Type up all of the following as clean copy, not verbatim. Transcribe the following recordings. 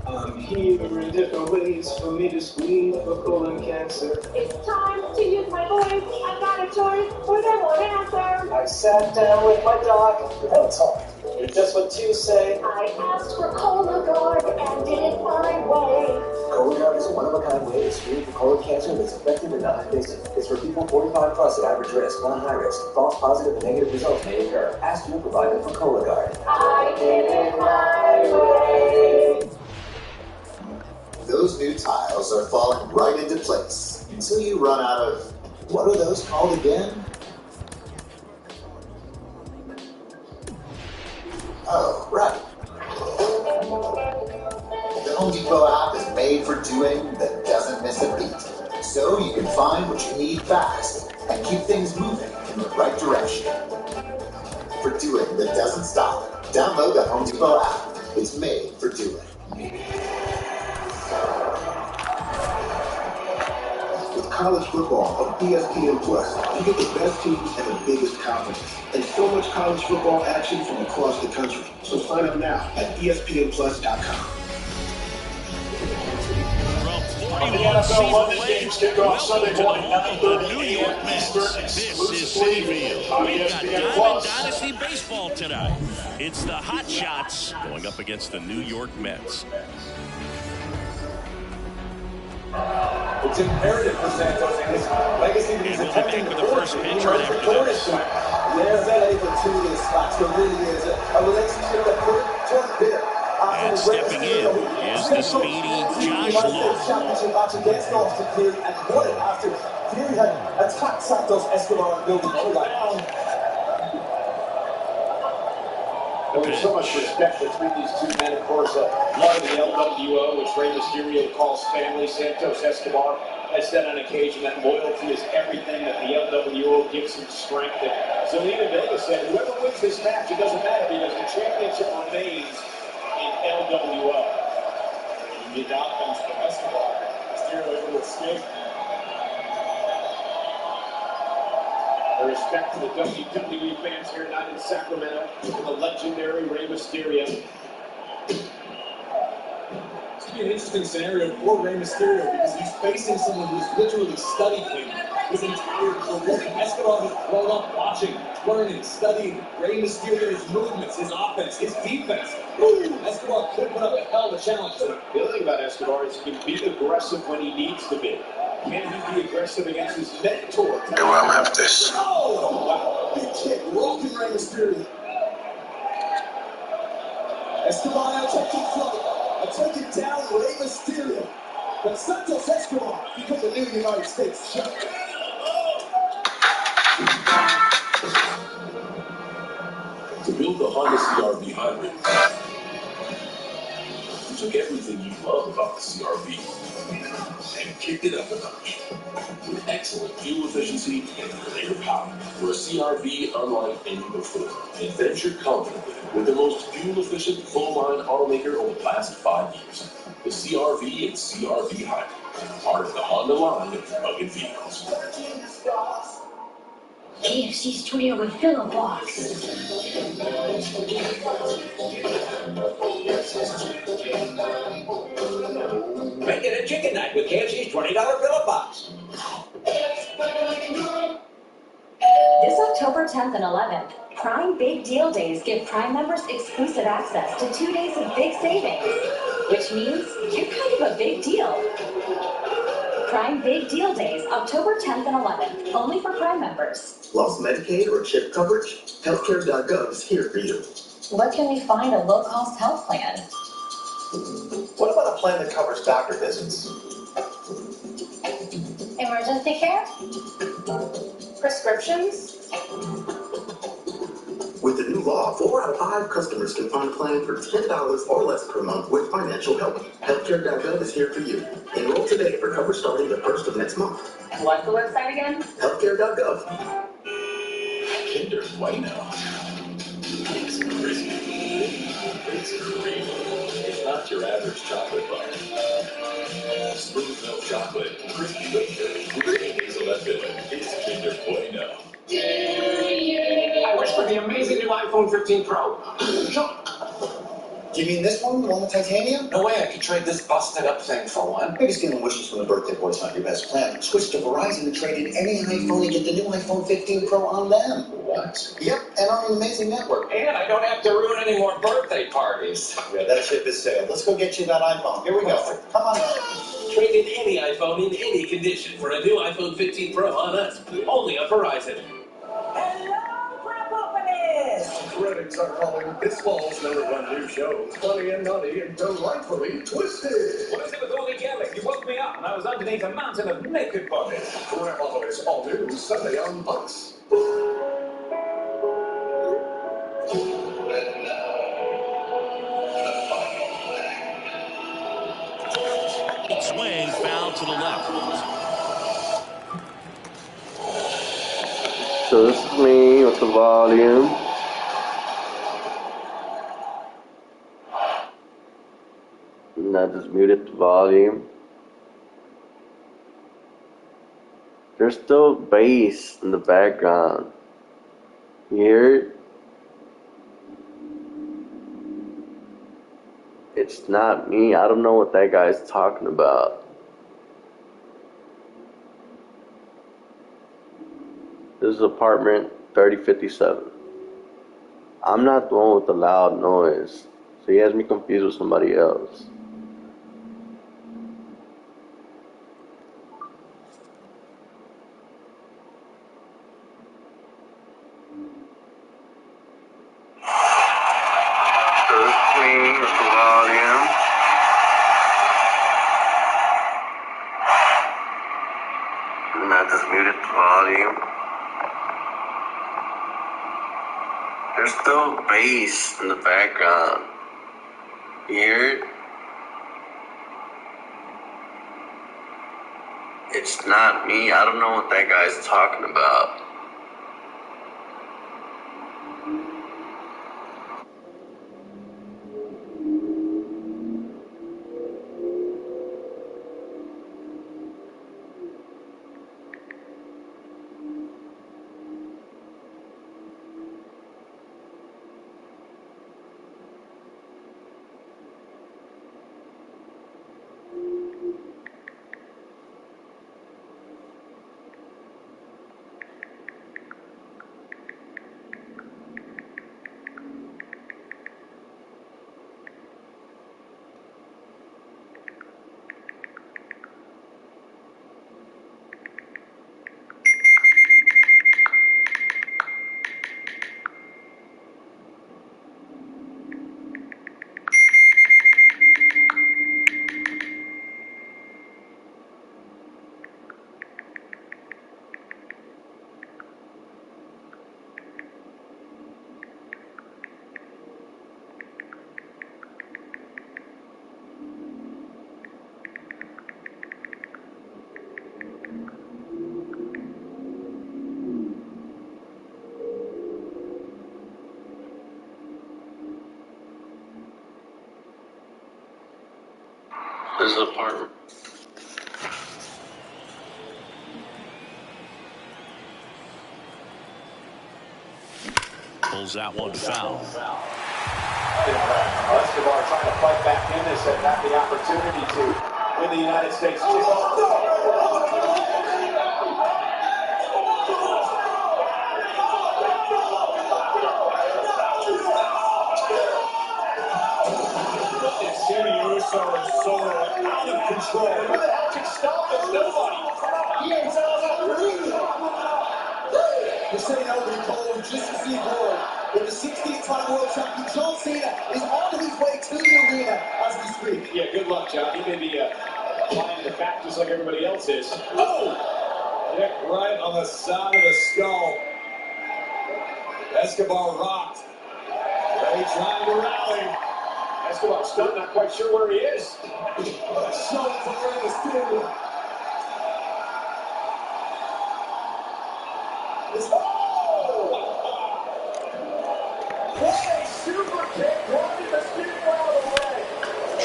I'm here in different ways for me to squeeze for colon cancer. It's time to use my voice. I've got a choice for the one answer. I sat down with my doc without talking. Just what you say. I asked for Cologuard and did it my way. Cologuard is a one-of-a-kind way to screen for colon cancer that's effective and non-invasive. It's for people 45 plus at average risk, not high risk. False positive and negative results may occur. Ask your provider for Cologuard. I did it my way. Those new tiles are falling right into place until you run out of, what are those called again? Oh, right. The Home Depot app is made for doing that doesn't miss a beat. So you can find what you need fast and keep things moving in the right direction. For doing that doesn't stop, download the Home Depot app. It's made for doing. With college football on ESPN Plus, you get the best teams and the biggest conferences. And so much college football action from across the country. So sign up now at ESPNplus.com. The NFL Monday games kick off Sunday morning, 9:30 a.m. Eastern, exclusively on ESPN Plus. Dynasty baseball tonight. It's the Hot Shots going up against the New York Mets. It's imperative for Santos and his legacy that he's attempting to the first pitch right after this. There's LA for two of these spots. There really is a relationship that could turn bitter. And stepping in is the speedy Josh Lowe. Championship match against Austin Theory and won it after Theory had attacked Santos Escobar and building all that. There's so much respect between these two men, of course. Part of the LWO, which Rey Mysterio calls family. Santos Escobar has said on occasion that loyalty is everything, that the LWO gives him strength. And Zelina Vega said, whoever wins this match, it doesn't matter because the championship remains in LWO. The offense for Escobar. Mysterio able to escape. The respect to the WWE fans here tonight in Sacramento for the legendary Rey Mysterio. It's going to be an interesting scenario for Rey Mysterio because he's facing someone who's literally studied him his entire career. Escobar has grown up watching, learning, studying Rey Mysterio's movements, his offense, his defense. Escobar could put up a hell of a challenge. The thing about Escobar is he can be aggressive when he needs to be. Can he be aggressive against his mentor? Do I have this? Oh, wow. Big kick, rocking Rey Mysterio. Escobar now taking flight. Taking down Rey Mysterio. But Santos Escobar becomes a new United States champion. To build the Honda CR-V Hybrid, you took everything you love about the CR-V and kicked it up a notch. With excellent fuel efficiency and greater power. For a CR-V unlike any before. Adventure confidently with the most fuel-efficient full-line automaker over the last 5 years. The CR-V and CR-V Hybrid, part of the Honda line of rugged vehicles. KFC Studio with Philip Box. Make it a chicken night with KFC's $20 Philip Box. This October 10th and 11th, Prime Big Deal Days give Prime members exclusive access to 2 days of big savings, which means you're kind of a big deal. Prime Big Deal Days, October 10th and 11th, only for Prime members. Lost Medicaid or CHIP coverage? Healthcare.gov is here for you. Where can we find a low-cost health plan? What about a plan that covers doctor visits? Emergency care? Prescriptions? With the new law, 4 out of 5 customers can find a plan for $10 or less per month with financial help. Healthcare.gov is here for you. Enroll today for coverage starting the 1st of next month. What's the website again? Healthcare.gov. Kinder Bueno. It's crazy. It's creamy. It's not your average chocolate bar. Smooth milk chocolate, crispy whipped cream, creamy hazelnut filling. It's Kinder Bueno. I wish price for the amazing new iPhone 15 Pro. You mean this one, the one with titanium? No way I could trade this busted up thing for one. Maybe stealing wishes from the birthday boy is not your best plan. Switch to Verizon and trade in any iPhone and get the new iPhone 15 Pro on them. What? Yep, and on an amazing network. And I don't have to ruin any more birthday parties. Yeah, that ship is sailed. Let's go get you that iPhone. Here we go. Come on. Trade in any iPhone in any condition for a new iPhone 15 Pro on us. Only on Verizon. Hello, crap openers! Critics are calling this fall's #1 new shows Funny and Nutty and Delightfully Twisted. What is it with all the yelling? You woke me up and I was underneath a mountain of naked bodies. Grandma is all new Sunday on Fox. Swing, foul to the left. So this is me with the volume. And I just muted the volume. There's still bass in the background. You hear it? It's not me. I don't know what that guy's talking about. This is apartment 3057. I'm not the one with the loud noise, so he has me confused with somebody else. So this is me with the volume. And I just muted the volume. There's still bass in the background. You hear it? It's not me. I don't know what that guy's talking about. This is apartment. Pulls that one foul. Escobar trying to fight back in this and have the opportunity to win the United States championship. Out of control. Who the hell can stop us? Nobody. He ain't the same elderly Cole just as he was. With the 16th-time world champion, John Cena is on his way to the arena as we speak. Yeah, good luck, John. He may be applying the fact just like everybody else is. Oh! Hit right on the side of the skull. Escobar rocked. Ray trying to rally. Escobar stunned, not quite sure where he is. Showing for Rey Mysterio.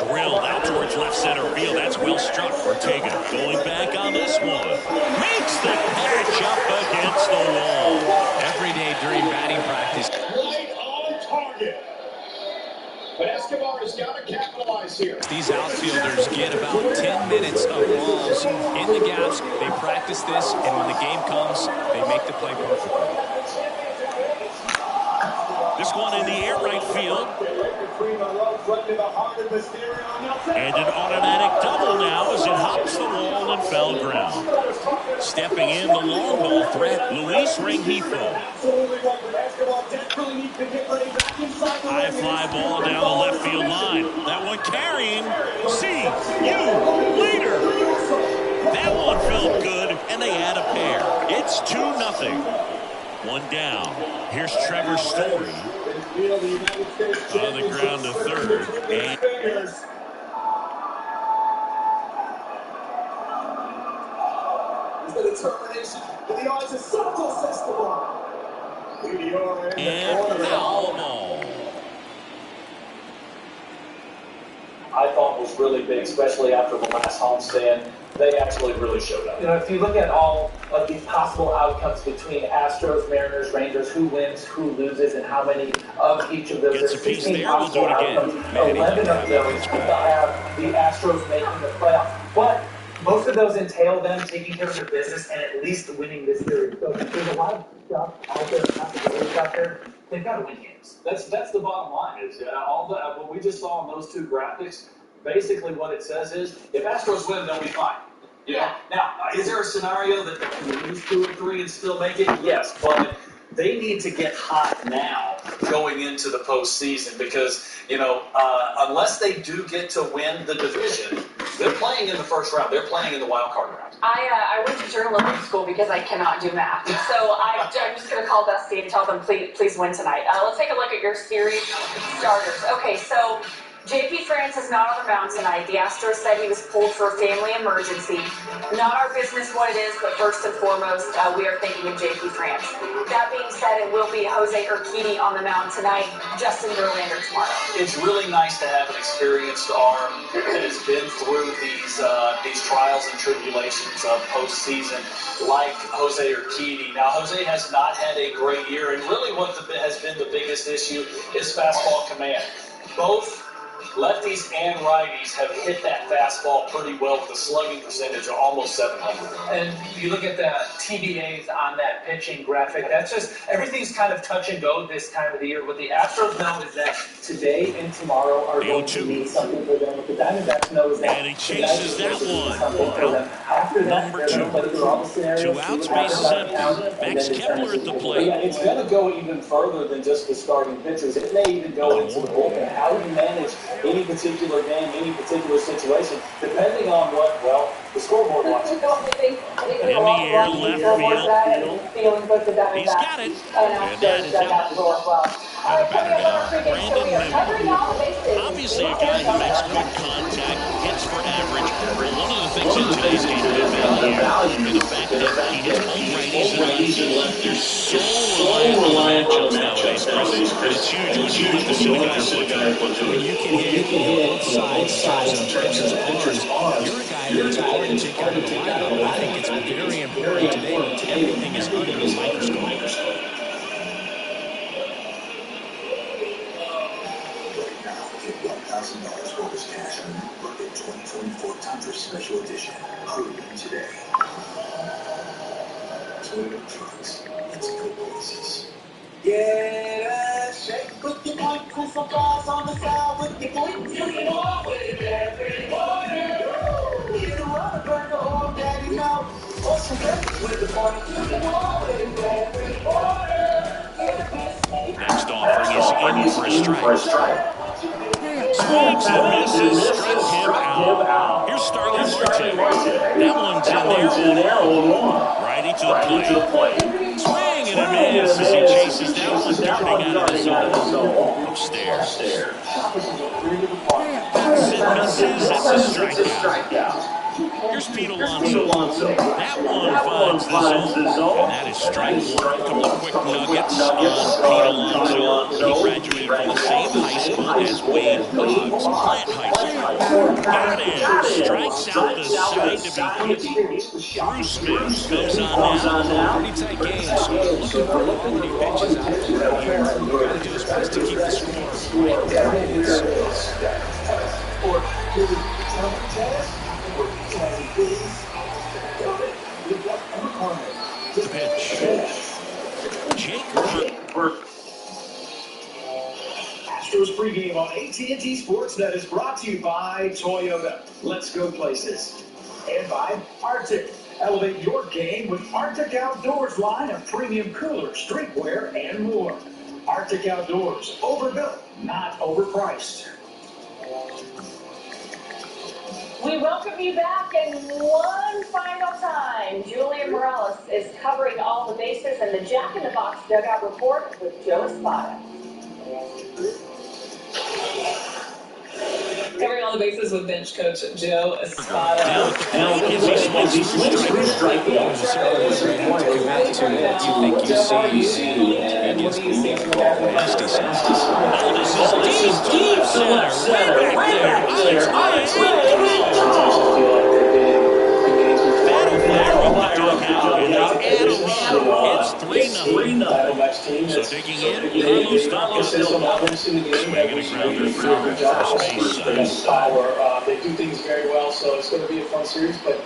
Drilled out towards left center field. That's well struck. Ortega going back on this one. Makes the catch up against the wall. Every day during batting practice. Right on target. But Escobar has got to capitalize here. These outfielders get about 10 minutes of balls in the gaps. They practice this, and when the game comes, they make the play perfectly. This one in the air right field. And an automatic double now as it hops the wall and foul ground. Stepping in the long ball threat, Luis Rengifo. High fly ball down the left field line. That one carrying. See you later. That one felt good, and they add a pair. It's 2-0. One down. Here's Trevor Story. On the ground to third. And the determination in the eyes of Santos Escobar. And foul ball. I thought was really big, especially after the last homestand. They actually really showed up. You know, if you look at all of these possible outcomes between Astros, Mariners, Rangers, who wins, who loses, and how many of each of those, Gets a piece 16 there, we'll do it outcomes. again. 11 of those will have the Astros making the playoffs. But most of those entail them taking care of their business and at least winning this series. So there's a lot of stuff out there, possibilities out there. They've got to win games. That's the bottom line. Is all the what we just saw on those two graphics. Basically, what it says is, if Astros win, they'll be fine. Yeah. Now, is there a scenario that they can lose 2 or 3 and still make it? Yes, but they need to get hot now going into the postseason because, unless they do get to win the division, they're playing in the first round. They're playing in the wild card round. I went to journalism school because I cannot do math. So I'm just going to call Dusty and tell them, please win tonight. Let's take a look at your series starters. Okay, so JP France is not on the mound tonight. The Astros said he was pulled for a family emergency. Not our business what it is, but first and foremost, we are thinking of JP France. That being said, it will be Jose Urquidy on the mound tonight, Justin Verlander tomorrow. It's really nice to have an experienced arm that has been through these trials and tribulations of postseason, like Jose Urquidy. Now, Jose has not had a great year, and really what has been the biggest issue is fastball command. Both lefties and righties have hit that fastball pretty well with a slugging percentage of almost 700. And you look at the TBAs on that pitching graphic, that's just, everything's kind of touch and go this time of the year. What the Astros know is that today and tomorrow are going to mean something for them. What the Diamondbacks know is that and he chases that one. After that, Number 2. 2 outs, bases empty. Max Kepler at the plate. Yeah, it's going to go even further than just the starting pitchers. It may even go into the bullpen. How you manage any particular game, any particular situation, depending on what, the scoreboard watches. In the air, left field. He's got it. And that is out. Brandon Miller. Obviously a guy who makes good contact, hits for average. One of the things in today's game that value is the fact that he hits home righties and lefties. There's so reliant on matchups nowadays, but it's huge when you put the silly guy When you can hit both sides in terms of pitcher's arms, you're a guy that's hard to take out of the lineup. I think it's very important today. Everything is under the microscope. $1,000 bonus cash on a new Birthday 2024 Tundra Special Edition. Hurry today. Toyota Trucks. Let's go places. Yeah, shake with your point, put some bars on the side with your point. You can always every morning. You can run a burger all daddy now. Ocean breakfast with the point. You can always every morning. Next offering is in for a strike. Swings and misses, struck him out. Here's Starling Marte. That one's in there, 0-1. Righty to the plate. Swing and a miss as he chases that one, darting out of the zone. Upstairs. Misses, it's a strikeout. Here's Pete Alonso. That one finds the zone, and that is strike 1. A couple of quick nuggets on Pete Alonso. He graduated from the same high school as Wade Boggs plant hikes. Got him. Strikes out the side to be hit. Drew Smith comes on now. Pretty tight game, so they're looking for quality pitches out of him right here. Got to do his best to keep the score right where it is. The pitch. Jake Burke. Astros pregame on AT&T Sportsnet is brought to you by Toyota. Let's go places. And by Arctic. Elevate your game with Arctic Outdoors line of premium coolers, drinkware, and more. Arctic Outdoors. Overbuilt, not overpriced. We welcome you back, and one final time, Julian Morales is covering all the bases in the Jack in the Box dugout report with Joe Espada. Covering all the bases with bench coach Joe Espada. There's a certain point to commit to that you think you see, and he gets nasty stuff. This is deep to left center, way back there, on its way. Battle flare up the dugout, and it's 3-0. So digging in, Carlos Dunlap. Swinging a grounder from first base side. They do things very well, so it's going to be a fun series, but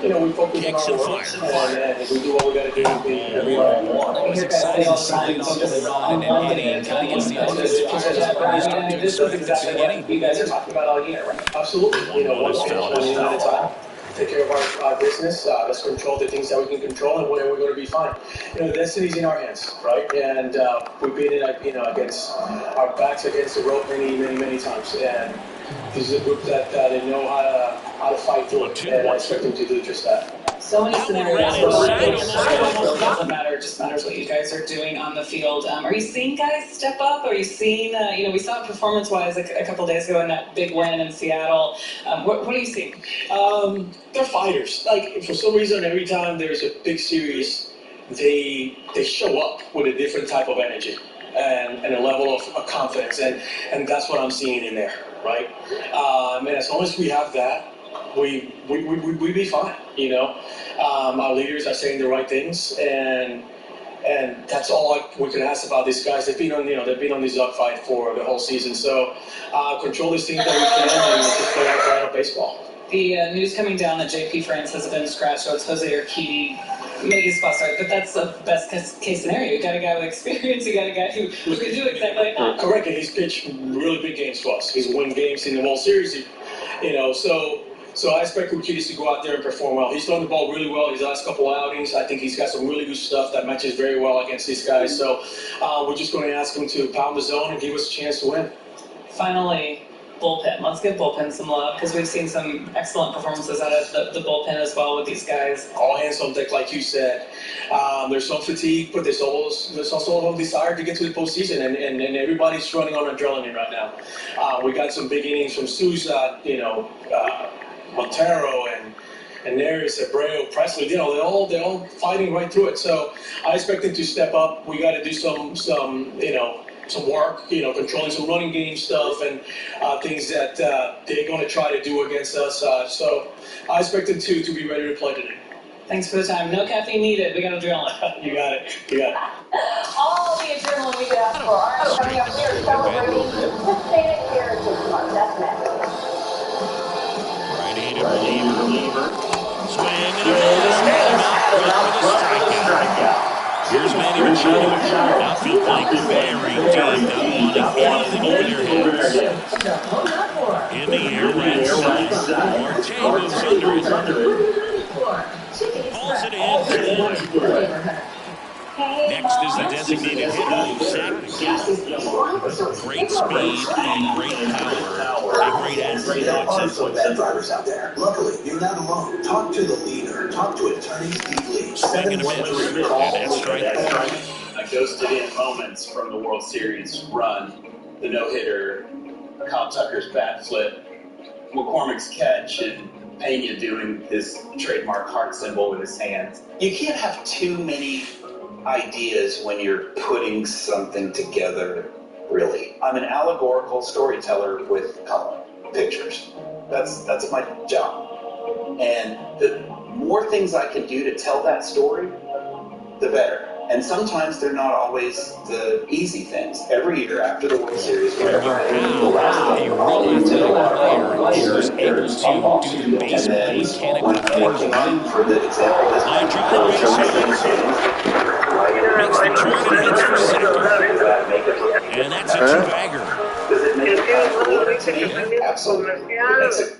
you know, we focus on our work, and we do what we got to do to be Always exciting signs going on in an inning. Kind of gets the offense fired up when you start doing something at the beginning. You guys are talking about all year, right? Absolutely. You know, one pitch at a time. Take care of our business. Let's control the things that we can control, and we're going to be fine. You know, the destiny's in our hands, right? And we've been against our backs against the rope many times. And this is a group that they know how to fight through it, and I expect them to do just that. So many scenarios. It doesn't matter. It just matters what you guys are doing on the field. Are you seeing guys step up? Are you seeing, we saw it performance-wise a couple days ago in that big win in Seattle. What are you seeing? They're fighters. Like, for some reason, every time there's a big series, they show up with a different type of energy and a level of confidence, and that's what I'm seeing in there, right? And as long as we have that, we be fine, you know. Our leaders are saying the right things, and that's all we can ask about these guys. They've been on this dogfight for the whole season, so control these things that we can and just play our final baseball. The news coming down that JP France has been scratched, so it's Jose Urquidy making a spot start, but that's the best case scenario. You got a guy with experience, you got a guy who can do exactly that. Correct, and he's pitched really big games for us. He's won games in the World Series, you know, so I expect Urquidy to go out there and perform well. He's thrown the ball really well his last couple outings. I think he's got some really good stuff that matches very well against these guys. So we're just going to ask him to pound the zone and give us a chance to win. Finally, bullpen. Let's give bullpen some love, because we've seen some excellent performances out of the bullpen as well with these guys. All hands on deck, like you said. There's some fatigue, but there's also a desire to get to the postseason, and everybody's running on adrenaline right now. We got some big innings from Souza, Montero and Neris, Abreu, Presley. You know, they're all fighting right through it. So I expect them to step up. We got to do some work, controlling some running game stuff and things that they're going to try to do against us. So I expect them to be ready to play today. Thanks for the time. No caffeine needed. We got adrenaline. You got it. All the adrenaline we could ask for. All right, coming up, we are celebrating Hispanic Heritage Month. That's next. Right-handed reliever. Swing and a miss. Adam out with a strikeout. Here's Manny Machado. Outfield playing very deep, not wanting anything over their heads. In the air, right side. Marte moves under it. Pulls it in. Next is the designated hitter, Zach McGinn. Great speed and great power and great attitude. Bad drivers out there. Luckily, you're not alone. Talk to the leader. Talk to attorneys deeply. Swing and a miss. And that's strike. Ghosted in moments from the World Series run. The no-hitter, Kyle Tucker's bat flip, McCormick's catch, and Pena doing his trademark heart symbol with his hands. You can't have too many ideas when you're putting something together really. I'm an allegorical storyteller with color, pictures. That's my job. And the more things I can do to tell that story, the better. And sometimes they're not always the easy things. Every year after the World Series, whenever I enter the last game, I'll into a lot of volunteers and then when I'm working on, for the example, this one, Makes the turn and heads for second. And that's a two-bagger. Does it make it cooler to me? Absolutely. It makes it.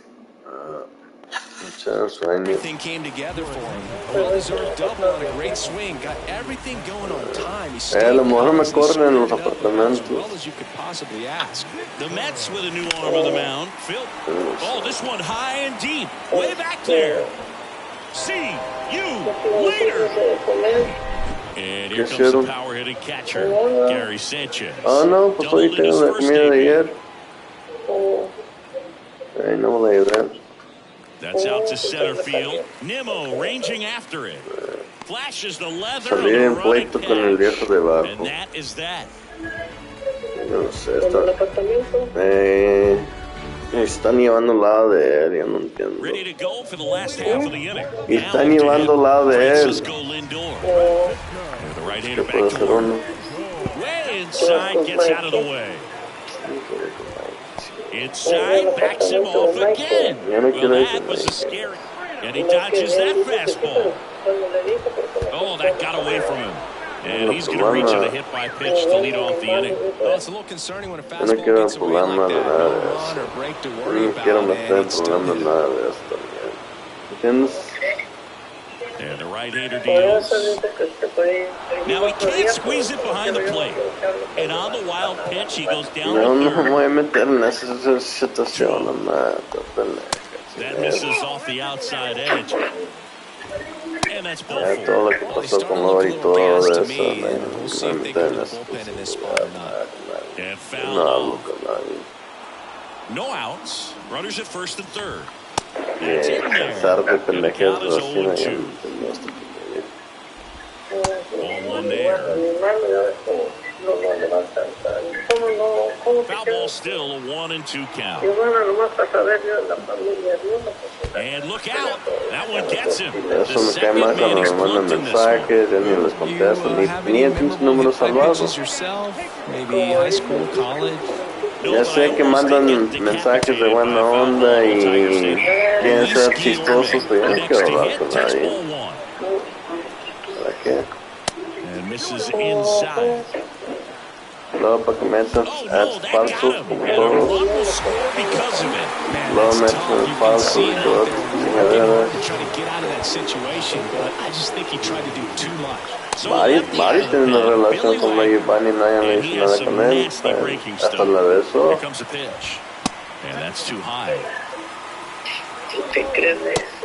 Everything came together for him. A well-deserved double on a great swing. Got everything going on time. He stayed A lo mejor me as corren en los well apartamentos. as you could possibly ask. The Mets with a new arm on the mound. Phil. Oh, this one high and deep. Way back there. See you later. And here comes the power-hitting catcher, Gary Sanchez. Oh, no, pues hoy tengo la comida de ayer. Ay, no me la llevé. That's out to center field. Nimmo ranging after it. Flashes the leather. Salí en pleito con el viejo de abajo. And that is that. No sé, están llevando al lado de él, yo no entiendo. Ready to go for the last half of the inning. Y están llevando al lado de él. The right-hander back to work. Way inside, gets out of the way. Inside, backs him off again. Well, that was a scary. And he dodges that fastball. Oh, that got away from him. And he's going to reach in a hit-by pitch to lead off the inning. Well, it's a little concerning when a fastball gets away like that. No run or break to worry about. And it's still And the right-hander deals. Now he can't squeeze it behind the plate. And on the wild pitch, he goes down No, to no third. me voy a meter en esa situación, mamá. That misses off the outside edge. And that's ball Ya four. todo lo que pasó con Lori y todo eso, me meter en esa And No foul hablo off. con nadie. No outs. Runners at first and third. Cansar de pendejeos Count is así, no 0-2. entiendo este pendejo. Ball one there. Foul ball still a 1-2 count. And look out. That one gets him. Eso me cae mal cuando me mandan mensajes, yo ni les contesto, ni en sus números salvados. Maybe high school, college. Ya sé que mandan mensajes de buena onda y quieren ser chistosos, pero yo no quiero hablar con nadie. ¿Para qué? And misses inside. Luego para que me echen ads falsos como todos. Luego me echan falsos y todo. Trying to get out of that situation, but I just think he tried to do too much. Mari tiene una relación con la Giovanni y nadie le dice nada con él. Hasta la besó. Here comes a pitch. And that's too high.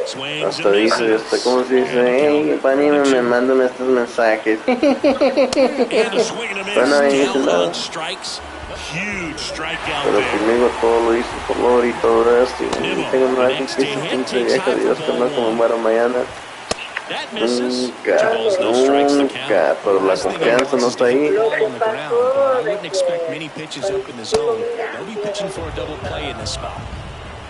Swings Hasta and dice, misses. ¿cómo se dice? Hey, Giovanni me mandan estos mensajes. And a swing and a miss. Bueno, ahí dice Down nada. on strikes. Huge strikeout Pero there. conmigo todo lo hizo por Lori y todo esto. Y no tengo nada con que esa pinche vieja, Dios que no se me muera mañana. Nunca, nunca. Pero la confianza no está ahí. I wouldn't expect many pitches up in the zone. They'll be pitching for a double play in this spot.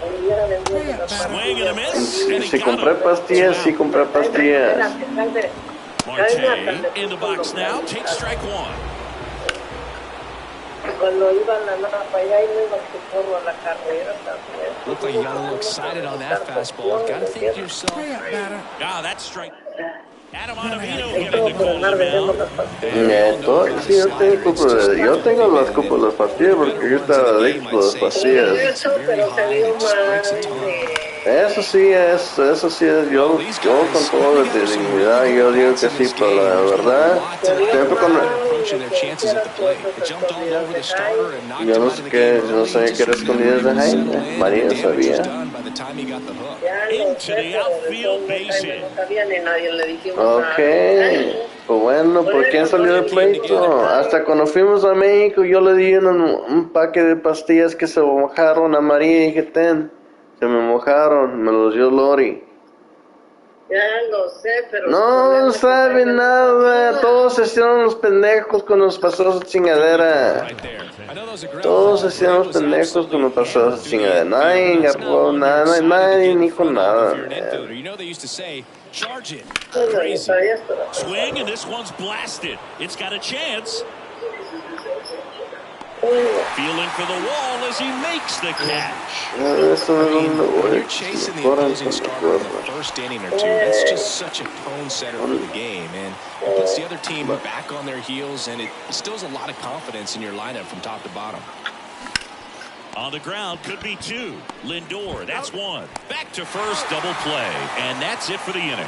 Swing and a miss. And he Si got compré him. pastillas, sí compré pastillas. Marte in the box now. Takes strike one. Looked like you got a little excited on that fastball. Got to think to yourself. Ah, that's strike. Adam Ottavino getting the call to the mound. Sí, yo tengo las pastillas porque yo estaba adicto a las pastillas. Eso sí es, yo con todo de dignidad, yo digo que sí, pero la verdad, siempre yo no sé qué, yo no sabía que era escondidas de Jaime, María sabía. Into the outfield base hit. Ok, pues bueno, ¿por quién salió del pleito? Hasta cuando fuimos a México yo le di un paquete de pastillas que se mojaron a María y dije, ten, se me mojaron, me los dio Lori. No saben nada. Todos se hicieron los pendejos cuando nos pasó esa chingadera. Todos se hicieron los pendejos cuando pasó esa chingadera. Nadie agarró nada, nadie dijo nada. Charge it. Crazy. Swing, and this one's blasted. It's got a chance. Feeling for the wall as he makes the catch. When you're chasing the opposing starter in the first inning or two, that's just such a tone setter for the game, and it puts the other team back on their heels, and it instills a lot of confidence in your lineup from top to bottom. On the ground, could be two. Lindor, that's one. Back to first, double play, and that's it for the inning.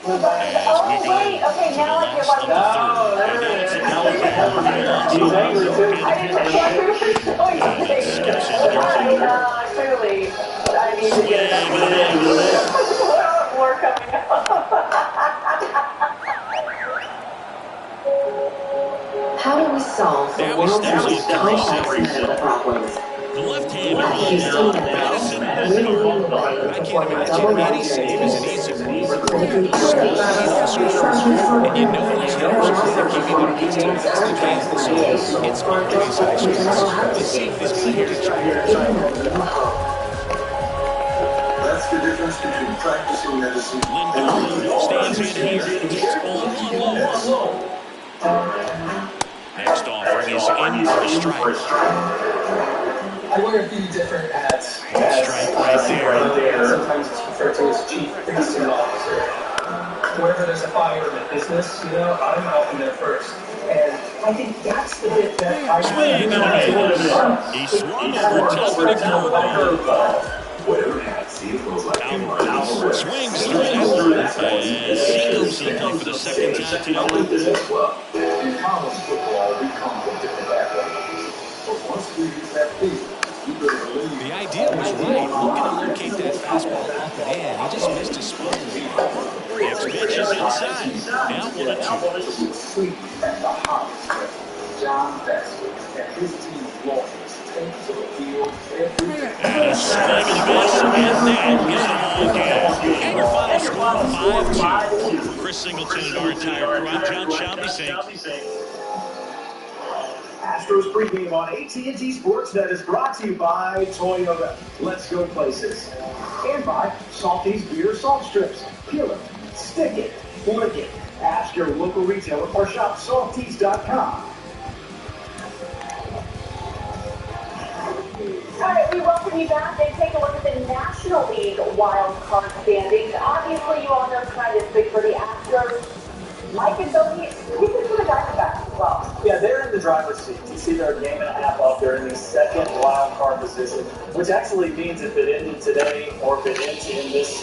Okay, now I get what clearly, I need to get more coming up. How do we solve the world's most complex medical problems? The left-hander What keeps on doing Madison that? Really, I can't imagine any save is an easy one. And you know those hitters are going to give you their best to the best they can. So it's always an experience. Let's see if he's got here to try. That's the difference between practicing medicine Lindor stands in here. It's all low. Next offer is in for a strike. I wear a few different hats. Strike right there. Sometimes it's referred to as chief pacing officer. Wherever there's a fire in the business, I'm often there first. And I think that's the bit that I He swung over top of the curveball. Whatever hats he feels like him. Swings through that. And Seaco's looking for the second time tonight. In college football, we come from different backgrounds. But once we use that field, the idea was right. Looking to locate that fastball up and in. He just missed his spot. Next pitch is inside. Now 1-2. Sleep at the hottest rate. John Bestwood and his team of lawyers take to the field every day. And a swing and a miss, and that is the ball game. And your final score 5-2. For Chris Singleton and our entire crew, I'm John Shelby saying. Astros pregame on AT&T Sportsnet is brought to you by Toyota. Let's go places. And by Salty's Beer Salt Strips. Peel it, stick it, lick it. Ask your local retailer or shop salties.com. All right, we welcome you back and take a look at the National League wild card standings. Obviously, you all know tonight is big for the Astros. Mike and Tony, this is for the Dynasty as well. Yeah, they're in the driver's seat. You see they're a game and a half up. They're in the second wild card position, which actually means if it ended today or if it ends in this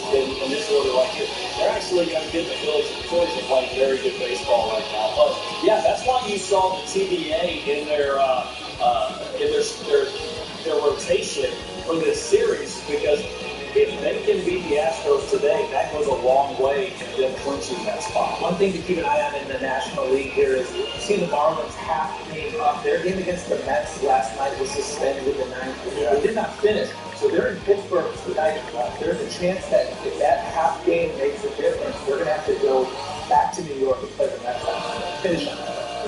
order like here, they're actually going to get the Phillies. The Phillies are playing very good baseball right now. But yeah, that's why you saw the TBA in their rotation for this series, because if they can beat the Astros today, that goes a long way in them clinching that spot. One thing to keep an eye on in the National League here is see the Marlins half game up. Their game against the Mets last night was suspended in the ninth. They did not finish. So they're in Pittsburgh tonight. There's a chance that if that half game makes a difference, they're going to have to go back to New York and play the Mets. Finish them.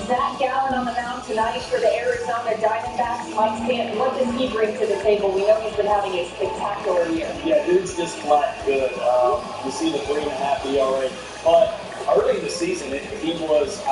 Zach Gallen on the mound tonight for the Arizona Dynasty. Mike Stanton, what does he bring to the table? We know he's been having a spectacular year. Yeah, dude's just flat good. You see the 3.5 ERA. But early in the season, he was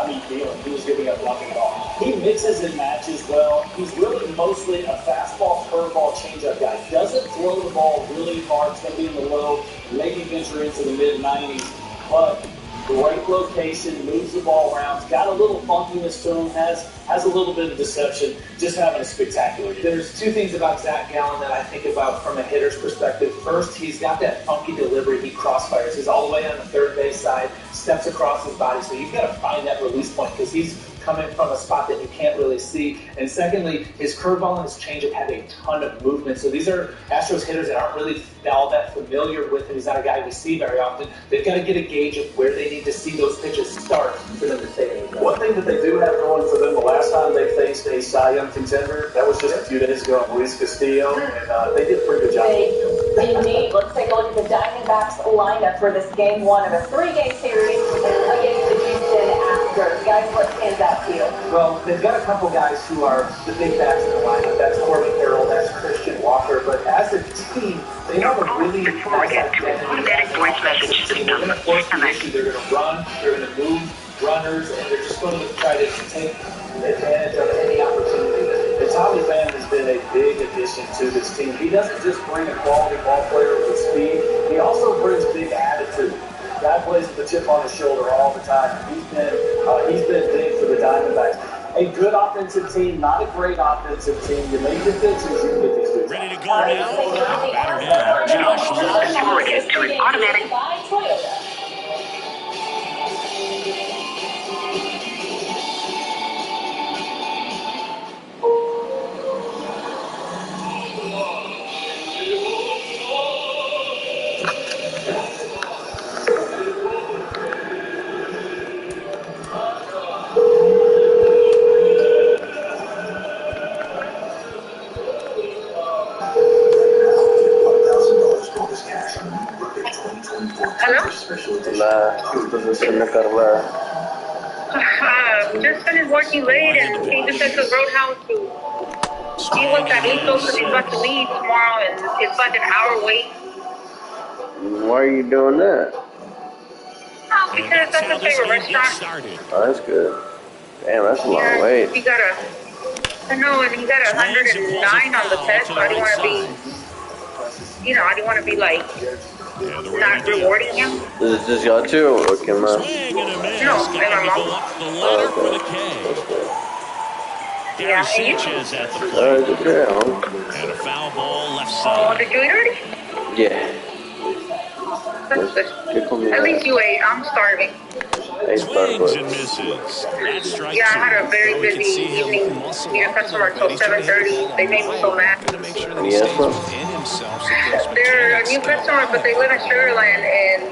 giving up nothing at all. He mixes and matches well. He's really mostly a fastball, curveball, changeup guy. Doesn't throw the ball really hard. It's going to be in the low, maybe venture into the mid-90s. But great location, moves the ball around, got a little funkiness to him, has a little bit of deception, just having a spectacular year. There's two things about Zach Gallen that I think about from a hitter's perspective. First, he's got that funky delivery. He crossfires. He's all the way on the third base side, steps across his body. So you've got to find that release point because he's coming from a spot that you can't really see. And secondly, his curveball and his changeup have a ton of movement. So these are Astros hitters that aren't really all that familiar with him. He's not a guy we see very often. They've got to get a gauge of where they need to see those pitches start for them to take it. One thing that they do have going for them, the last time they faced a Cy Young contender, that was just a few days ago, Luis Castillo, and they did a pretty good job. Indeed. Let's take a look at the Dynasty lineup for this game 1 of a 3-game series against the Houston Astros. Guys, what stands out to you? Well, they've got a couple guys who are the big bats in the lineup. That's Corbin Carroll, that's Christian Walker. But as a team, they have a really nice identity. They're going to force the issue. They're going to run, they're going to move runners, and they're just going to try to take advantage of any opportunity. The Tommy Pham has been a big addition to this team. He doesn't just bring a quality ball player with speed, he also brings big attitude. Guy plays with a chip on his shoulder all the time. He's been big for the Diamondbacks. A good offensive team, not a great offensive team. You make your pitches, you can get these dudes. Ready to go now? Batter down. Josh Morgan to an automatic. Carla. Just finished working late and came to Central Roadhouse to see what Carlitos is about to leave tomorrow, and it's like an hour wait. Why are you doing that? Oh, because that's his favorite restaurant. Oh, that's good. Damn, that's a long wait. He got I know, and he got 109 on the test, so I didn't want to be, I didn't want to be like, not rewarding him. Is this y'all too? Okay, man. No, and my mom. Yeah, and you? And a foul ball left side. Oh, did you eat already? Yeah. That's good. At least you ate. I'm starving. Swings and misses. That's strike yeah, I had a very busy evening. Meet a customer until 7:30. They made me so mad. They're a new customer, but they live in Sugarland, and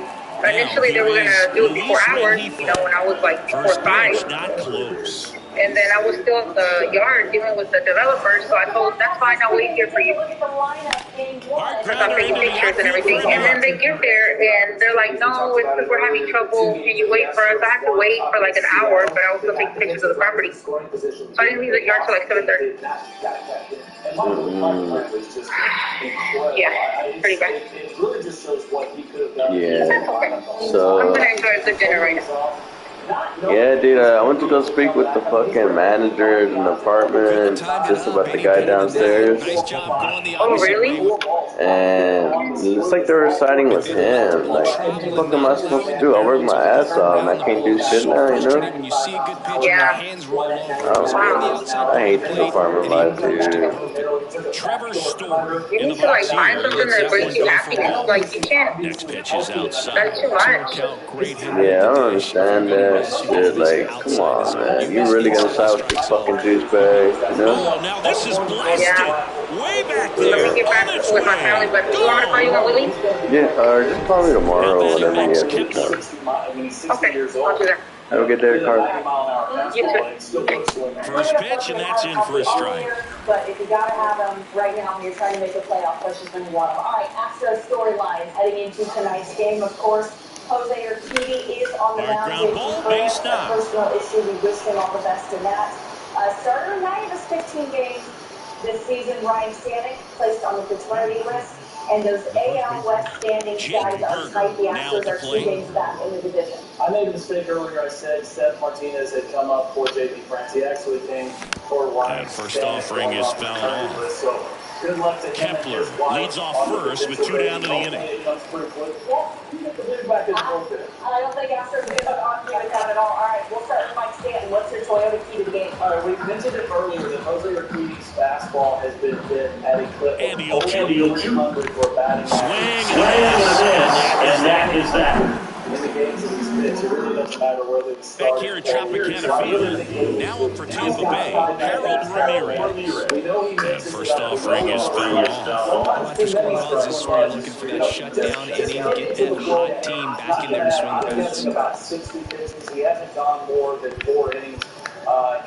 initially they were gonna do it before hours. When I was like before 5. Not close. And then I was still in the yard dealing with the developers, so I told them, that's fine, I'll wait here for you. Because I'm taking pictures and everything. And then they get there, and they're like, no, we're having trouble. Can you wait for us? I had to wait for like an hour, but I was still taking pictures of the property. So I didn't leave the yard till like 7:30. Yeah, pretty bad. Yeah. Okay. So. I'm going to enjoy a good dinner right now. Yeah, dude, I went to go speak with the fucking manager in the apartment, just about the guy downstairs. Oh, really? And it looks like they were siding with him. Like, what the fuck am I supposed to do? I work my ass off and I can't do shit now, you know? Yeah. I hate this apartment life, dude. You need to like find something that brings you happiness. Like, you can't. Next pitch is outside. That's too much. Yeah, I don't understand that shit. Like, come on, man. You really gonna side with this fucking douchebag, you know? Oh, now this is blasted. Yeah. Way back there. Let me get back with my family, but do you want to call you when we leave? Yeah, or just call me tomorrow or whatever you have to come. Okay, I'll do that. Have a good day, Carl. You too. First pitch, and that's in for a strike. But if you gotta have them right now when you're trying to make a playoff push, is when you want them. All right, Astros storyline heading into tonight's game, of course. Jose Urquidy is on the mound. A personal issue. We wish him all the best in that. Starter in 9 of his 15 games this season. Ryan Stanek placed on the paternity list. And those AL West standings guys are tight. The Astros are 2 games back in the division. I made a mistake earlier. I said Seth Martinez had come up for JP France. He actually came for Ryan. That first offering is fouled off. So good luck to him. Kepler leads off first with 2 down to the inning. I don't think Astros is on with that at all. All right, we'll start with Mike Stanton. What's your Toyota key to the game? All right, we mentioned it earlier that Jose Urquidy's fastball has been hit at a clip of 100 for batting. Swing and that is that. in the games that he's pitched. It really doesn't matter whether it's back here at Tropicana Field. Now up for Tampa Bay, Harold Ramirez. And first offering is fouled off. Well, after scoring runs, this is where you're looking for that shutdown inning, get that hot team back in there to swing the bats. About 60 pitches. He hasn't gone more than 4 innings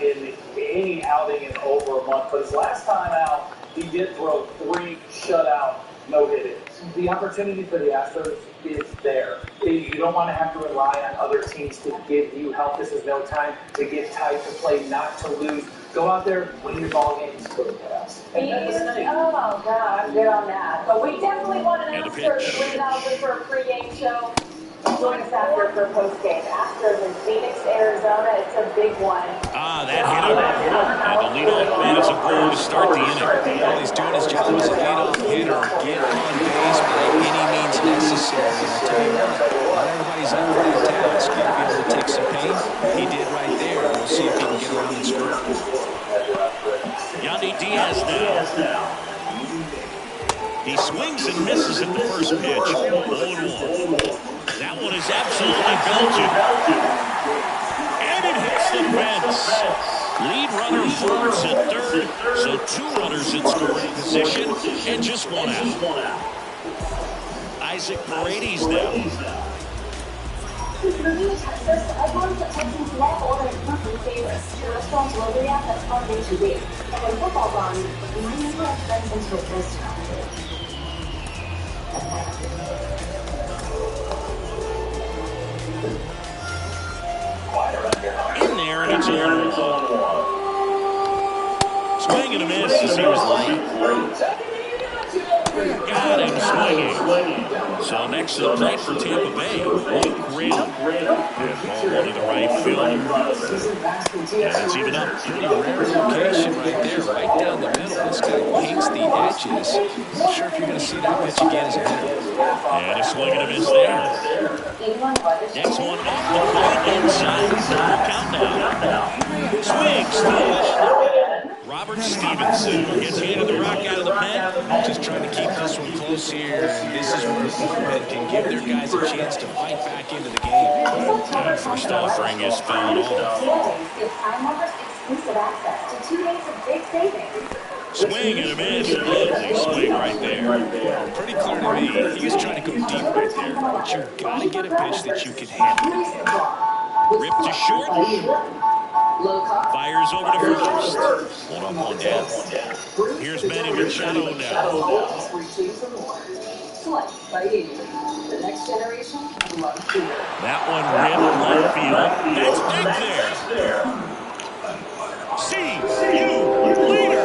in any outing in over a month. But his last time out, he did throw 3 shutout no-hitters. The opportunity for the Astros is there. You don't want to have to rely on other teams to give you help. This is no time to get tight, to play, not to lose. Go out there, win your ball games for the past. Oh, God, I'm good on that. But we definitely want an Astros win out for a pregame show. Join us after for postgame. Astros in Phoenix, Arizona. It's a big one. Ah, that hit him. And the leadoff man is a goal to start the inning. Well, he's doing his job as a leadoff hitter. Get on base by any means necessary. And I'll tell you what, not everybody's up for that task. You'll be able to take some pain. He did right there. We'll see if he can get around and score. Yandy Diaz now. He swings and misses at the first pitch. 0-1. That one is absolutely belted. And it hits the fence. Lead runner folds at third. So 2 runners in scoring position and just 1 out. Isaac Paredes now. Everyone's Texans love ordering company favorites. Your restaurant's logo app that's fun day to week. And when football's on, my neighbor extends into a restaurant. In there, and it's on. Swing and a miss as he was late. Got him swinging. So next to the plate for Tampa Bay, Luke Green. Ball one to the right field. And it's even up. Pretty rare location right there, right down the middle. This guy paints the edges. Not sure if you're going to see that pitch again as a hitter. And a swing and a miss there. Next one off the plate inside. Count now. Swings to the wall. Robert Stevenson gets handed the rock out of the pen. Just trying to keep this one close here. And this is where bullpen can give their guys a chance to fight back into the game. And first offering is fouled off. Give Prime members exclusive access to 2 days of big savings. Swing and a miss. Lovely swing right there. Pretty clear to me. He was trying to go deep right there. But you've got to get a pitch that you can handle. Ripped to short. Fires over to first. 1 up, 1 down. Here's Manny Machado now. The next generation loves to. That one ripped left field. That's big there. See you later.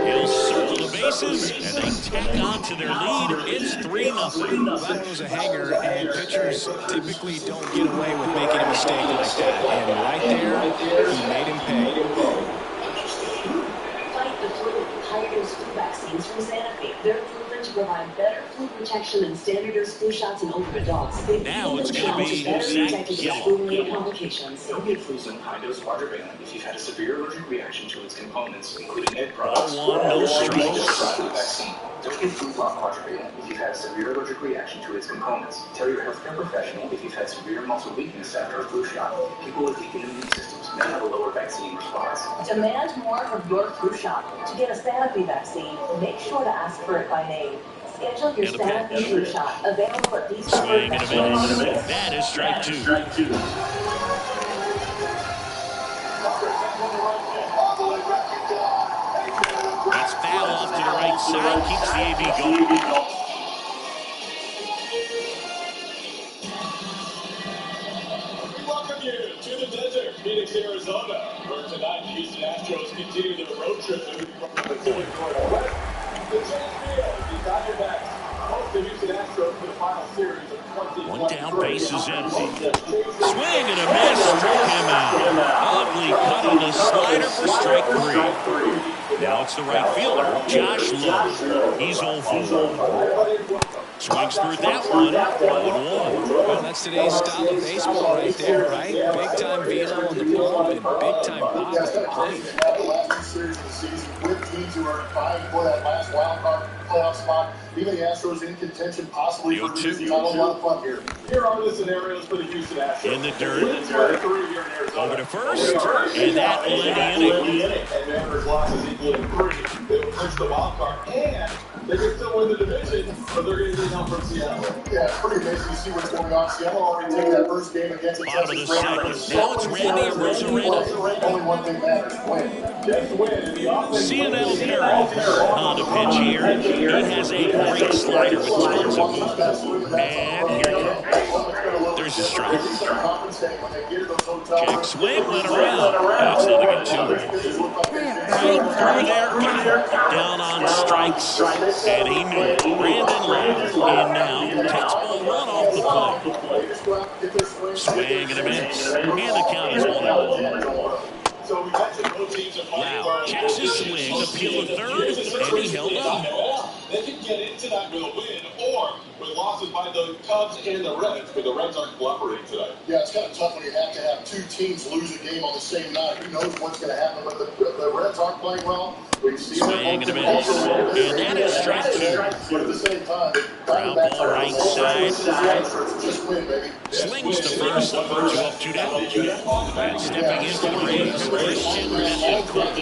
He'll circle the bases, and they tack on to their lead. It's 3-0. That was a hanger, and pitchers typically don't get away with making a mistake like that. And right there, he made him pay. Fight the flu. High-dose flu vaccines from Sanofi. They're proven to provide better flu protection than standard dose flu shots in older adults. Now it's going to be Zach flu-related complications. Sanofi Fluzone high-dose quadrivalent if you've had a severe allergic reaction to its components, including egg products. No strikes. Vaccine. Don't get Fluzone quadrivalent if you've had a severe allergic reaction to its components. Tell your healthcare professional if you've had severe muscle weakness after a flu shot. People with weakened immune systems may have a lower vaccine response. Demand more from your flu shot. To get a Sanofi vaccine, make sure to ask for it by name. Schedule your Sanofi flu shot. Available at these swing and a miss. That is strike 2. That's foul off to the right side. Keeps the AB going. We welcome you to the desert, Phoenix, Arizona, where tonight the Houston Astros continue their road trip moving from the Pacific Northwest. The Chase Field is Dynasty. Host the Houston Astros for the final series of 2023. 1 down, base is empty. Swing and a miss, struck him out. Ugly cut on the slider for strike 3. Now it's the right fielder, Josh Lowe. He's 0 for 1. Swings through that one, 0-1. Well, that's today's style of baseball right there, right? Big-time velo on the ball and big-time pop at the plate. The last 2 series of the season with teams who are vying for that last wild card playoff spot. Even the Astros in contention, possibly for the division title. A lot of fun here. Here are the scenarios for the Houston Astros. In the dirt. Over to first. And that will end the inning. And Mariners losses equaling 3. They will clinch the wild card, and they can still win the division, but they're going to need help from Seattle. Yeah, it's pretty amazing to see what's going on. Seattle already taking that first game against the Texas Rangers. Now it's Randy Arozarena. Only one thing matters, win. Just win. And the offense. CNL Perry on the pitch here. He has a great slider with tons of movement. And here you go. There's a strike. Check swing, went around. That's nothing at 2. Right through there, got it. Down on strikes. And he knew it. Brandon Lau in now. Takes ball 1 off the plate. Swing and a miss. And the count is 1-1. Lau checks his swing, appeal to third, and he held up. They can get into that with a win or with losses by the Cubs and the Reds, but the Reds aren't cooperating tonight. Yeah, it's kind of tough when you have to have 2 teams lose a game on the same night. Who knows what's going to happen, but the Reds aren't playing well. We've seen swing and a miss. And that is strike 2. But at the same time, ground ball right side. Just win, baby. Slings to first, 2 up, 2 down. And stepping into the Rays, Christian Betancourt.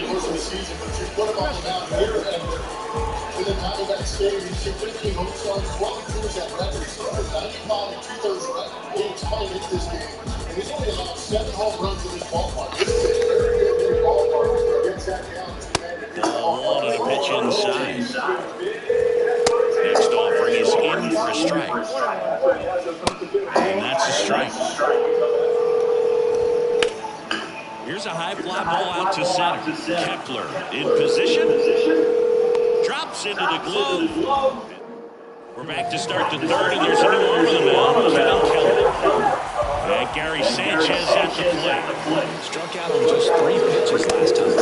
In the Dynasty Stadium, he's 15 home runs, 12 2s at record. He started 95 2/3 games playing into this game, and he's only allowed 7 home runs in this ballpark. This is a very good ballpark. Gets that down. Wanted to pitch inside. Next offering is in for a strike. And that's a strike. Here's a high fly ball out to center. Kepler in position. Drops into the glove. We're back to start the 3rd, and there's a new arm on the mound. Cal Kelly. And Gary Sanchez at the plate. Struck out on just 3 pitches last time.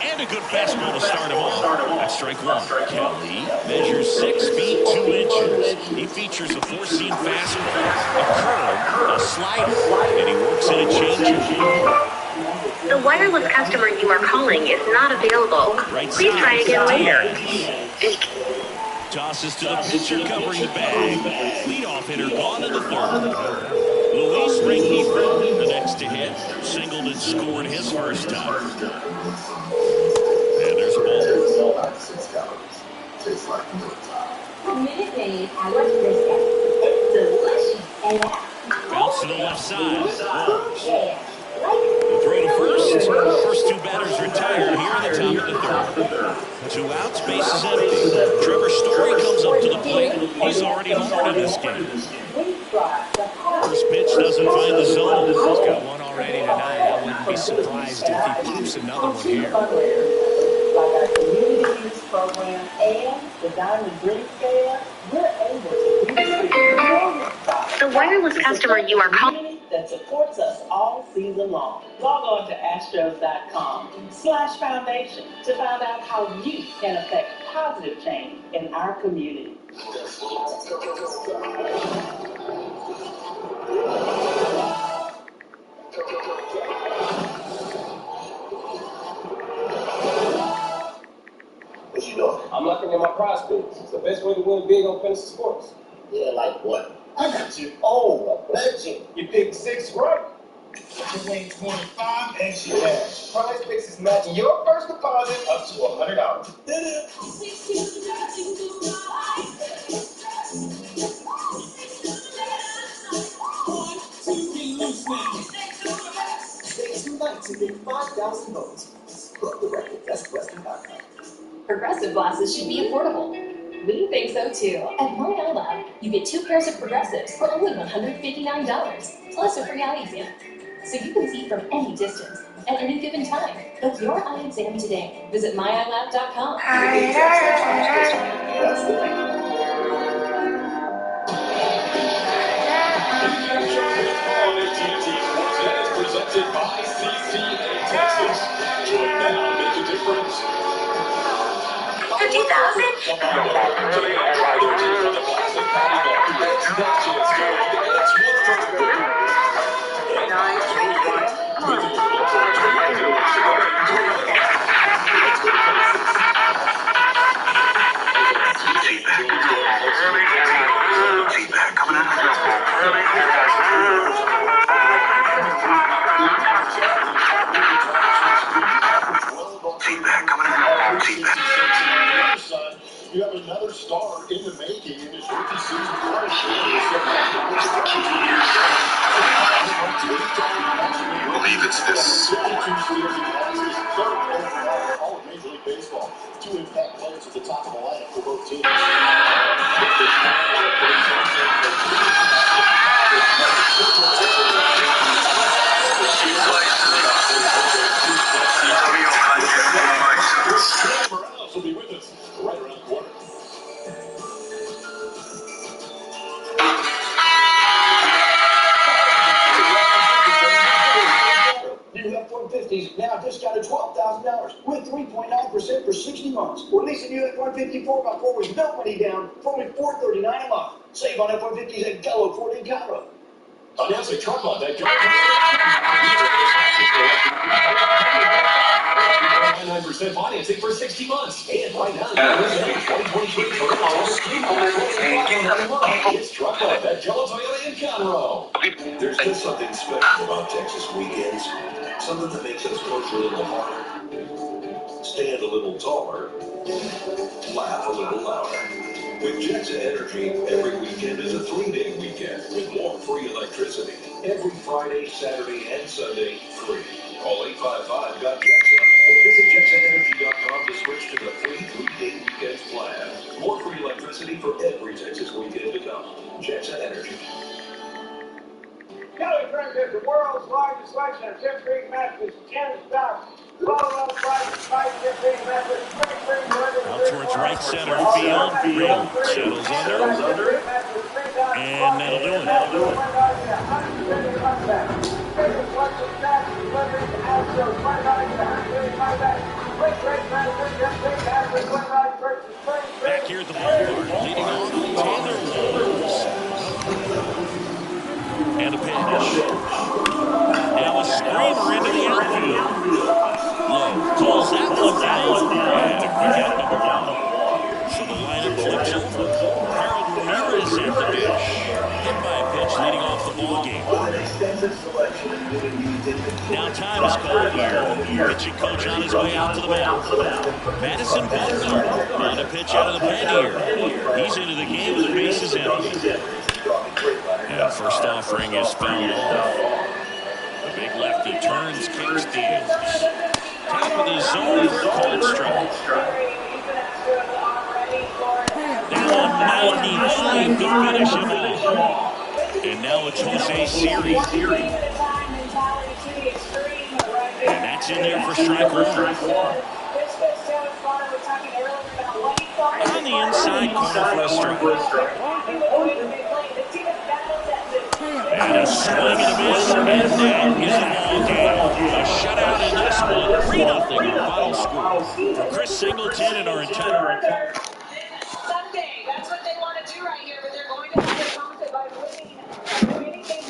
And a good fastball to start him off. That's strike 1. Kelly measures 6 feet 2 inches. He features a 4-seam fastball, a curve, a slider, and he works in a changeup. The wireless customer you are calling is not available. Please try again later. Tosses to the pitcher covering the bag. Leadoff hitter gone in the 3rd. Luis Rengifo, the next to hit. Singled and scored his first time. And there's a ball. Minute Maid Irish biscuit. Delicious and bounce to the left side. The throw to first. First 2 batters retired here in the top of the 3rd. 2 outs, bases empty. Trevor Story comes up to the plate. He's already homered in this game. First pitch doesn't find the zone. He's got 1 already tonight. I wouldn't be surprised if he pops another one here. Like our community use program and the Diamond Drink Fair, we're able to do The wireless customer you are calling that supports us all season long. Log on to astros.com/foundation to find out how you can affect positive change in our community. What you doing? I'm looking at my prospects. It's the best way to win big on fantasy sports. Yeah, like what? I got you. Oh, a legend. You picked 6 right. You win 25 extra cash. Prize Picks is matching your first deposit up to $100. To get 5,000 votes. Book the record. That's Western.com. Progressive glasses should be affordable. We think so too. At MyEyeLab, you get 2 pairs of progressives for only $159, plus a free eye exam. So you can see from any distance at any given time. Book your eye exam today. Visit myeyelab.com. That's the thing. Presented by CCA Texas. Join now, make a difference. 50,000. top of the lineup for both teams. Morales will be with us right around the corner. New F-150s now discounted $12,000 with 3.9% for 60 months. Or lease a new F-150 4x4 with no money down for only $439 a month. Save on F-150s at Gallo Ford in Cairo. Announcing truck lot that 9% financing for 60 months. And right now, 2023 it's truck lot that Jello Toyota in Conroe. There's just something special about Texas weekends. Something that makes us push a little harder, stand a little taller, laugh a little louder. With Jetsa Energy, every weekend is a 3-day weekend with more free electricity. Every Friday, Saturday, and Sunday, free. Call 855-GOT-JETSA or visit JetsaEnergy.com to switch to the free 3-day weekends plan. More free electricity for every Texas weekend to come. Jetsa Energy. Kelly Trent is the world's largest selection of Chip Creek matches, 10 stocks. Out towards right center field. Real settles under. And that'll do it. Back here at the ballpark, leading off Taylor Walls. And a pitch. Now a screamer into the outfield. Low pulls that one down. And a quick out number 1. So the lineup flips over. Harold Ramirez at the dish. Hit by a pitch leading off the ball game. Now time is called here. Pitching coach on his way out to the mound. Madison Butler on a pitch out of the pen here. He's into the game with the bases empty. And first offering is fouled off. The big lefty turns, kicks, deals. Top of the zone for a cold strike. Now a 95 to finish him off. And now it's Jose Siri. And that's in there for strike 1. On the inside corner for a strike. And a swing and a miss, and that is a ball game. A shutout in this one, 3-0 final score. For Chris Singleton and our entire... Sunday, that's what they want to do right here, but they're going to have to accomplish it by winning. Anything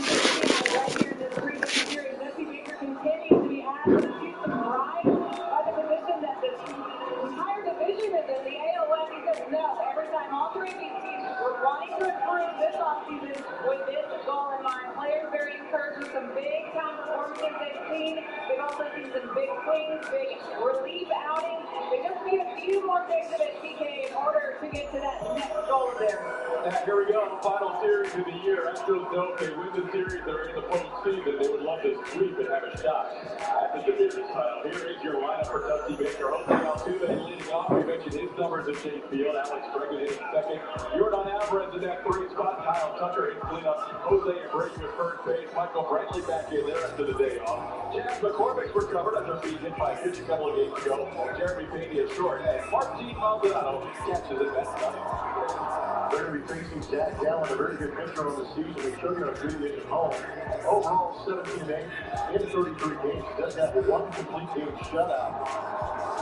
right here in this previous series. Jesse Baker continues to be asked to shoot some pride by the position that this entire division is in the AL West. He says no. Every time all 3 of these teams were wanting to improve this offseason with this goal in mind. Players very encouraged with some big time performances they've seen. They've also seen some big swings, big relief outings. They just need a few more things of it, PK, in order to get to that next goal of theirs. And here we go, final series of the year. Astros know if they win the series, they're in the postseason. They would love to sweep and have a shot at the division title. Here is your lineup for Dusty Baker. Jose Altuve leading off. We mentioned his numbers in Chase Field. Alex Bregman hitting second. Jordan Alvarez in that 3rd spot. Kyle Tucker in cleanup. Jose Abreu at first base. Michael Brantley back in there after the day off. Chad McCormick's recovered after being hit by a pitch a couple of games ago. Jeremy Pena short. And Martin Maldonado catches it that time. They're going to be facing Jack Gallen, a very good pitcher on the season. They show you a good at home. Overall, 17 innings in 33 games. Does have 1 complete game shutout.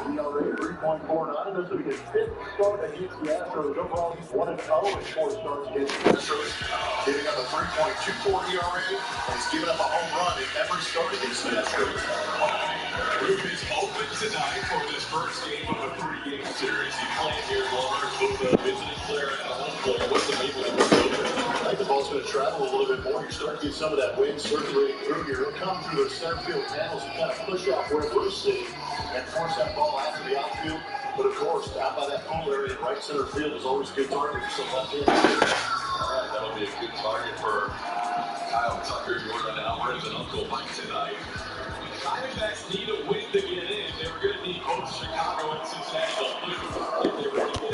ERA 3.49. This will be his 5th start against the Astros. Overall, he's 1-0 in 4 starts against the Astros. Giving up a 3.24 ERA, and he's given up a home run in every start against the Astros. Roof is open tonight for this first game of a 3-game series. You play here, Lawrence, with a visiting player and a home player. What's the main one? I think the ball's going to travel a little bit more. You're starting to get some of that wind circulating through here. It'll come through the center field panels and kind of push off where Bruce sitting and force that ball out to the outfield. But of course, out by that pool area, right center field is always a good target for some left-handed hitters. All right, that'll be a good target for Kyle Tucker, Jordan Alvarez, and Uncle Mike tonight. Dynasty need a win to get in. They were going to need both Chicago and Cincinnati to lose if they were going to get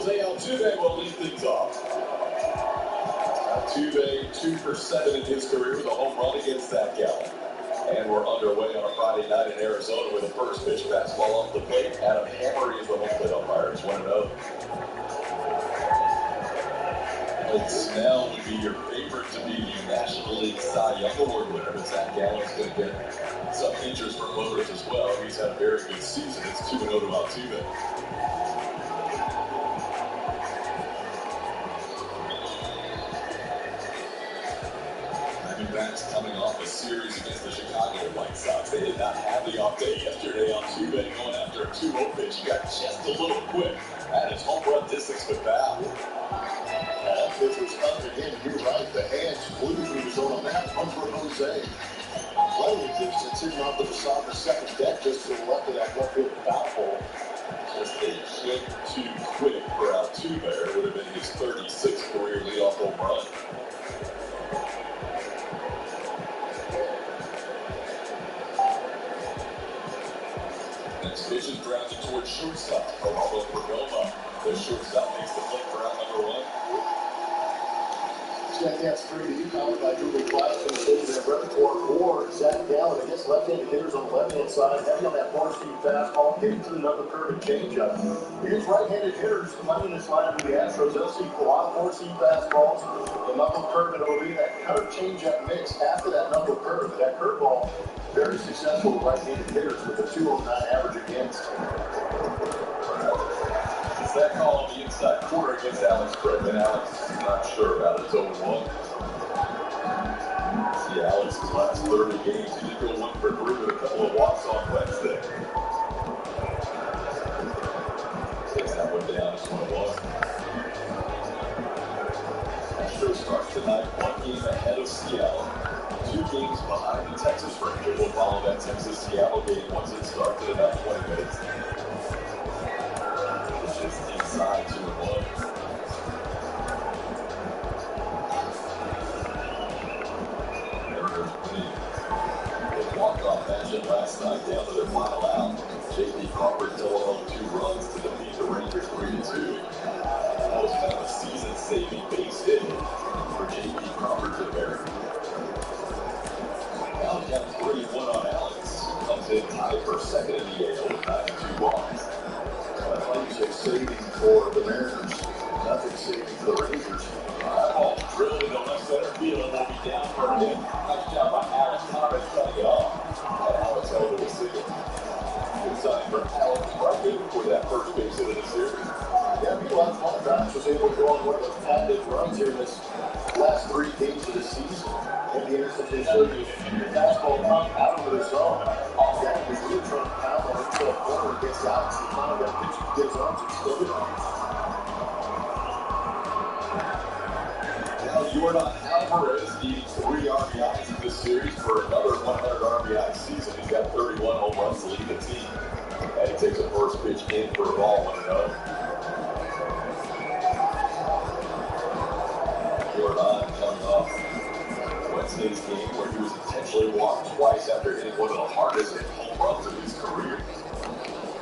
Jose Altuve will lead things off. Altuve 2 for 7 in his career with a home run against Zach Gallen. And we're underway on a Friday night in Arizona with a first pitch fastball off the plate. Adam Hammery is the home plate umpire. It's 1-0. Snell would be your favorite to be the National League Cy Young Award winner, but Zach Gallen's going to get some interest from voters as well. He's had a very good season. It's 2-0 to Altuve. Dbacks coming off a series against the Chicago White Sox. They did not have the off day yesterday. Altuve going after a 2-0 pitch. He got just a little quick at his home run distance with foul. That pitch was up again. You're right. The hands flew through the zone on that one for Jose. Plenty of distance sitting off the facade of the second deck just to the left of that left field foul pole. Just a hit too quick for Altuve. It would have been his 36th career leadoff home run. Next pitch is grounded towards shortstop. Geraldo Perdomo. The shortstop makes the play for out number 1. Jack Gat's 3D, powered by Google Glass, and the their repertoire for Zach Gallen against left-handed hitters on the left-hand side, heavy on that four-seam fastball, hitting to the number curve and changeup. Against right-handed hitters, playing in this lineup with the Astros, they'll see a lot of four-seam fastballs, the knuckle curve, and it'll be that cutter changeup mix after that knuckle curve. That curveball, very successful with right-handed hitters with a 209 average against. That call on the inside corner against Alex Bregman. Alex is not sure about it. It's 0-1. See Alex's last 30 games. He did go 1 for 3 with a couple of walks on Wednesday. Takes that one down. It's 1-1. Astros starts tonight 1 game ahead of Seattle. 2 games behind the Texas Rangers. We'll follow that Texas-Seattle game once it starts in about 20 minutes. Inside 2-1. They walked off matchup last night down to their final out. J.P. Crawford telephoned 2 runs to defeat the Rangers 3-2. That was kind of a season-saving base hit for J.P. Crawford to bury. Now we got 3-1 on Alex. Comes in tied for second in the AL with 92 walks. Like you say, saving for the Mariners, nothing saving for the Rangers. Ball drilled into left center field and will be down for a hit. Nice job by Alex Thomas trying to get off. And Alex held it a single. Good sign for Alex Bregman for that first base hit of the series. Yeah, people have fun. Dodge was able to go on one of those patented runs here in this last 3 games of the season. And the instant they showed you the fastball come out of the zone. Yeah, he was really trying to pound on into a corner against Alex. He finally got a pitch to get his arms extended on. Now Jordan Alvarez needing 3 RBIs in this series for another 100 RBI season. He's got 31 home runs to lead the team. And he takes a first pitch in for a ball 1-0. Jordan coming off Wednesday's game where he was intentionally walked twice after hitting one of the hardest hit home runs of his career.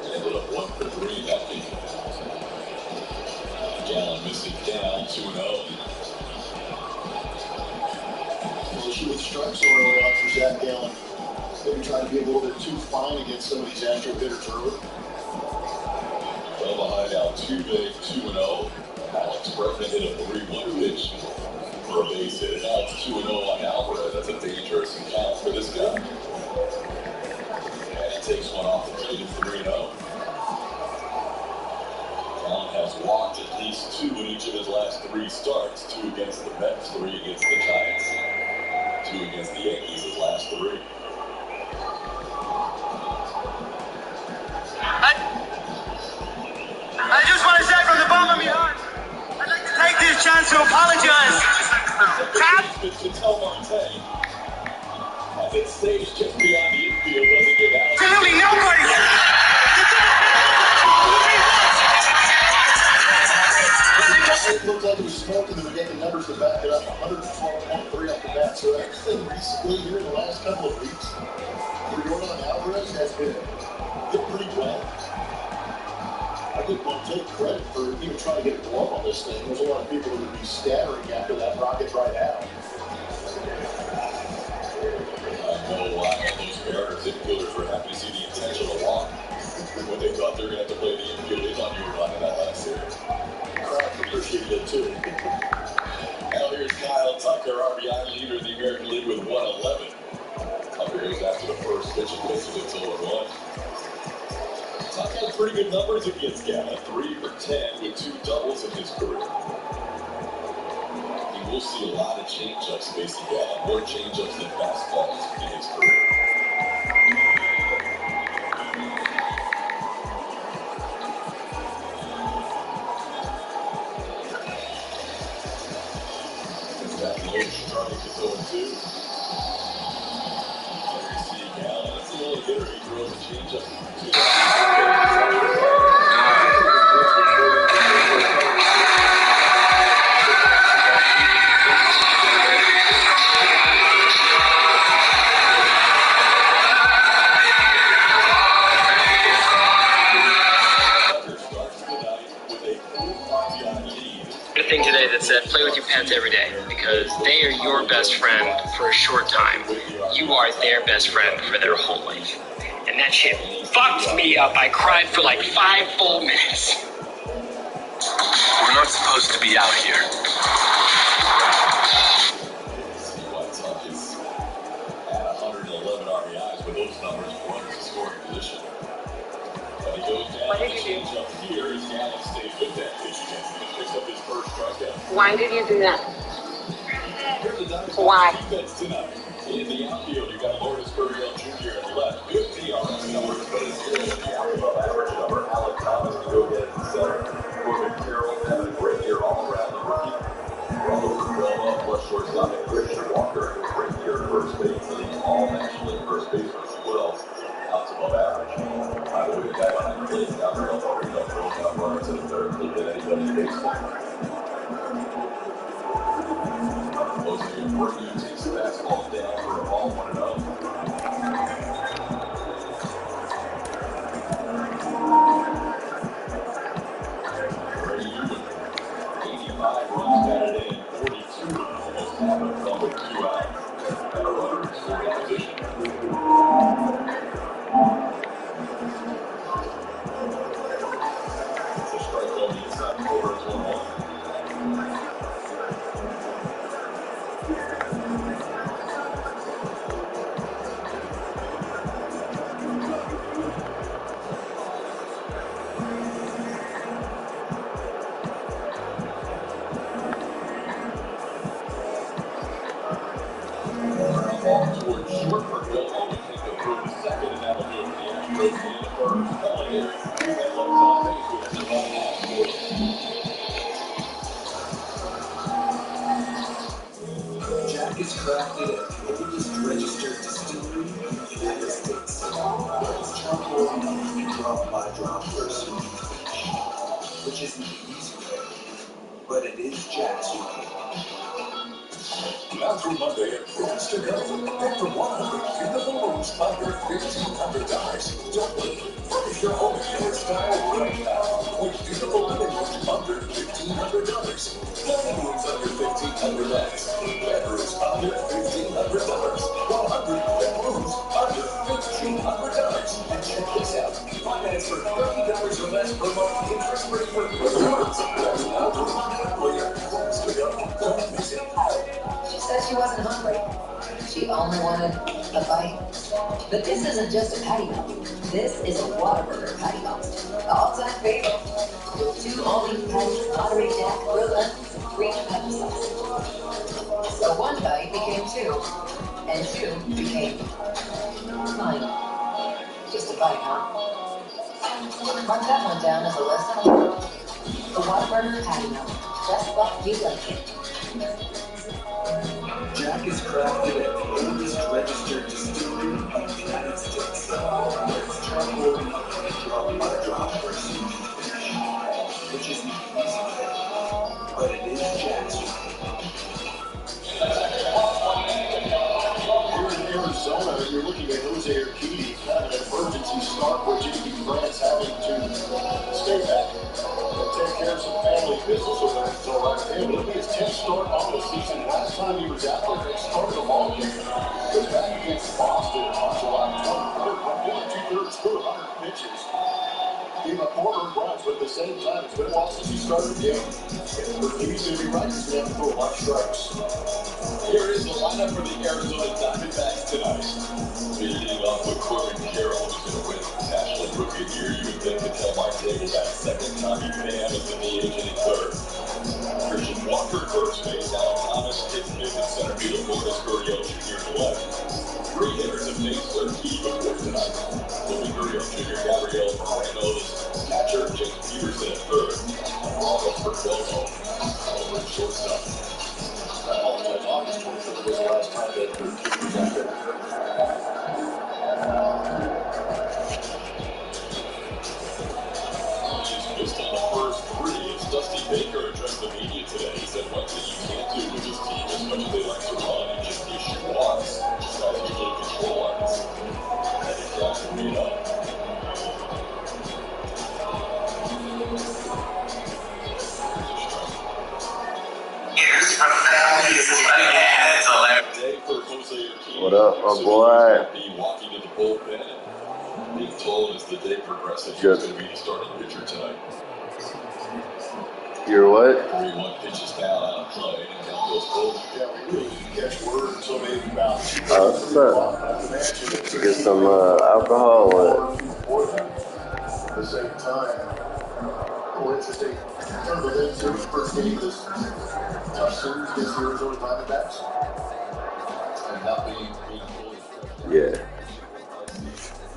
It ended up 1 for 3 in that game. Gallen missing down 2-0. With strikes early on for Zach Gallen. Maybe trying to be a little bit too fine against some of these Astro hitters early. Well behind Altuve 2-0. Alex Bregman hit a 3-1 pitch for a base hit. Now it's 2-0 on Alvarez. That's a dangerous count for this guy. And he takes one off the plate at 3-0. Gallen has walked at least 2 in each of his last 3 starts. 2 against the Mets, 3 against the Giants. 2 against the Yankees his last 3. I just want to say from the bottom of my heart, I'd like to take this chance to apologize. As it stays just beyond the infield, doesn't give out. Absolutely nobody. It looked like it was smoking, and we get the numbers to back it up. 112.3 off the bat. So everything recently here in the last couple of weeks for Jordan Alvarez has been hit pretty well. I think will take credit for even trying to get a glove on this thing. There's a lot of people who would be scattering after that rocket right out. I know why all those Mariners infielders were happy to see the intentional walk. When they thought they were going to have to play the infield, they thought you were running that last series. Crowd appreciated it too. Now here's Kyle Tucker, RBI leader in the American League with 111. Tucker goes after the first pitch and misses it 0-1. Tucker has pretty good numbers against Gallon, 3 for 10 with 2 doubles in his career. He will see a lot of changeups facing Gallon, more changeups than fastballs in his career. That low strike is 0-2. There you see Gallon. That's the only hitter he throws a changeup to. Thing today that said play with your pets every day because they are your best friend for a short time. You are their best friend for their whole life. And that shit fucked me up. I cried for like 5 full minutes. We're not supposed to be out here. Tuck is at 111 RBIs with those numbers, runners in scoring position. But he goes down and change up here as Gallon stays with that pitch against him. Picks up his first strikeout. Why did you do that? Here's the Dynasty Why? defense tonight. In the outfield, you got Lourdes Gurriel Jr. at left. Good PRS numbers, but it's still the above average number. Alec Thomas can go get it in center. Corbin Carroll having a great year all around the rookie. Ronald Perdomo, plus shortstop, and Christian Walker, a great year at first base. I think all National League first basemen as well. Out above average. By the way, the guy behind the plate, Gabriel Moreno, throws out runners to the third league than anybody in baseball. Jose Abreu takes the fastball down for a ball, 1-0. Brady Ewing, 85 runs batted in, 42, almost half of them with 2 outs. And a runner in scoring position. It's a strike on the inside corner, it's 1-1. Ball towards short for Gilmore. We take the through the second, and that'll do it for the Astros in the first. Calling it. That looks on base with about half quarter. Jack is crafted at the oldest registered distillery in the United States. It's charcoal drop by drop versus which isn't the easy way, but it is Jack's way. Now through Monday at Rooms to Go. Pick from 100 beautiful rooms under $1,500. Don't wait. Furnish your home in your style right now. With beautiful living rooms under $1,500. Dining rooms under $1,500. Bedrooms under $1,500. 100 bedrooms under $1,500. And check this out. Finance for $30 or less per month. Interest-free for 3 months. That's now through Monday. Rooms to Go. Don't miss it. She said she wasn't hungry. She only wanted a bite. But this isn't just a patty melt. This is a Whataburger patty melt. The all-time favorite. With 2 all-beef patties, Monterey Jack, grilled onions, and 3 pepper sauce. So 1 bite became 2. And 2 became fine. Just a bite, huh? Mark that one down as a lesson. The Whataburger patty melt. Just like you like it. Jack is crafted at the oldest registered distillery in the United States. It's charcoal drop by drop versus which isn't the easy way, but it is Jack's way. Here in Arizona, you're looking at Jose Urquidy, kind of an emergency start where JP France having to stay back. business with him until last game. It'll be his 10th start on the season. Last time he was out there, they started a ball game. It was back against Boston on July 23rd. Went 2/3 through 100 pitches. Gave up 4 earned runs, but at the same time, it's been a while since he started the game. He's going to be right. He's going to have to throw a lot of strikes. Here is the lineup for the Arizona Diamondbacks tonight. Leading off with Corbin Carroll, who's going to win National Rookie of the Year. You would think Ketel Marte was that second Tommy Pham is in the age in third. Christian Walker first base, Alan Thomas, hits mid and center field, Lourdes Gurriel Jr. to left. 3 hitters have faced their key before tonight. Lourdes Gurriel Jr., Gabriel Moreno, catcher, James Peterson at third, and Ronald Perdomo over at shortstop. August 25th was the last time that the keeper got there. Just on the first 3, it's Dusty Baker addressed the media today. He said one thing you can't do with this team, as much as they like to run and just issue walks, just have to be a little control on it. And it's got to be up. What up, my boy? Walking to the bullpen and being told as the day progresses, he's going to be the starting pitcher tonight. You're what? 3-1 pitches down on a play, and down goes Cole. Yeah, we really didn't catch word until maybe about 2 what's up? Get some alcohol with it. At the same time, well, interesting. Turn the Lynn series first game of this tough series against the Arizona Diamondbacks. And not being fully. Yeah.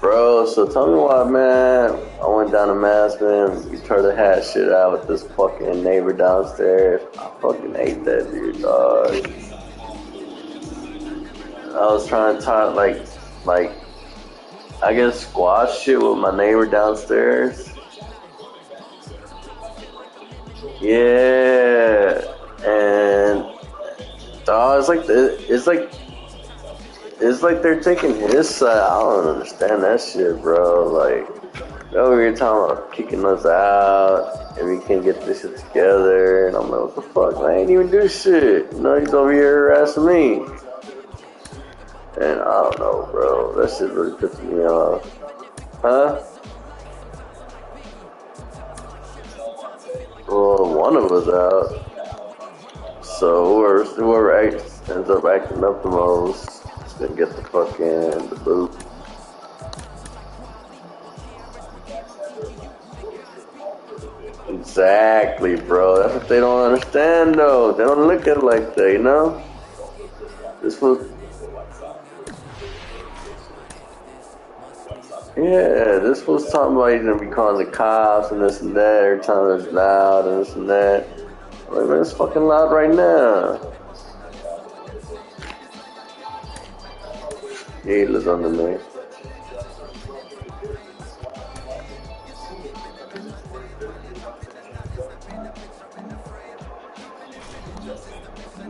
Bro, so tell me why, man. I went down to Mass, man. We tried to hash shit out with this fucking neighbor downstairs. I fucking hate that dude, dog. I was trying to talk, like, I guess squash shit with my neighbor downstairs. Yeah. And, dog, it's like they're taking his side. I don't understand that shit, bro. Like, over here talking about kicking us out and we can't get this shit together. And I'm like, what the fuck? I ain't even do shit. You know, he's over here harassing me. And I don't know, bro. That shit really pisses me off. Huh? Well, one of us out. So whoever ends up acting up the most, then get the fucking the boot. Exactly, bro. That's what they don't understand, though. They don't look at it like that, you know? This was... Yeah, this was talking about he's gonna be calling the cops and this and that every time it's loud and this and that. I'm like, man, it's fucking loud right now. He lives under me.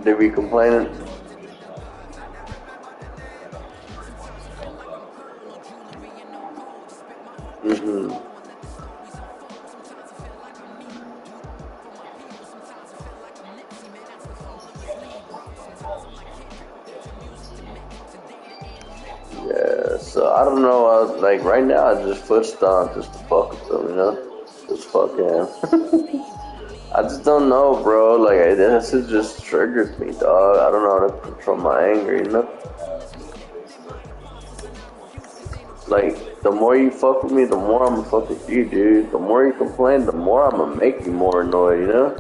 They be complaining. Yeah, so I don't know, like right now I just foot stomp just to fuck with them, you know? Just fuck him. I just don't know, bro, like this just triggers me, dog. I don't know how to control my anger, you know? Like, the more you fuck with me, the more I'm gonna fuck with you, dude. The more you complain, the more I'm gonna make you more annoyed, you know?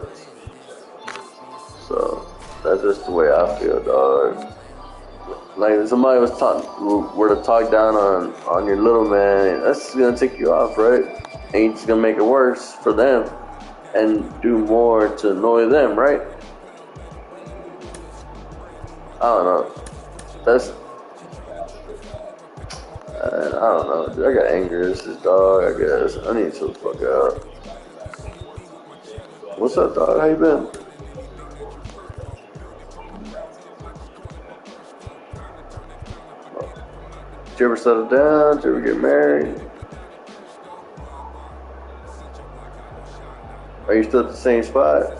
So, that's just the way I feel, dog. Like, if somebody were to talk down on your little man, that's gonna take you off, right? And you're just gonna make it worse for them and do more to annoy them, right? I don't know. I don't know, dude. I got anger. This is dog, I guess. I need to chill the fuck out. What's up, dog? How you been? Did you ever settle down? Did you ever get married? Are you still at the same spot?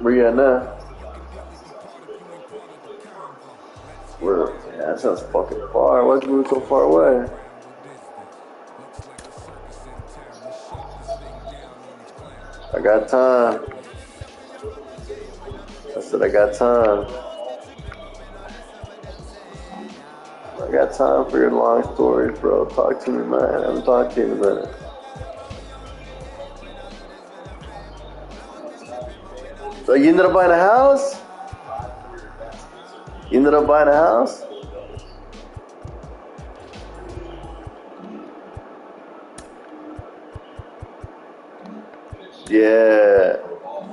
Where you at now? Where? Yeah, that sounds fucking far. Why'd you move so far away? I got time. I said I got time. I got time for your long stories, bro. Talk to me, man. I haven't talked to you in a minute. So you ended up buying a house? You ended up buying a house? Yeah.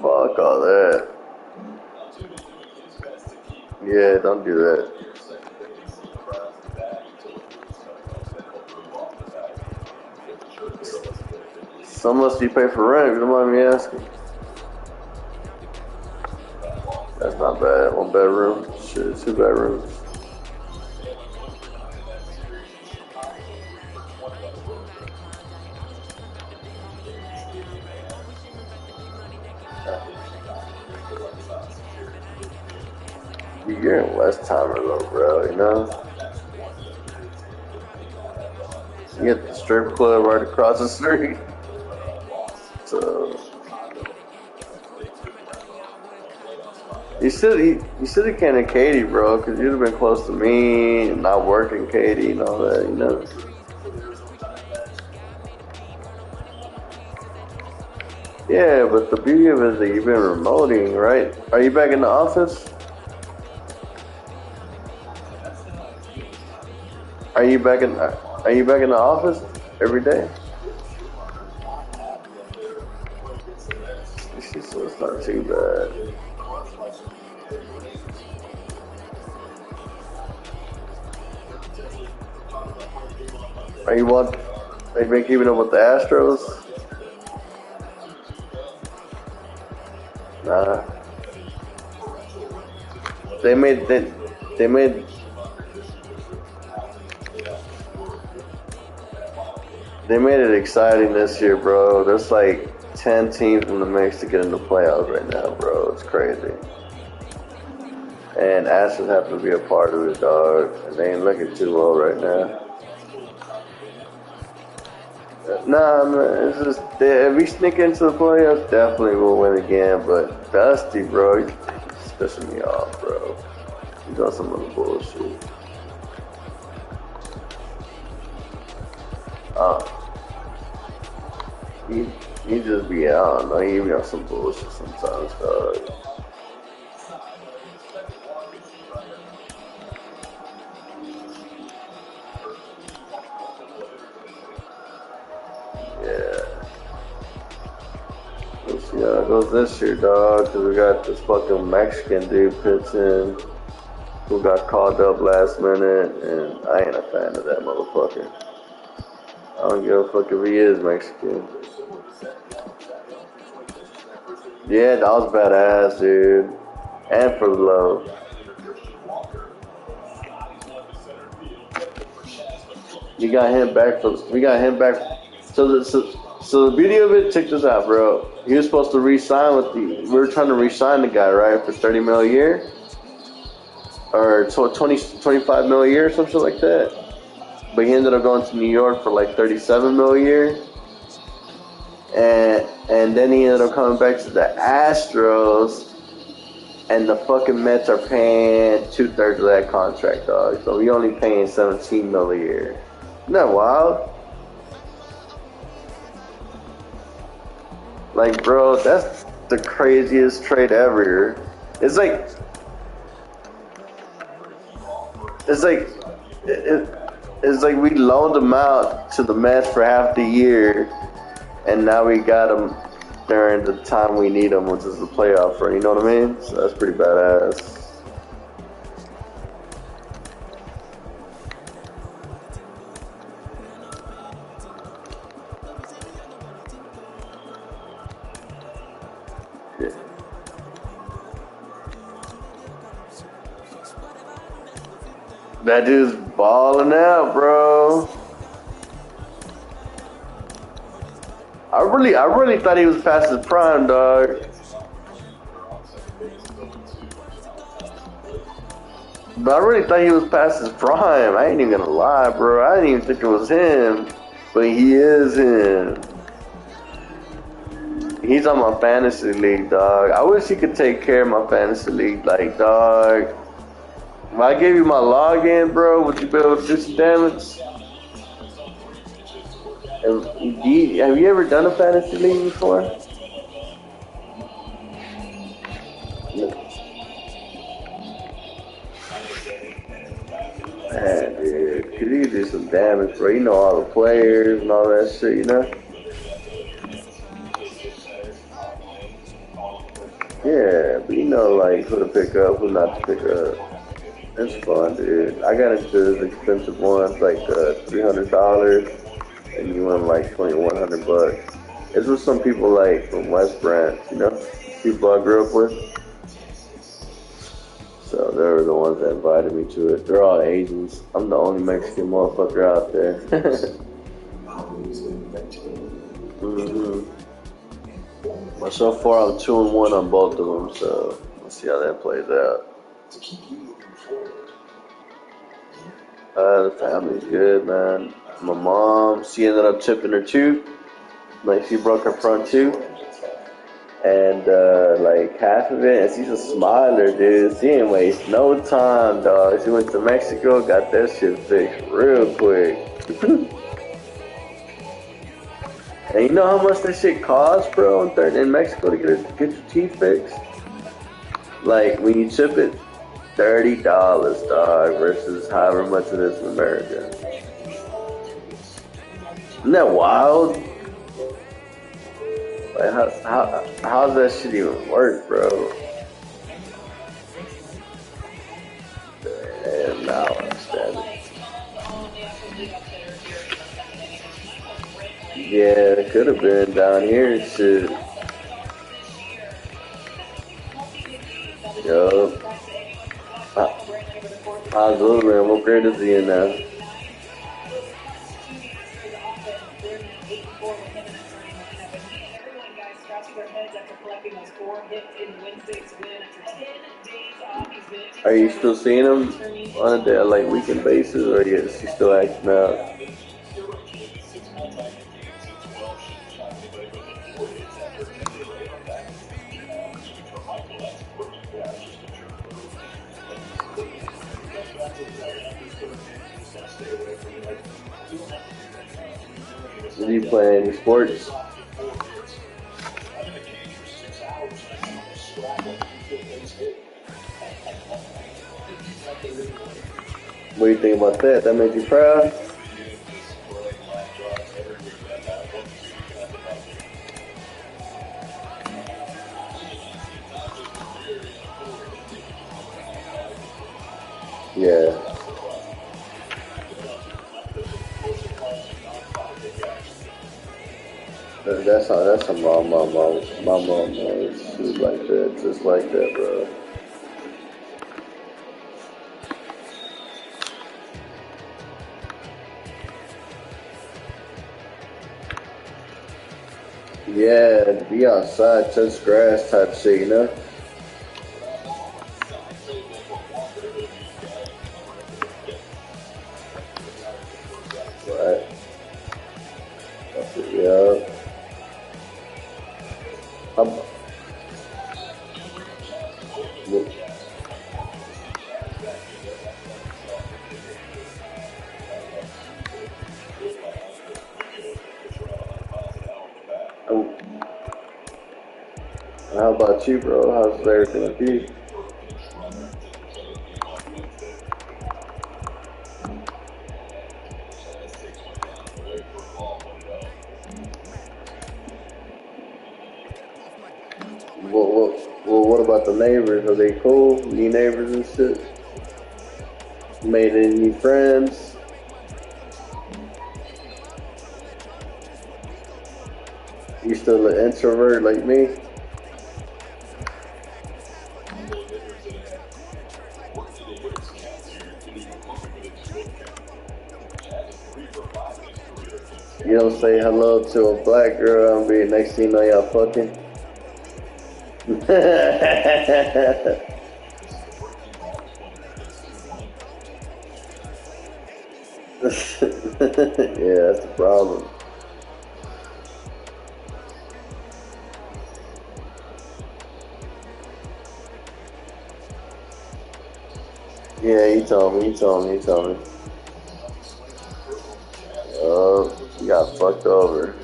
Fuck all that. Yeah, don't do that. So much do you pay for rent, if you don't mind me asking? That's not bad. 1 bedroom. Shit, 2 bedrooms. You're in West Timer though, bro, you know? You get the strip club right across the street. So you should came to Katy, bro, because you'd have been close to me and not working Katy and all that, you know? Yeah, but the beauty of it is that you've been remoting, right? Are you back in the office? Are you back in the office every day? So it's not too bad. Are you been keeping up with the Astros? Nah. They made it exciting this year, bro. There's like 10 teams in the mix to get in the playoffs right now, bro. It's crazy. And Astros happen to be a part of it, dog. And they ain't looking too well right now. Nah, man, it's just if we sneak into the playoffs, definitely we'll win again. But Dusty, bro, he's pissing me off, bro. He's on some other bullshit. He just be, I don't know, he be on some bullshit sometimes, dog. Yeah. We'll see how it goes this year, dog, because we got this fucking Mexican dude pitching who got called up last minute, and I ain't a fan of that motherfucker. I don't give a fuck if he is Mexican. Yeah, that was badass, dude. And for the love. We got him back. So the beauty of it, check this out, bro. He was supposed to re-sign we were trying to re-sign the guy, right, for $30 million a year? Or 25 million a year, something like that. But he ended up going to New York for like 37 million a year. And then he ended up coming back to the Astros, and the fucking Mets are paying 2/3 of that contract, dog. So we only paying 17 million a year. Isn't that wild? Like, bro, that's the craziest trade ever. It's like we loaned him out to the Mets for half the year, and now we got him during the time we need him, which is the playoff run. You know what I mean? So that's pretty badass. Yeah. That dude's balling out, bro. I really thought he was past his prime, dog. But I really thought he was past his prime. I ain't even gonna lie, bro. I didn't even think it was him. But he is him. He's on my fantasy league, dog. I wish he could take care of my fantasy league. Like, dog, if I gave you my login, bro, would you be able to do some damage? Have you ever done a fantasy league before? Man, dude, could you do some damage, bro? You know all the players and all that shit, you know? Yeah, but you know, like, who to pick up, who not to pick up. It's fun, dude. I got into this expensive one, like $300, and you won like $2,100. It's with some people like from West Branch, you know, people I grew up with. So they were the ones that invited me to it. They're all Asians. I'm the only Mexican motherfucker out there. But so far I'm 2-1 on both of them, so let's see how that plays out. The family's good, man. My mom, she ended up chipping her tooth. Like, she broke her front tooth. And, like, half of it, and she's a smiler, dude. She didn't waste no time, dog. She went to Mexico, got that shit fixed real quick. And you know how much that shit costs, bro, in Mexico to get your teeth fixed? Like, when you chip it, $30, dog, versus however much it is in America. Isn't that wild? Like, how's that shit even work, bro? Damn, now I understand it. Yeah, it could have been down here, shit. Yup. How's those, man? What grade is he in now? Are you still seeing him on a day, like weekend basis, or is he still acting out? Did you play any sports? What do you think about that? That made you proud? Yeah. That's how my mom is. She's like that, just like that, bro. Yeah, to be outside, touch grass type shit, you know? Right. Yeah. How about you, bro? How's everything with you? What about the neighbors? Are they cool? Any neighbors and shit? Made any friends? You still an introvert like me? You don't say hello to a black girl and be next thing you know y'all fucking. Yeah, that's the problem. Yeah, he told me. Oh, he got fucked over.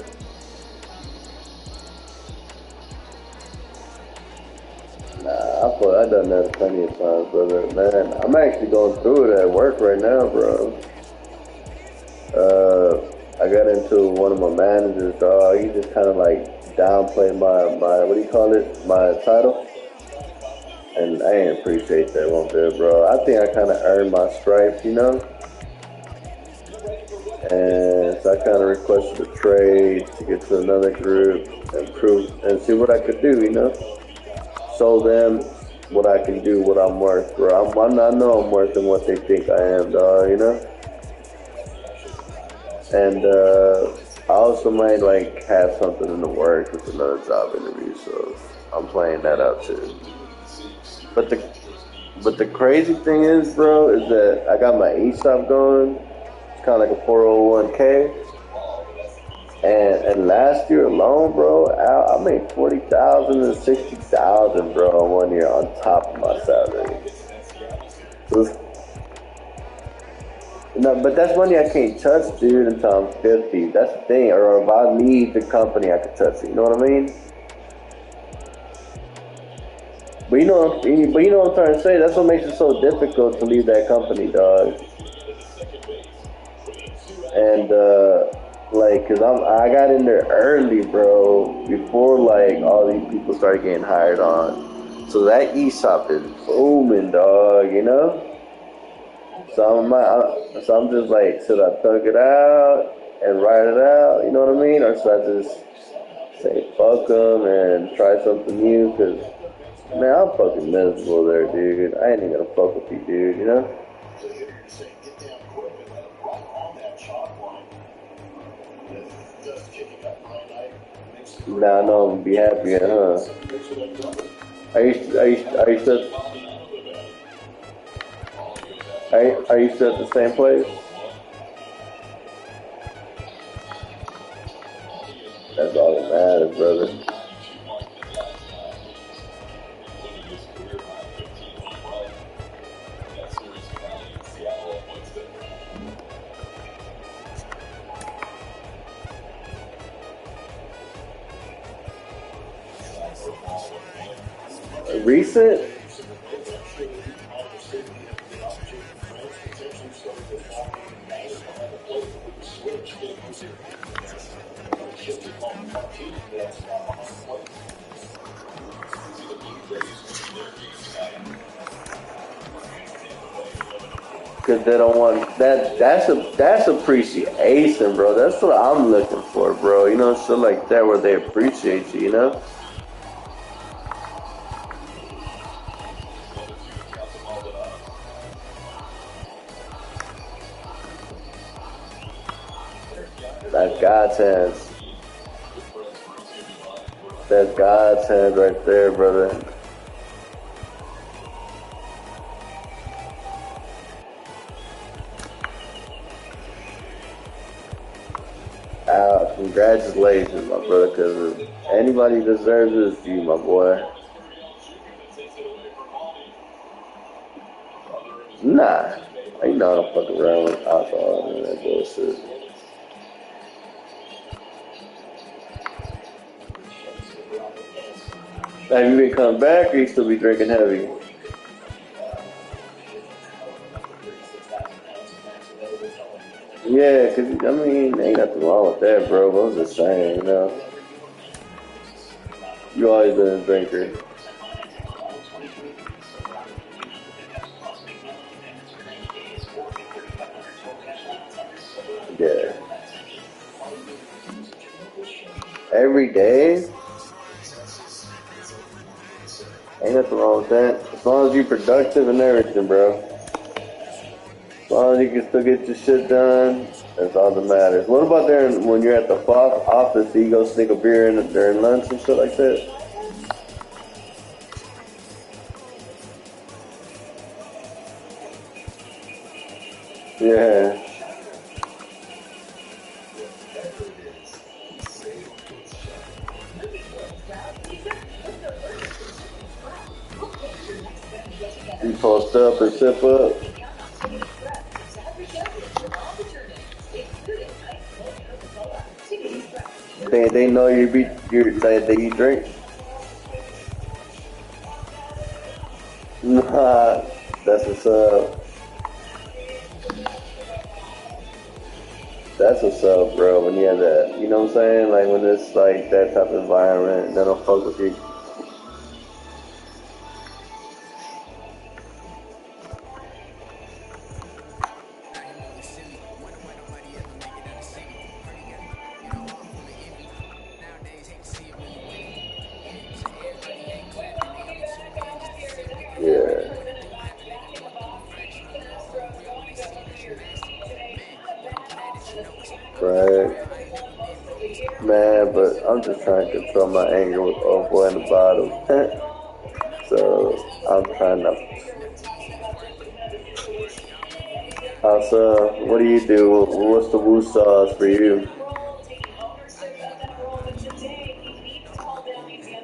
Nah, I done that plenty of times, brother. Man, I'm actually going through it at work right now, bro. I got into one of my managers, dog. He just kind of like downplayed my what do you call it? My title. And I ain't appreciate that one bit, bro. I think I kind of earned my stripes, you know? And so I kind of requested a trade to get to another group and prove and see what I could do, you know? Show them what I can do, what I'm worth, bro. I know I'm worth than what they think I am, dog, you know? And I also might like have something in the works with another job interview, so I'm playing that out too. But the crazy thing is, bro, is that I got my ESOP going. It's kind of like a 401k. And last year alone, bro, I made $40,000 and $60,000, bro, 1 year on top of my salary. No, but that's money I can't touch, dude, until I'm 50. That's the thing. Or if I leave the company, I can touch it. You know what I mean? But you know what I'm trying to say? That's what makes it so difficult to leave that company, dog. And, like, cause I got in there early, bro, before, like, all these people started getting hired on. So that ESOP is booming, dog, you know? So I'm just like, should I thug it out and ride it out, you know what I mean? Or should I just say fuck them and try something new? Cause, man, I'm fucking miserable there, dude. I ain't even gonna fuck with you, dude, you know? Nah, I know I'm gonna be happy, huh? Are you still at the same place? That's all that matters, brother. Recent? Cause they don't want that. That's appreciation, bro. That's what I'm looking for, bro. You know, shit like that where they appreciate you. You know. That's God's hands. That's God's hands right there, brother. Congratulations, my brother, because if anybody deserves it, it's you, my boy. Nah, you know I don't fuck around with alcohol and that bullshit. Have you been coming back, or you still be drinking heavy? Yeah, cause I mean, ain't nothing wrong with that, bro. But I'm just saying, you know, you always been a drinker. Yeah. Every day? Ain't nothing wrong with that. As long as you're productive and everything, bro. As long as you can still get your shit done. That's all that matters. What about when you're at the office? Do you go sneak a beer in during lunch and shit like that? Yeah. You post up and sip up. They know that you drink. Nah, that's what's up. That's what's up, bro. When you have that, you know what I'm saying? Like when it's like that type of environment, they don't fuck with you. Yeah. Right. Man, but I'm just trying to control my anger with old boy in the bottom. So I'm trying to. What do you do? What's the woo sauce for you?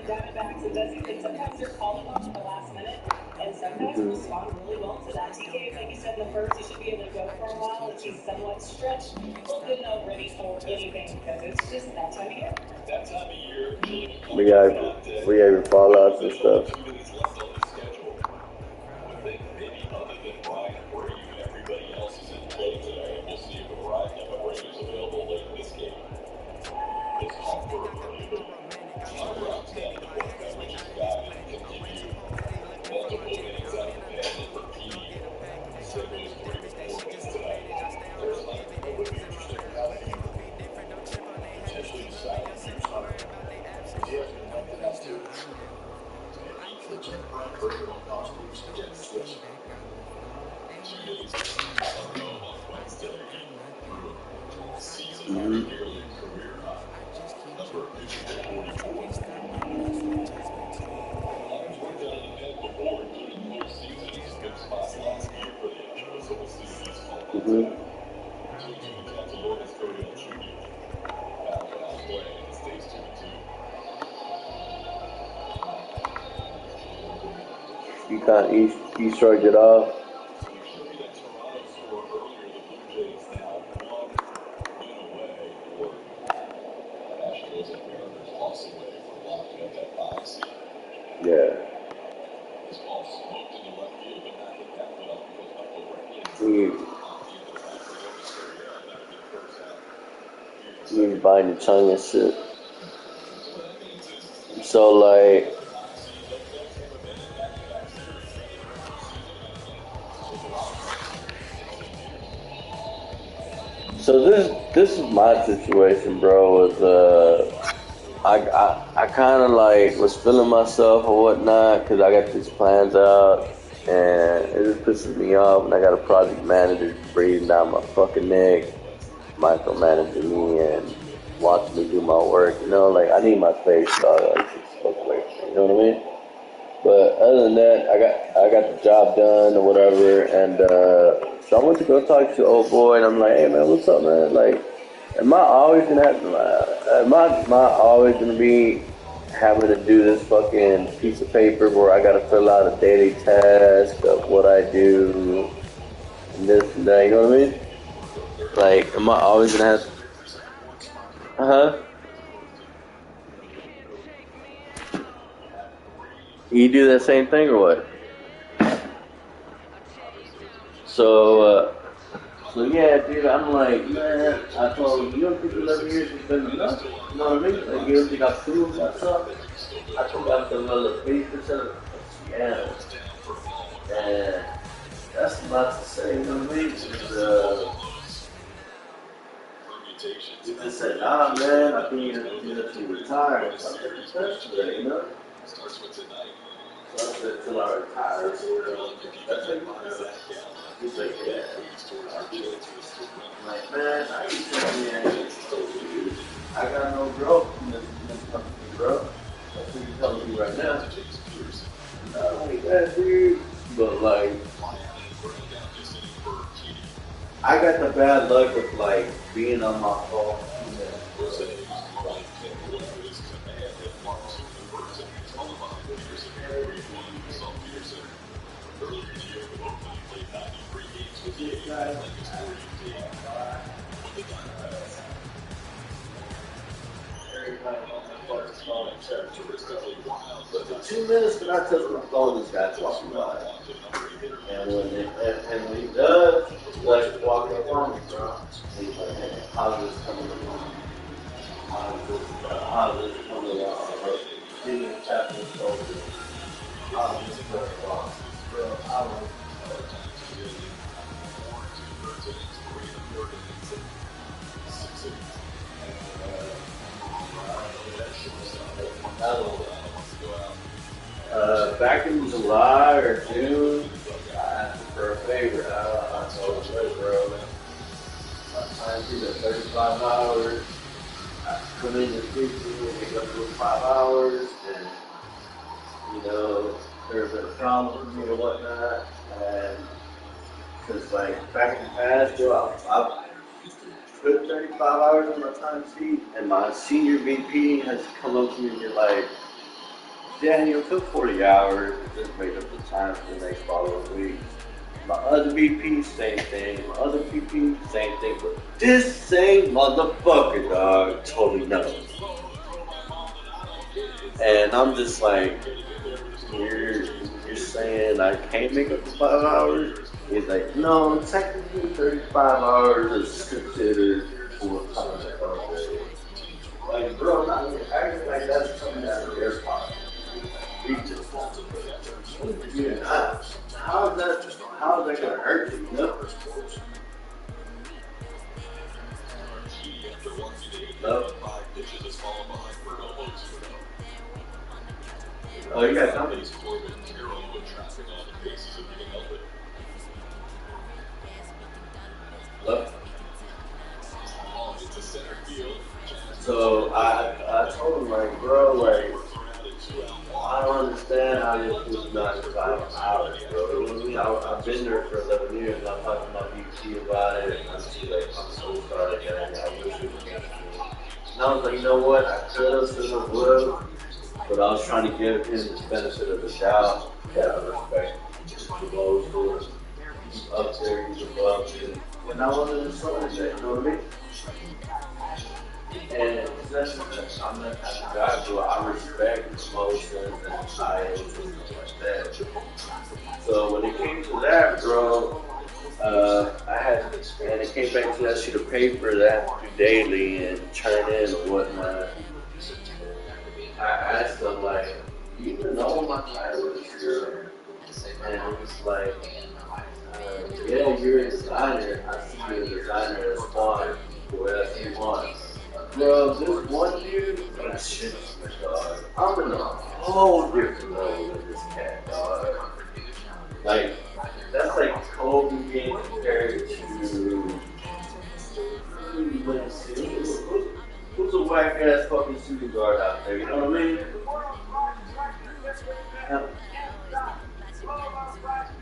Dbacks it's sometimes they're called upon in the last minute, and some guys respond really well to that. TK, like you said in the first, he should be able to go for a while if he's somewhat stretched. Well, good enough, ready for anything because it's just that time of year. That time of year. We got fallouts and stuff. Everybody else is in play today. We'll see if a variety of Rangers available later this game. This is our first early. We're up to that in the book beverages guide and continue. Multiple innings out of the pen and repeating. St. Louis putting up 4 wins tonight. There's nothing that would be interesting about it. Potentially deciding who's hunter. Yeah, that's too. The Jim Brown personal costumes again switch. 2 days on Wednesday. Season nearly career high. Number of pitches at 44. Lions were down the head before, including the postseason. It's a good spot last year for the Astros, so we'll see what these call. Switching to Tampa Lourdes Cody Jr. Battle it out play, and it stays 2-2. You shrugged it off. Yeah. You biting your tongue and shit. So like. So this is my situation, bro. I kind of like was feeling myself or whatnot because I got these plans out, and it just pisses me off. And I got a project manager breathing down my fucking neck, micromanaging me and watching me do my work. You know, like I need my space, dog. You know what I mean? But other than that, I got the job done or whatever, and so I went to go talk to old boy, and I'm like, hey man, what's up, man? Like, am I always gonna be having to do this fucking piece of paper where I gotta fill out a daily task of what I do and this and that? You know what I mean? Like, am I always gonna have? You do that same thing or what? So yeah, dude, I'm like, man, I told him, you don't think 11 years has been enough? You know what I mean? Like, you don't think I've proved myself? I think I've developed 80% of Seattle. And that's a lot to say, you know what I mean? You just said, nah, man, I think you retire. So I'm pretty special today, you know? So I said, till I retire, that's it. He's like, yeah. I'm like, man, I can tell me I got no growth in this company, bro. That's what you're telling me right now. Not only that, dude, but like, I got the bad luck of like being on my phone. But for 2 minutes, when I touch my phone, this guy's walking by. And when he does, he's like walking up on me, bro. And he's like, hey, how's this coming along? How's this coming along? Give me a tap on the shoulder. How's this going along? Bro, I don't know. Back in July or June, I asked him for a favor. I told him, hey, bro, my time is at 35 hours. I come in the kitchen and make up for 5 hours, and, you know, there's been a problem with me or whatnot. And, because, like, back in the past, bro, I've put 35 hours on my time sheet, and my senior VP has come up to me and be like, Daniel, took 40 hours, just made up the time for the next following week. My other VP, same thing. My other VP, same thing. But this same motherfucker, dog, totally knows. And I'm just like, you're saying I can't make up the 5 hours? He's like, no, technically 35 hours is considered full time. Like, bro, not acting like that's coming out of their pocket. Yeah, how is that gonna hurt you? No. No. Oh, you got something? Hello? So I told him, like, bro, like, I don't understand how this was not 5 hours, bro. You know what I mean? I've been there for 11 years, and I'm talking to my VP about it, and I'm just like, I'm so sorry, and I wish it was against me. And I was like, you know what? I could have, would have, but I was trying to give him the benefit of the doubt, that I respect the those who are up there, he's above me. And I wasn't insulted that, you know what I mean? And I'm that type of guy, bro. I respect emotions and styles and stuff like that. So when it came to that, bro, and it came back to that sheet of paper that I have to do daily and turn in and whatnot. I asked them, like, you even know what my title is, girl? And it was like, yeah, you're a designer. I see you're a designer that's fun, whatever you want. Bro, this one dude, that shit, dog. I'm in a whole different level with this cat, dog. Like, that's like Kobe being compared to, who's a whack ass fucking shooting guard out there, you know what I mean?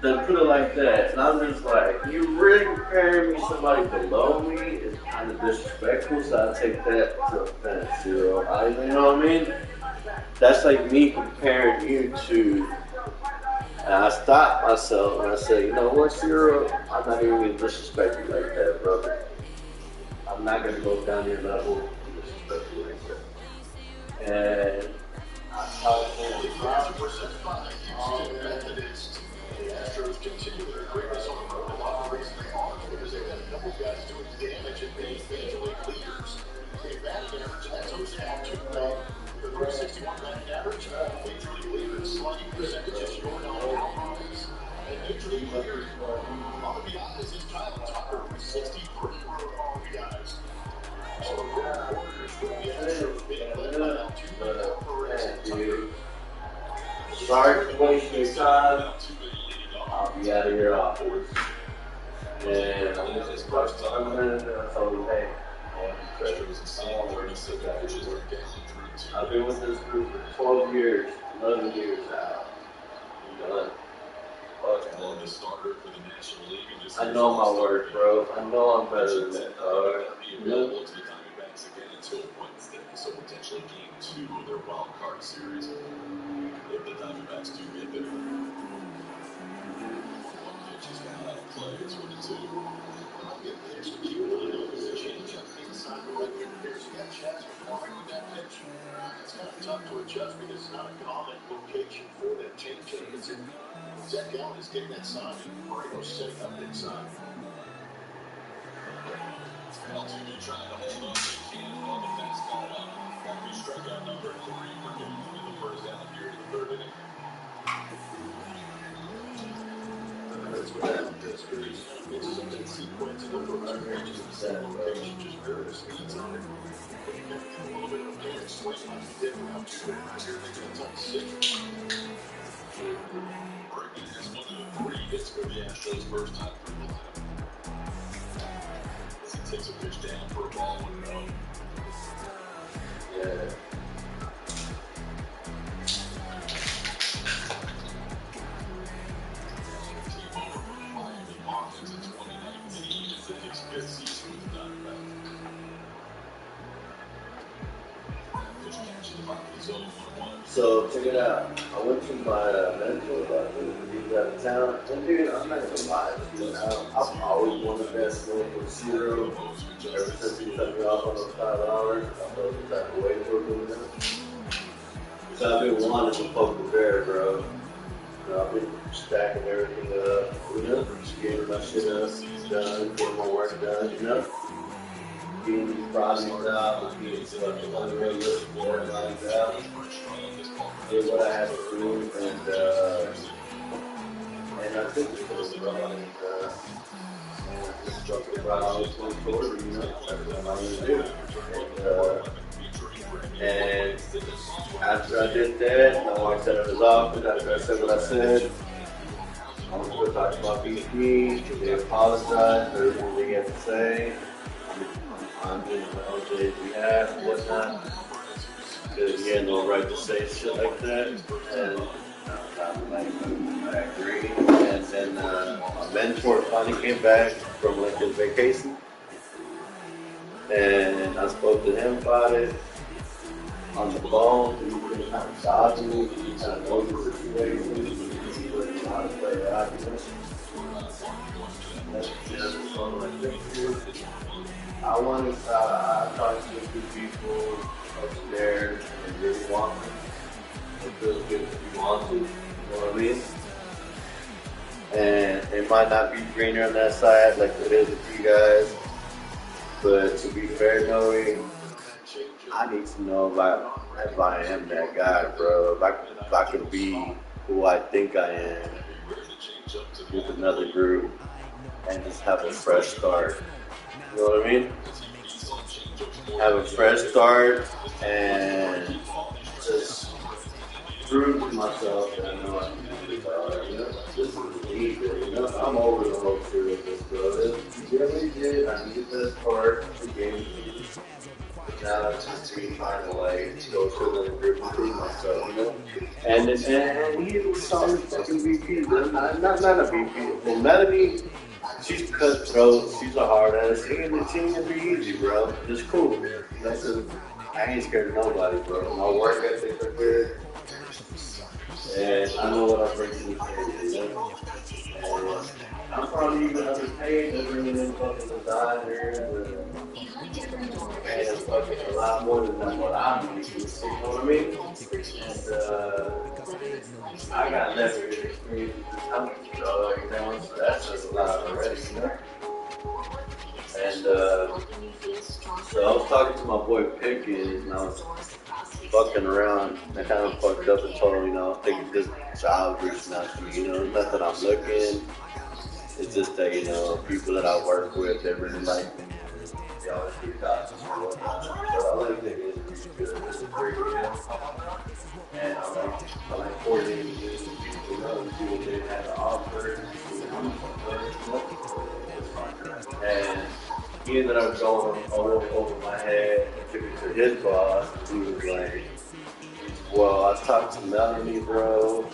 Then put it like that, and I'm just like, you really comparing me to somebody below me is kind of disrespectful, so I take that to offense, you know what I mean? That's like me comparing you to, and I stopped myself and I said, you know what, Cyril, I'm not even going to disrespect you like that, brother. I'm not going to go down your level and disrespect you like that. And I talked to him. The Astros continue their greatness on the road. A lot of the reason they are because they've had a couple guys doing damage and being major league leaders. The batting average, that's always had to the 361 batting average. Major league leaders, slugging percentages, you're not outruns. And major league leaders, RBIs is Kyle Tucker with 63 RBIs. So the Warriors with the Astros being led by Altuve. Sorry for wasting your time. I'll be out of your office. And I was just first time in it, and I told him, hey, I've been with this group for 12 years, 11 years now. I'm done. I know my worth, bro. I know I'm better than that, dog. Available to the Dynasty again until Wednesday, so potentially game 2 of their wild card series. If the Dynasty do get there. One pitch is foul out of play. It's 1-2. Keep an eye on the change up inside the right field. Here's that chance for that pitch. It's kind of tough to adjust because it's not a common location for that change up. Zach Gallen is getting that sign. Moreno's setting up inside. Altuve trying to hold on. They can't. Well, the fence got it up. That'll be strikeout number 3 for him in the first half here in the third inning. That's what happens. It's just a sequence of the first pitches in the same location, just various speeds on it. A little bit of a panic swing might be different. Altuve right here makes it top 6. Bregman has 1 of the 3 hits for the Astros first time through the lineup. As he takes a pitch down for a ball 1-0. Yeah. So check it out. I went to my medical doctor. He's out of town. And dude, I'm not gonna lie. I've always wanted that smoke with zero. Ever since he cut me off on those $5, I felt the type of way for doing that. So I've been wanting to poke the bear, bro. You know, I've been stacking everything up, you know, just getting my shit up, done, getting my work done, you know. Getting these projects out, getting fucking unrealistic deadlines out. Did what I had to do, and I think it's really wrong. Just struck it right on the 24, you know, that's what I'm going to do. And after I did that, I walked out of his office, after I said what I said, I was going to talk about BP, they apologized for everything they had to say. I'm doing my OJ's behalf and whatnot. Because he had no right to say shit like that. And I agree. And then my mentor finally came back from like his vacation. And I spoke to him about it on the phone. He was kind of dodging me. He kind of knows the situation. He wasn't how to play the argument. That's just something like that. I tried to get to people upstairs and really want them. It feels good if you want to, you know what I mean? And it might not be greener on that side like it is with you guys, but to be fair, knowing, I need to know if I am that guy, bro. If I could be who I think I am with another group and just have a fresh start. You know what I mean? Have a fresh start and just prove to myself that I know I can do this. You know, this is easy. You know, I'm over the whole seriousness, bro. You really did. I needed this part of the game. Now it's just me finding a way to go to another group and prove myself, you know? And he was solid fucking VP, bro. Not a VP. Well, Melanie, she's cutthroat, she's a hard ass. She ain't gonna be easy, bro. It's cool. That's I ain't scared of nobody, bro. My work ethic are good. And I know what I bring to the table, you know? And I'm probably even underpaid to bring in fucking designers and fucking a lot more than what I'm used to, you know what I mean? And I got less experience with this company, dog, you know? So that's just a lot already, you know? And so I was talking to my boy Pickens, and I was fucking around, and I kind of fucked up and told him, you know, I think this job reaching out to me, you know, not that I'm looking, it's just that, you know, people that I work with, they really like me, they always keep talking and whatnot, so I like that it's good, it's a great deal, and I like coordinating with people, you know, and see what they had to offer, you know, ended up going over my head and took it to his boss. He was like, well, I talked to Melanie, bro.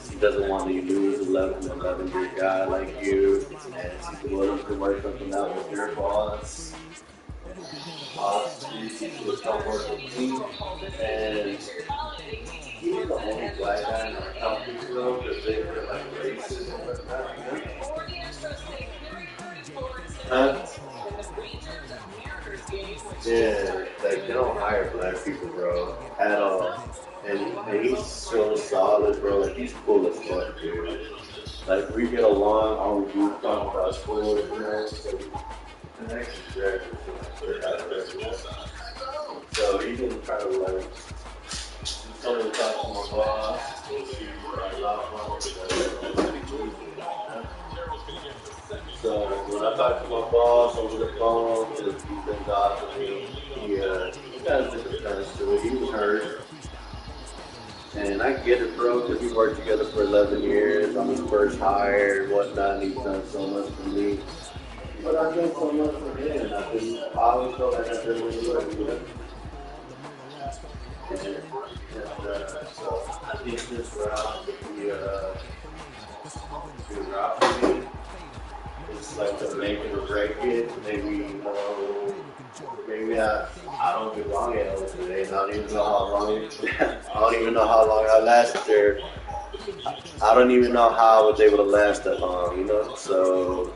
She doesn't want you to lose 11 guy like you, and she's willing to work something out with your boss. She was come work with me, and he's the only black guy in our company, bro, because they were like racist and whatnot, you know? Huh? Yeah, like they don't hire black people, bro, at all. And he's so solid, bro. Like he's cool as fuck, dude. Like we get along, all we do is talk about school, you know. So the next year, so he didn't try to like. He told me to talk to my boss. So when I talked to my boss over the phone, because he's been talking to me, he got a different sense to it. He was hurt. And I get it, bro, because we worked together for 11 years. I'm his first hire and whatnot. He's done so much for me. But I've done so much for him. I always felt like I did really good, you know? So I think this round would be a good round for me. It's like to make it or break it. Maybe, you know, maybe I don't get long at all today. I don't even know how long. I don't even know how long I lasted there. I don't even know how I was able to last that long, you know. So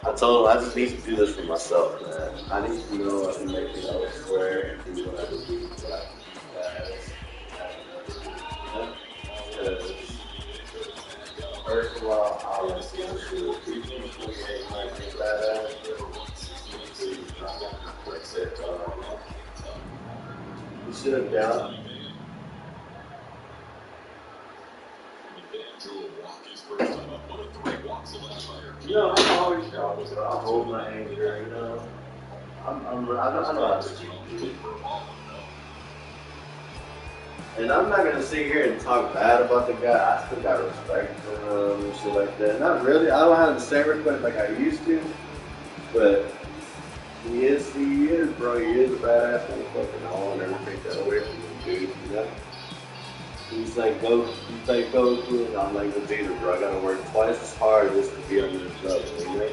I told him I just need to do this for myself, man. I need to know I can make it elsewhere and do what I can do. First of all, I was going to do it. You should have done. You know, I'm always trying to hold my anger, you know. I know how to do it. And I'm not gonna sit here and talk bad about the guy. I still got respect for him and shit like that. Not really. I don't have the same respect like I used to. But he is, bro. He is a badass motherfucker. I won't ever take that away from him, dude. You know? He's like go through it. I'm like the leader, bro. I gotta work twice as hard just to be on this level, you know?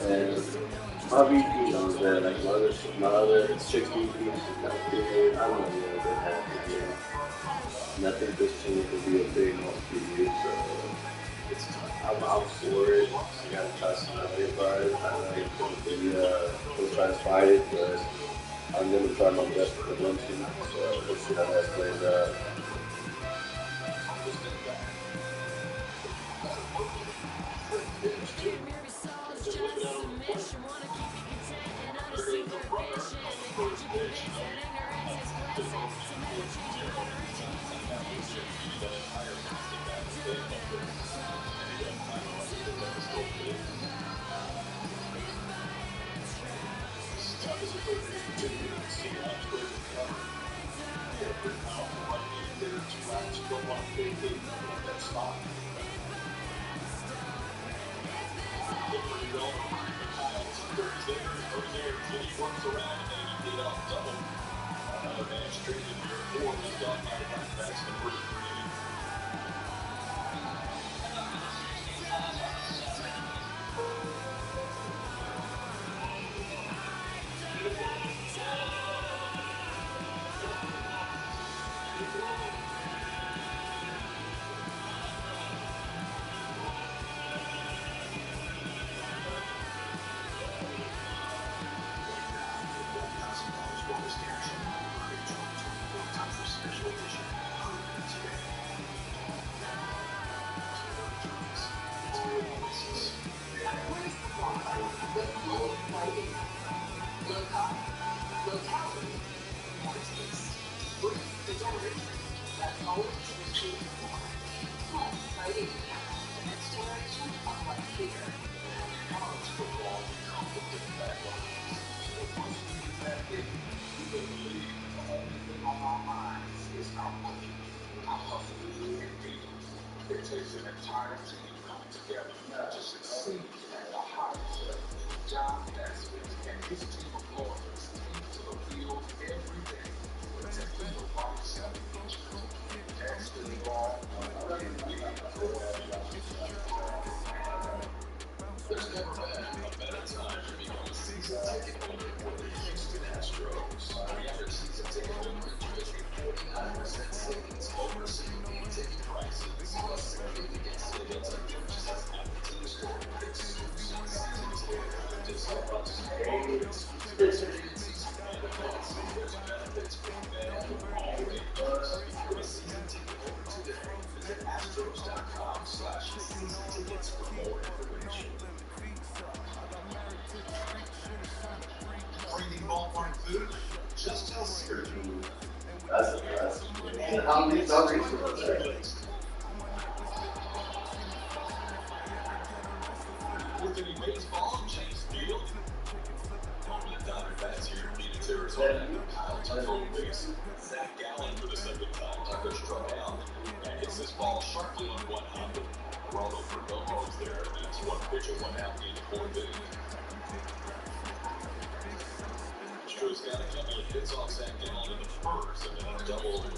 And my VP knows that, like my other chick VP, she's not good. I don't know what that happened here. And I think this team could be a big one for you, so I'm for it. You gotta try some other bars. I know he'll try to fight it, but I'm gonna try my best to convince him. So we'll see how that plays out. This team of lawyers take to the field every day, protecting the rights of injured. Text the ball. There's never been a better time to become a season ticket holder for the Houston Astros. Get your season ticket holder enjoys a 49% savings over single-game ticket prices, plus significant savings on purchases at the team store. Exclusive season ticket discounts, exclusive season benefits. There's benefits for men all ages. Become a season ticket holder today. Visit Astros.com/season tickets for more information. Craving ballpark food? Just tell Siri. That's impressive. And how many dollars was there? With any baseball, Chase Field. Home of the Dynasty here in Phoenix, Arizona. Kyle Tucker on base. Zach Gallen for the second time. Tucker struck out and hits this ball sharply on one hop. Ronald Perdomo is there. That's one pitch and 1 out in the fourth inning. Astros got a couple of hits off Zach Gallen in the first, and then a double to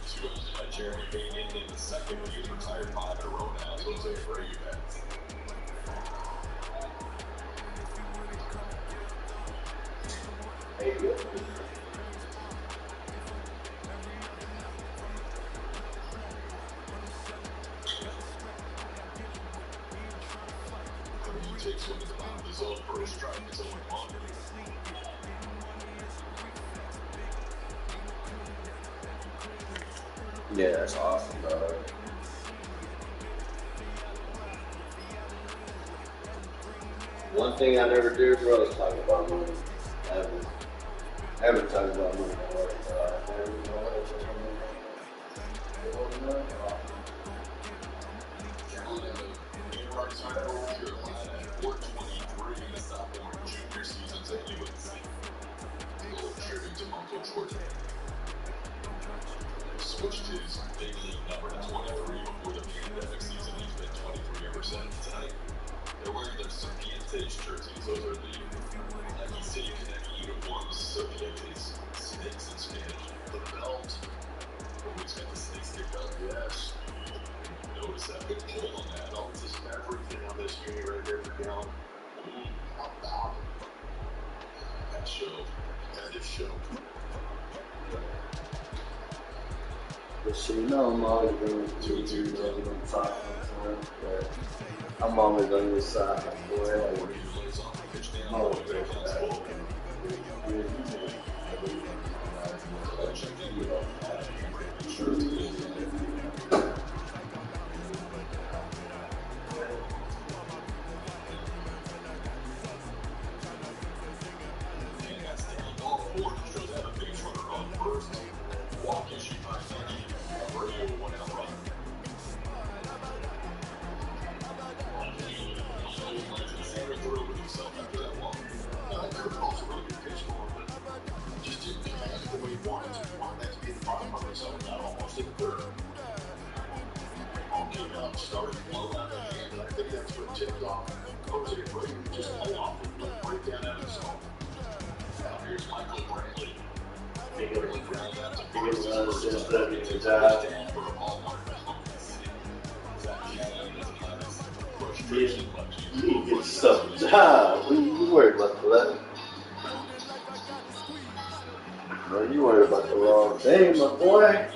Jeremy Payne in the second. He's retired 5 in a row now, so it's a great event. He takes one to the bottom of the zone for a strike. It's 0-1. Yeah, that's awesome, dog. One thing I never do, bro, is talk about money. Ever talk about money. Switched his big league number to 23 before the pandemic season. He's been 23 ever since. Tonight, they're wearing their Serpientes jerseys. Those are the Nike City Connect uniforms. Serpientes, snakes in Spanish. The belt. Always got the snake stick belt. Yes. Notice that big pull on that. Oh, it's just everything on this uni right here for Gallen. How about it? That show. That is show. Just so you know, I'm always going to I'm always on your side, boy. I'm always there for that. Started low out of hand, and I think that's what tipped off Jose Abreu. Just hold off and let break down out of zone. Now here's Michael Brantley. He gets stuff down. What are you worried about that? No, you worried about the wrong thing, my boy.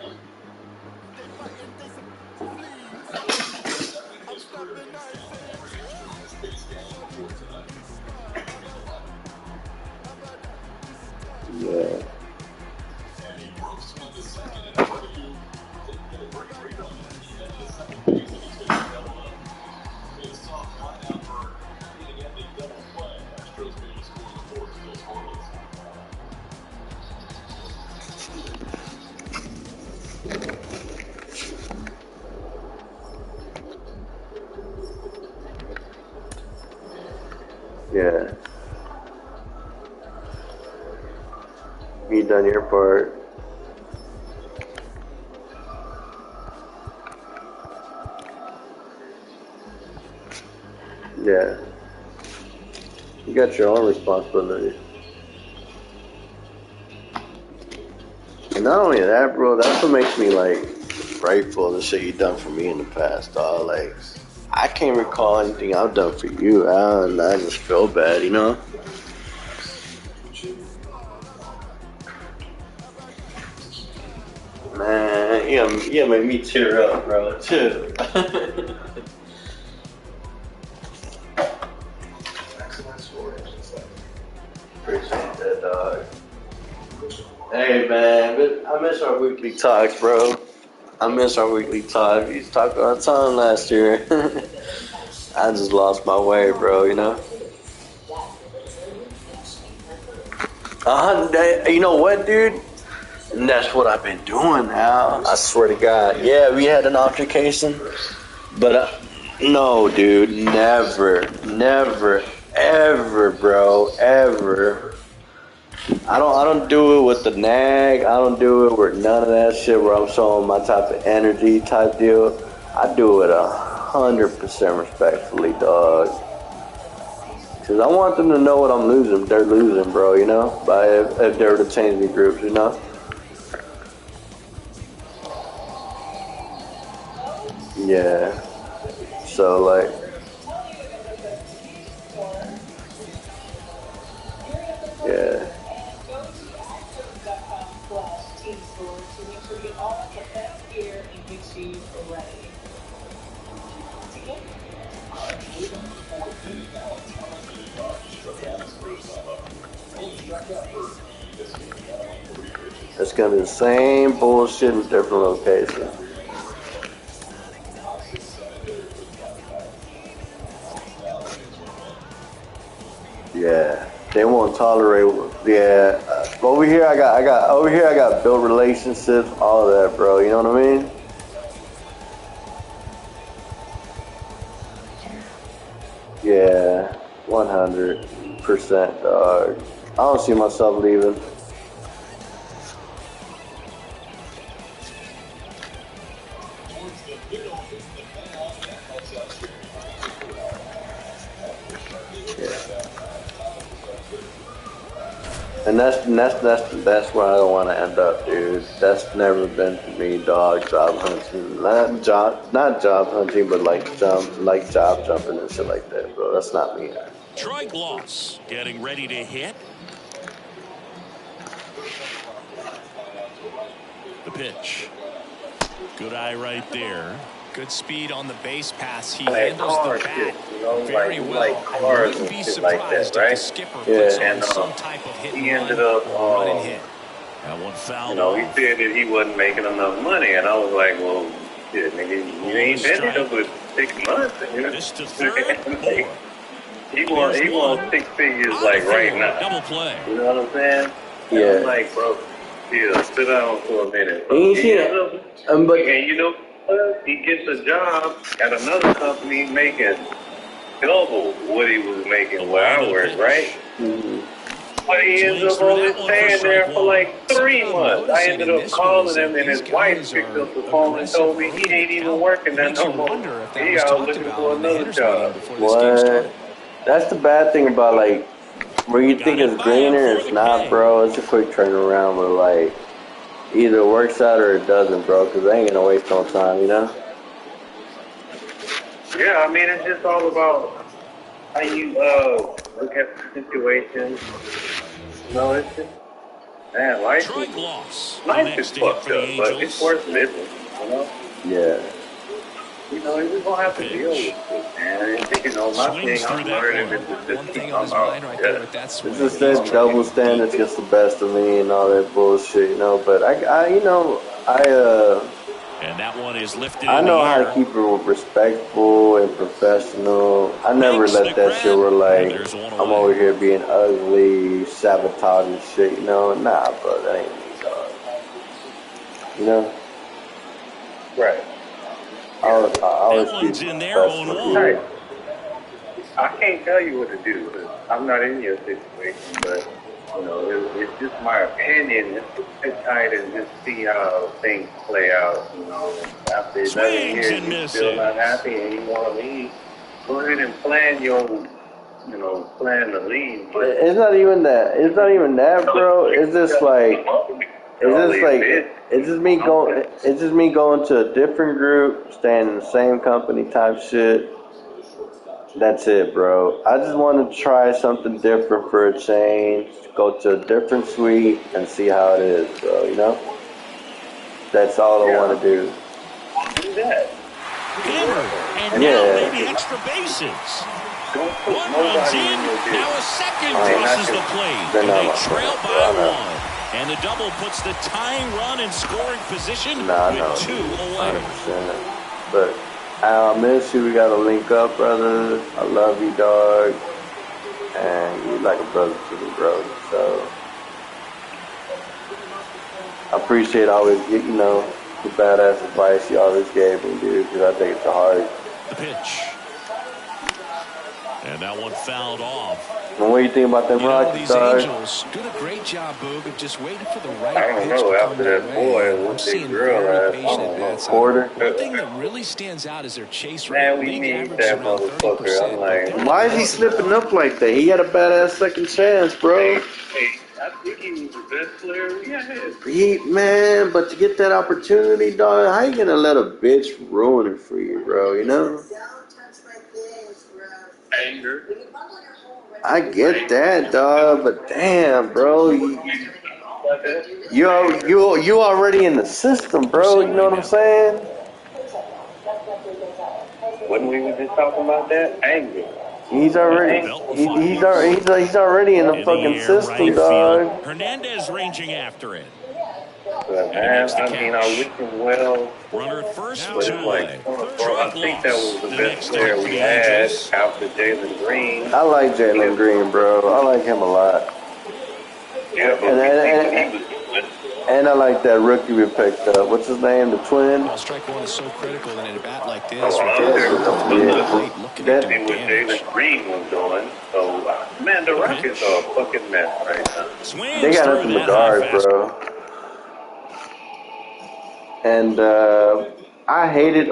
Yeah. Yeah. You done your part. Yeah. You got your own responsibility. And not only that, bro, that's what makes me, like, grateful, the shit you done for me in the past, dog. Like, I can't recall anything I've done for you, and I just feel bad, you know? Man, you made me tear up, bro, too. Appreciate that, dog. Hey, man, I miss our weekly talks, bro. I miss our weekly talk. We used to talk all the time last year. I just lost my way, bro, you know? You know what, dude? And that's what I've been doing now. I swear to God. Yeah, we had an altercation. But, no, dude. Never, ever, bro. Ever. I don't do it with the nag. I don't do it with none of that shit where I'm showing my type of energy type deal. I do it 100% respectfully, dog. Cause I want them to know what I'm losing. They're losing, bro, you know? By if they were to change the groups, you know? Yeah. So, like... Yeah. It's gonna be the same bullshit in different locations. Yeah, they won't tolerate. Yeah, over here I got built relationships, all of that, bro. You know what I mean? Yeah, 100%, dog. I don't see myself leaving. And that's where I don't want to end up, dude. That's never been for me, dog. Job hunting, not job hunting, but like job jumping and shit like that, bro. That's not me. Troy Gloss getting ready to hit. The pitch. Good eye right there. Good speed on the base pass. He handles the bat very well. I wouldn't be surprised if the skipper puts on some type of hit and run or run and hit. That one fouled. You know, he said that he wasn't making enough money, and I was like, well, shit, nigga, you ain't been here for 6 months. You know? This to third. he wants 6 figures like right now. Double play. You know what I'm saying? Yeah. I'm like, bro, yeah, sit down for a minute. And you know, he gets a job at another company making double what he was making where I work, right? Mm-hmm. But he ends up only staying there for like 3 months. I ended up calling him, and his wife picked up the phone and told me he ain't even working there no more. He out looking for another job. What? That's the bad thing about, like, where you think it's greener, it's not, bro. It's a quick turnaround, but, like, either it works out or it doesn't, bro, because they ain't gonna waste no time, you know? Yeah, I mean, it's just all about how you look at the situation. You know, it's just, man, life is fucked up, but it's worth living, you know? Yeah. You know, you're gonna have to deal with it, man. And, you know, my thing, I'm learning is just keep on out. It's just that double standards gets the best of me and all that bullshit, you know. But and that one is lifted. I know how to keep it respectful and professional. I never let that shit where like I'm over here being ugly, sabotaging shit, you know. Nah, bro, that ain't me, dog. You know. Right. I always keep in there on one. I can't tell you what to do because I'm not in your situation, but you know, it's just my opinion. Just to sit tight and just see how things play out. You know, after 11 years, you're still not happy and you want to leave. Go ahead and plan the leave. But it's not even that. It's not even that, bro. It's just like It's just me going to a different group, staying in the same company type shit. That's it, bro. I just want to try something different for a change. Go to a different suite and see how it is, bro. You know? That's all I want to do. Do that. And now maybe extra bases. One runs in, now a second crosses the plate. And they trail by one. And the double puts the tying run in scoring position with 2 away. 100%. But I'll miss you. We got to link up, brother. I love you, dog. And you're like a brother to me, bro. So I appreciate always, the badass advice you always gave me, dude, because I take it to heart. The pitch. And that one fouled off. And what do you think about them Rockets, dog? Angels did a great job, Boog, of just waiting for the right I don't know. After that boy, what's the girl at? Porter. One thing that really stands out is their chase rate. Man, we need that motherfucker. I'm like, why is he slipping up like that? He had a badass second chance, bro. Hey, I think he was the best player we had. Man, but to get that opportunity, dog, how you gonna let a bitch ruin it for you, bro? You know? Anger. I get that, dog, but damn, bro, you already in the system, bro. You know what I'm saying? When we were just talking about that, anger. He's already in the fucking system, dog. Hernandez ranging after it. But man, I wish him well. Runner at first, but it's like, bro, I think that was the best player we had after Jalen Green. I like Jalen Green, bro. I like him a lot. Yeah, and I like that rookie we picked up. What's his name? The twin? Well, strike one is so critical in a bat like this. What Jalen Green was doing. So, man, the Rockets are a fucking mess right now. They got nothing but guard, bro. And I hated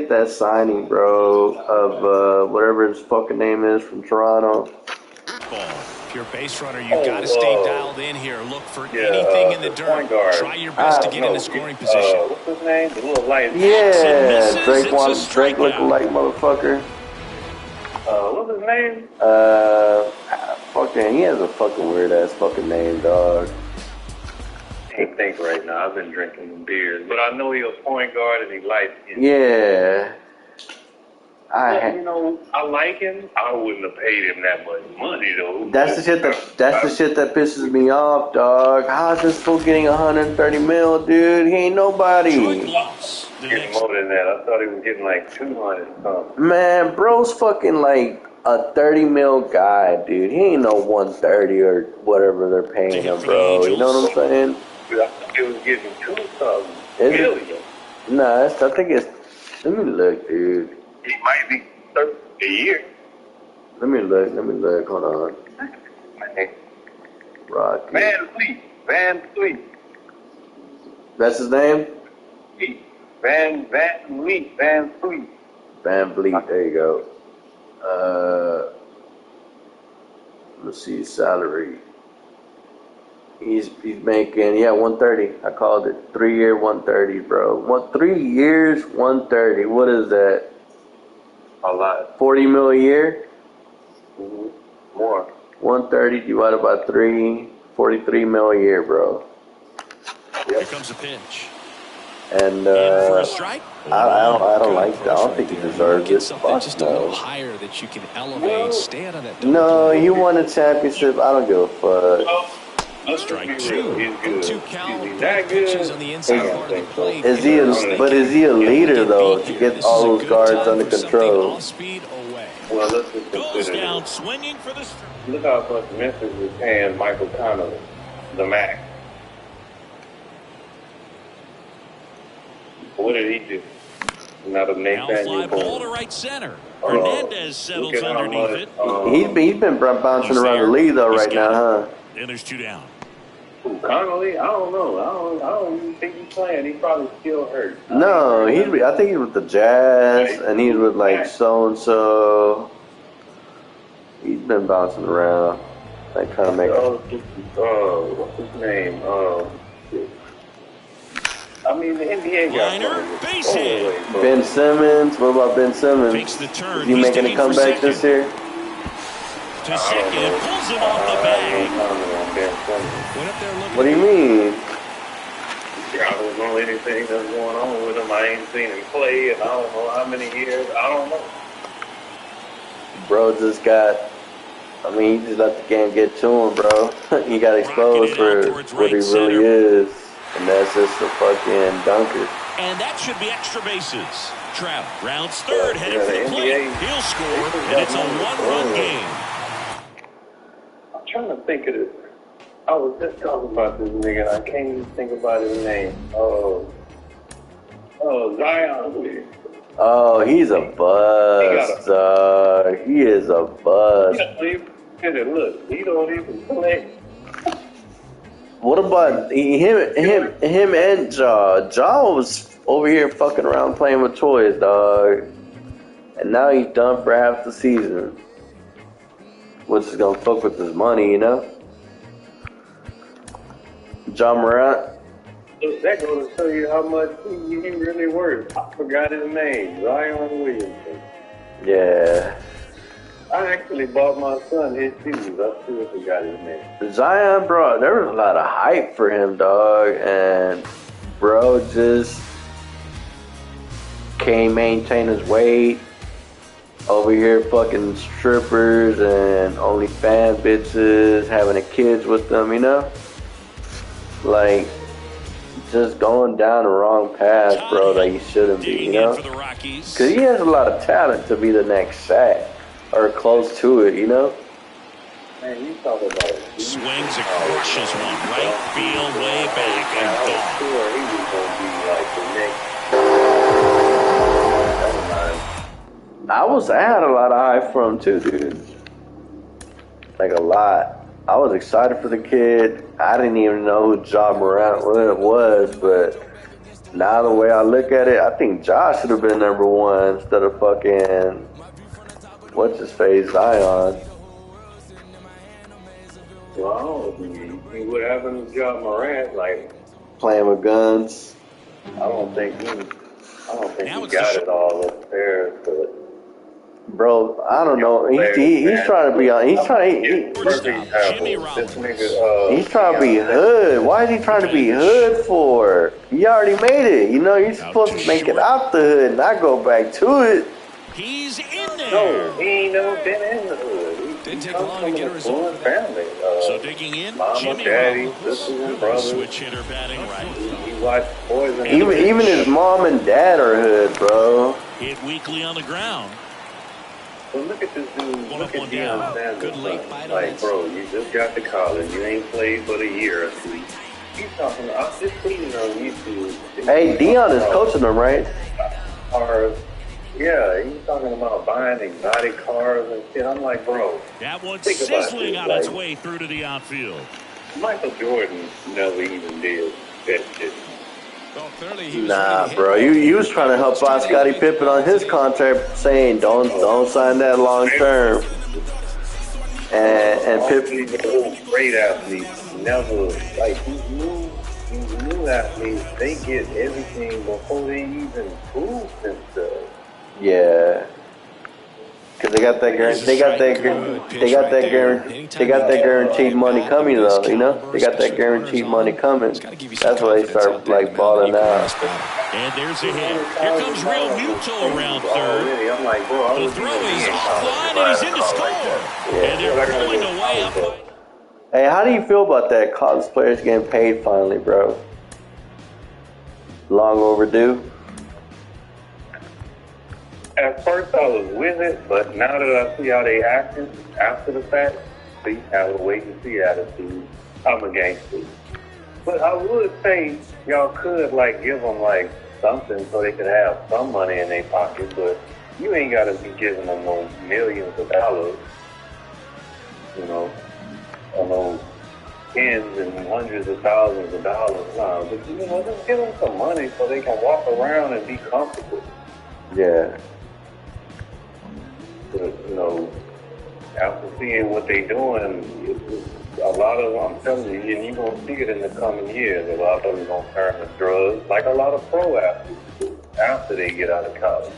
that signing, bro, of whatever his fucking name is from Toronto. If you're a base runner, you got to stay dialed in here. Look for anything in the dirt. Try your best to get in the scoring position. What's his name? The little light. Yeah, Drake looking like motherfucker. What's his name? Fucking, he has a fucking weird ass fucking name, dog. I can't think right now. I've been drinking beers, but I know he was point guard and he likes him. Yeah. I like him. I wouldn't have paid him that much money though. That's the shit that pisses me off, dog. How's this fool getting 130 mil, dude? He ain't nobody. Getting more than that. I thought he was getting like 200 something. Man, bro's fucking like a 30 mil guy, dude. He ain't no 130 or whatever they're paying him, bro. You know what I'm saying? I think it was getting 2-something million. Nah, I think it's. Let me look, dude. He might be 30 a year. Let me look. Hold on. Rocky. Van Fleet. That's his name? Van Fleet. Van Vliet. There you go. Let's see his salary. He's making 130. I called it 3-year 130, bro. 3 years 130. What is that? A lot. 40 mil a year? Mm-hmm. More. 130 divided by 3, 43 mil a year, bro. Here comes a pitch. And for a strike. I don't like that. I don't think he deserves it. Fuck just a little higher that you can elevate. Stay out of that. No, he won a championship. I don't give a fuck. Strike two. He's that good. On the inside part of the plate. Is he a leader though to get all those guards under control? Well, let's just consider down swinging for the strike. Look how much Memphis is paying Michael Connolly, the max. What did he do? Not a Now fly ball to right center. Hernandez settles underneath it. He's been bouncing around the league though right now, huh? And there's 2 down. Connolly, I don't know. I don't even think he's playing. He's probably still hurt. No, I think he's with the Jazz, and he's with like so and so. He's been bouncing around, like trying to make. What's his name? I mean, the NBA got base hit. Ben Simmons. What about Ben Simmons? Takes the turn. Is he making a comeback this year? To second, pulls him off the bag. What do you mean? I don't know anything that's going on with him. I ain't seen him play in I don't know how many years. I don't know. Bro just got, I mean, he just let the game get to him, bro. He got exposed for what he really is. And that's just a fucking dunker. And that should be extra bases. Trout rounds third, headed for the plate. He'll score, and it's a one-run game. I'm trying to think of it. I was just talking about this nigga, and I can't even think about his name. Zion Williams. Oh, he's a bust. He is a bust. Look, he don't even play. What about him and Ja? Ja was over here fucking around playing with toys, dog. And now he's done for half the season. Which is gonna fuck with his money, you know? Ja Morant. That goes to show you how much he really worth. I forgot his name. Zion Williamson. Yeah. I actually bought my son his shoes. I still forgot his name. Zion, bro, there was a lot of hype for him, dog. And bro just can't maintain his weight. Over here fucking strippers and OnlyFans bitches, having the kids with them, you know? Like, just going down the wrong path, bro, that he shouldn't be, you know? Because he has a lot of talent to be the next Shaq, or close to it, you know? Man, you talk about it. Swings and crushes one, right field, way back, and gone. Sure, he was going to be like the next. I had a lot of hype for him too, dude. Like a lot. I was excited for the kid. I didn't even know who Ja Morant was, but now the way I look at it, I think Ja should have been number one instead of fucking what's his face, Zion. Well, I don't know what happened to Ja Morant, like playing with guns. I don't think he got it all up there, but. Bro, I don't know. He's trying to be on. He's trying to be hood. Why is he trying to be hood for? He already made it. You know, you're supposed to make it out the hood, and not go back to it. He's in there. No, he ain't never been in the hood. Didn't take long to get a result. Family. So digging in, Mama, Jimmy daddy, sisters, and brothers. Switch hitter batting right. He watched Poison. Even his mom and dad are hood, bro. Hit weekly on the ground. Well, look at this dude. Look at Deion Sanders. Like, bro, you just got to college. You ain't played but a year or two. He's talking. I was just seeing on YouTube. Hey, Deion is coaching them, right? Yeah, he's talking about buying exotic cars and shit. I'm like, bro. That one's sizzling on its way through to the outfield. Michael Jordan never even did that shit. Nah, bro. You was trying to help out Scottie Pippen on his contract, saying don't sign that long term. And Pippen, great athletes, never like these new athletes. They get everything before they even prove themselves. Yeah. Cause they got that guaranteed money coming though, you know? They got that guaranteed money coming. That's why they start like balling out. And there's a hit. Here comes Real Muto around third. I'm like, bro, the throw is offline and he's in to score. And they're pulling away up. Hey, how do you feel about that? College players getting paid finally, bro. Long overdue. At first I was with it, but now that I see how they acting after the fact, see, have a wait and see attitude, I'm against it. But I would say y'all could like give them like something so they could have some money in their pocket, but you ain't got to be giving them no millions of dollars, you know, or no tens and hundreds of thousands of dollars. No, but you know, just give them some money so they can walk around and be comfortable. Yeah. But, you know, after seeing what they doing, a lot of, I'm telling you, and you're going to see it in the coming years, a lot of them going to turn to drugs, like a lot of pro athletes do, after they get out of college.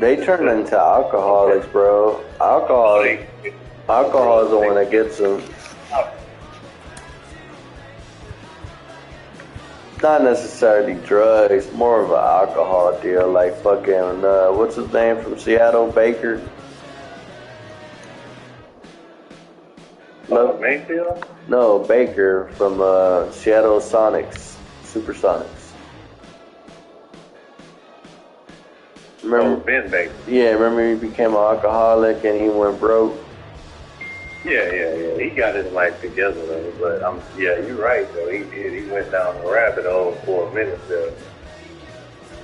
They turn into alcoholics, bro. Alcohol is the one that gets them. Not necessarily drugs, more of an alcohol deal, like fucking, what's his name from Seattle, Baker? Mayfield? No, Baker from Seattle Sonics, Supersonics. Remember? Ben Baker. Yeah, remember he became an alcoholic and he went broke? Yeah. He got his life together, though. But you're right, though. He did. He went down the rabbit hole for a minute there.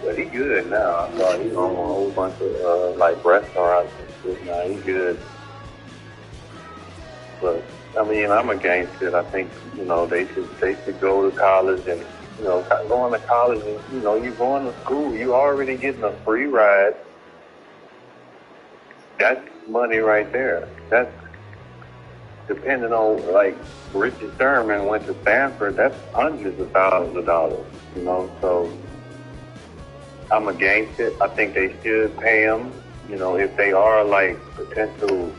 But he good now. I thought he on a whole bunch of like restaurants and shit now. He good. But I mean, I'm against it. I think they should go to college and going to college and you're going to school. You already getting a free ride. That's money right there. That's depending on, like, Richard Sherman went to Stanford, that's hundreds of thousands of dollars, so I'm against it. I think they should pay them, if they are, like, potential,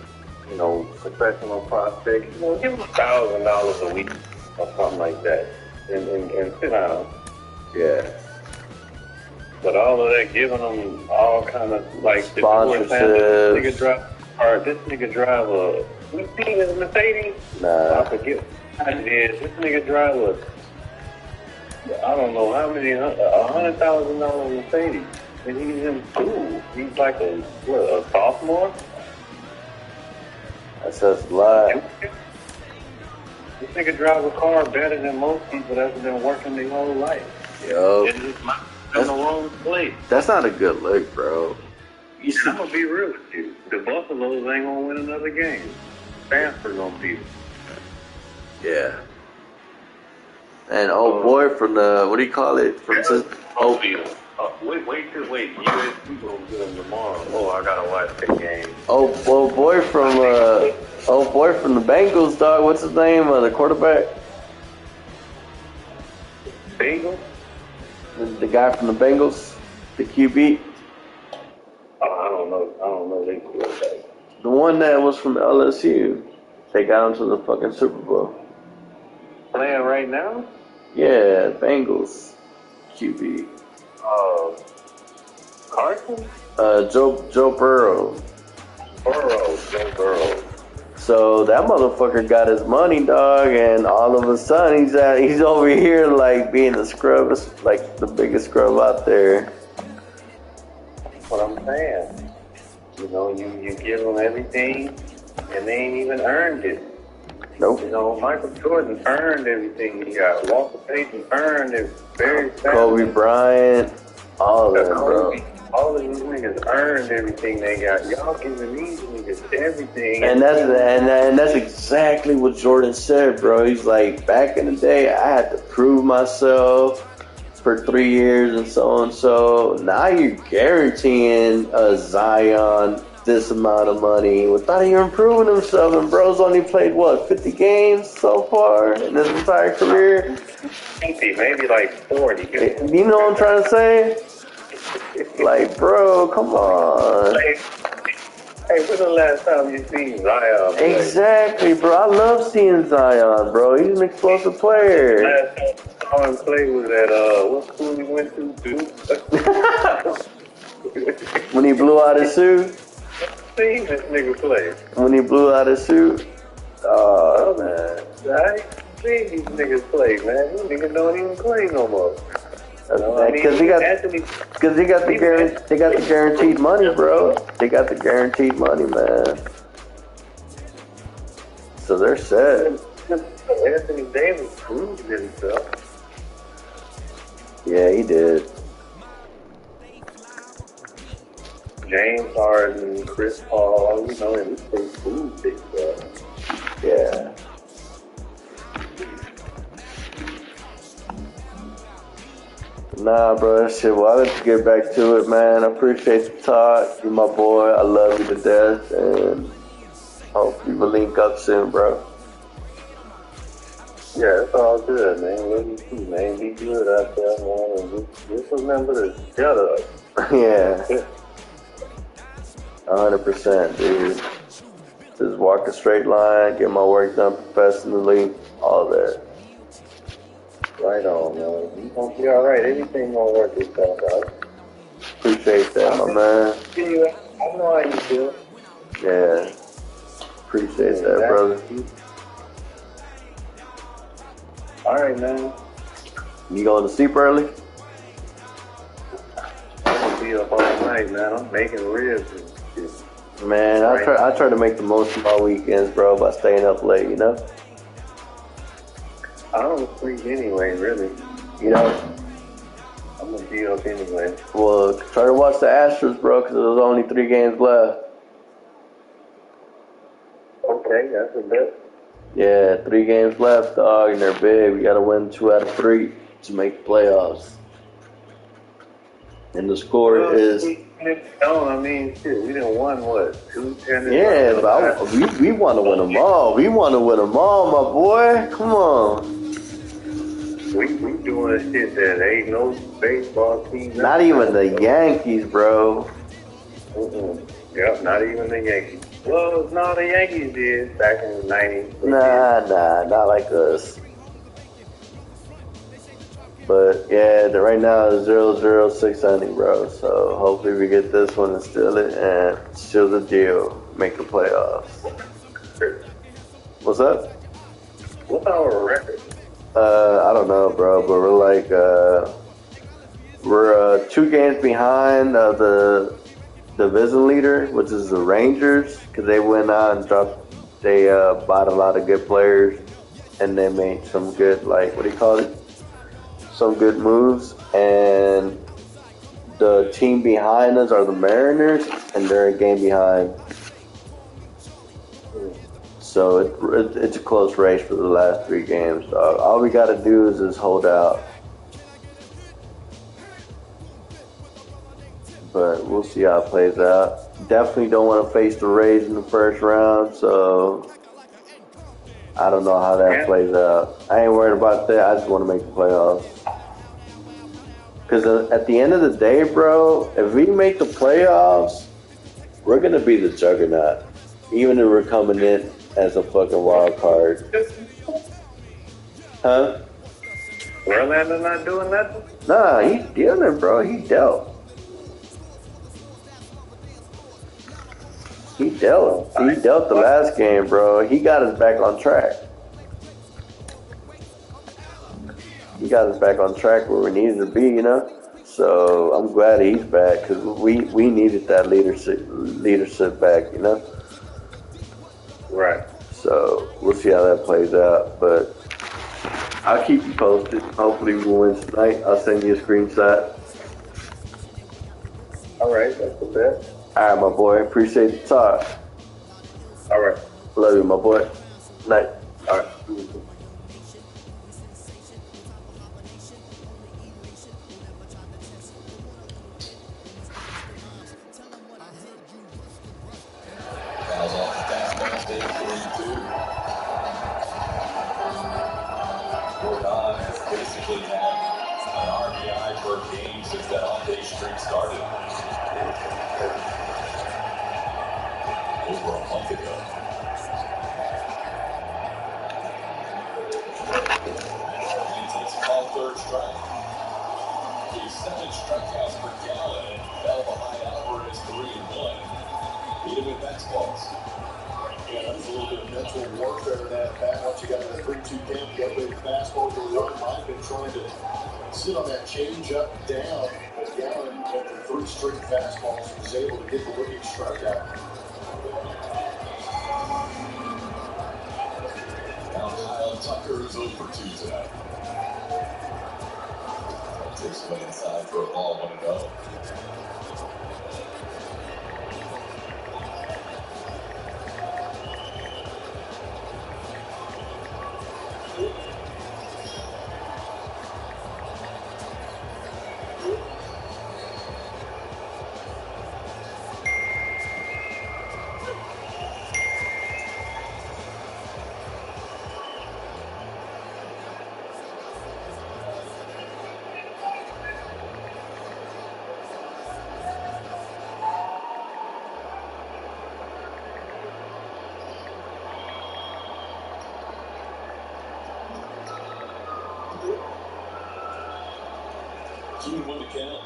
professional prospects, give them $1,000 a week or something like that, and sit down. Yeah. But all of that, giving them all kind of, like, sponsorships. This nigga drive a, you seen his Mercedes? Nah. I forget what it is. This nigga drive a, I don't know how many, $100,000 Mercedes. And he's in school. He's like a sophomore? That says a lot. This nigga drive a car better than most people that's been working their whole life. Yo. It's just in the wrong place. That's not a good look, bro. I'm going to be real with you. The Buffaloes ain't going to win another game. Stanford going to beat them. Yeah. And boy from the, what do you call it? From wait. USC going to get them tomorrow. Oh, I got to watch that game. Boy from the Bengals, dog. What's his name? The quarterback? Bengals? The guy from the Bengals? The QB? I don't know. They quarterback. The one that was from LSU. They got him to the fucking Super Bowl. Playing right now? Yeah, Bengals. QB. Carson? Joe Burrow. Joe Burrow. So that motherfucker got his money, dog, and all of a sudden he's over here like being the scrub, like the biggest scrub out there. That's what I'm saying. You give them everything, and they ain't even earned it. Nope. Michael Jordan earned everything he got. Walter Payton earned it. Barry Sanders. Kobe Bryant, all of them, bro. All of these niggas earned everything they got. Y'all giving these niggas everything. And that's exactly what Jordan said, bro. He's like, back in the day, I had to prove myself for 3 years and so and so. Now you're guaranteeing Zion this amount of money without even proving himself. And bro's only played, 50 games so far in his entire career? Maybe like 40. You know what I'm trying to say? Like, bro, come on. Hey, when's the last time you seen Zion play? Exactly, bro. I love seeing Zion, bro. He's an explosive player. Last time I saw him play was at, what school he went to? Duke? When he blew out his suit? Seen this nigga play. When he blew out his suit? Oh, man. I ain't seen these niggas play, man. These niggas don't even play no more. Because they got the guaranteed money, bro. They got the guaranteed money, man. So they're set. Anthony Davis proved himself. Yeah, he did. James Harden, Chris Paul, and they proved themselves. Yeah. Nah, bro, shit. Well, I'll let you get back to it, man. I appreciate the talk. You're my boy. I love you to death, and hopefully we'll link up soon, bro. Yeah, it's all good, man. Love you too, man. Be good out there, man. And just remember to shut up. Yeah. 100%, dude. Just walk a straight line, get my work done professionally, all that. Right on, man. You gonna be alright. Everything gonna work itself out. Appreciate that, my man. I know how you feel. Yeah. Appreciate that, brother. Alright, man. You going to sleep early? I'm gonna be up all night, man. I'm making ribs and shit. Man, I try to make the most of my weekends, bro, by staying up late, you know? I don't sleep anyway, really. You know? I'm gonna be up anyway. Well, try to watch the Astros, bro, because there's only 3 games left. Okay, that's a bet. Yeah, 3 games left, dog, and they're big. We got to win 2 out of 3 to make the playoffs. And the score is... No, I mean, shit, we done won, what, 2-10? Yeah, but we want to win them all. We want to win them all, my boy. Come on. We doing shit that ain't no baseball team. Not even the Yankees, bro. Yep, not even the Yankees. Well, no, the Yankees did back in the 90s. Nah, not like us. But yeah, right now it's 0-0, 6-0, bro. So hopefully we get this one and steal it and seal the deal, make the playoffs. What's up? What's our record? I don't know, bro, but we're 2 games behind the division leader, which is the Rangers, because they went out and bought a lot of good players, and they made some good, some good moves. And the team behind us are the Mariners, and they're a game behind. So it's a close race for the last 3 games, dog. All we got to do is just hold out. But we'll see how it plays out. Definitely don't want to face the Rays in the first round, so I don't know how that plays out. I ain't worried about that. I just want to make the playoffs. Because at the end of the day, bro, if we make the playoffs, we're going to be the juggernaut. Even if we're coming in as a fucking wild card. Huh? Verlander not doing nothing? Nah, he's dealing, bro. He dealt. He dealt the last game, bro. He got us back on track. He got us back on track where we needed to be, you know? So I'm glad he's back because we needed that leadership back, you know? Right. So we'll see how that plays out. But I'll keep you posted. Hopefully we win tonight. I'll send you a screenshot. All right, that's the best. All right, my boy. Appreciate the talk. All right. Love you, my boy. Night. All right. Basically had an RBI per game since that off-day streak started over a month ago. And it's called third strike. He's 7 strikeouts per gallon and fell behind Alvarez 3-1. Beat him in fastballs. Yeah, that was a little bit of mental warfare in that bat. Once you got to the 3-2 count, the updated fastball to the run. Might have been trying to sit on that change up down. But Gallen, after 3 straight fastballs, was able to get the winning strikeout. Now Kyle Tucker is 0 for 2 tonight. Takes one inside for a ball, 1-0. 2-1 to count.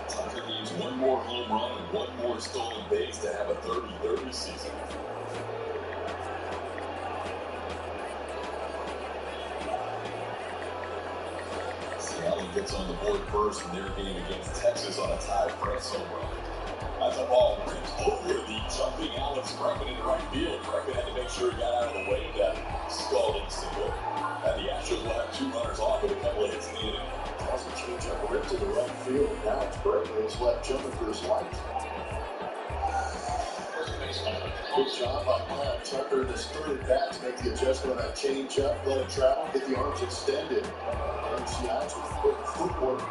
Tucker needs one more home run and one more stolen base to have a 30-30 season. Seattle gets on the board first in their game against Texas on a tie press home run. As the ball rips over the jumping Alex Bregman in right field. Bregman had to make sure he got out of the way of that scalding single. And the Astros will have 2 runners off with a couple of hits in the inning. That's a change-up ripped to the right field. Alex Bregman is left jumping for his life. Good job by Kyle Tucker in this third bat to make the adjustment on that change-up. Let it travel, get the arms extended. MCI's with quick footwork.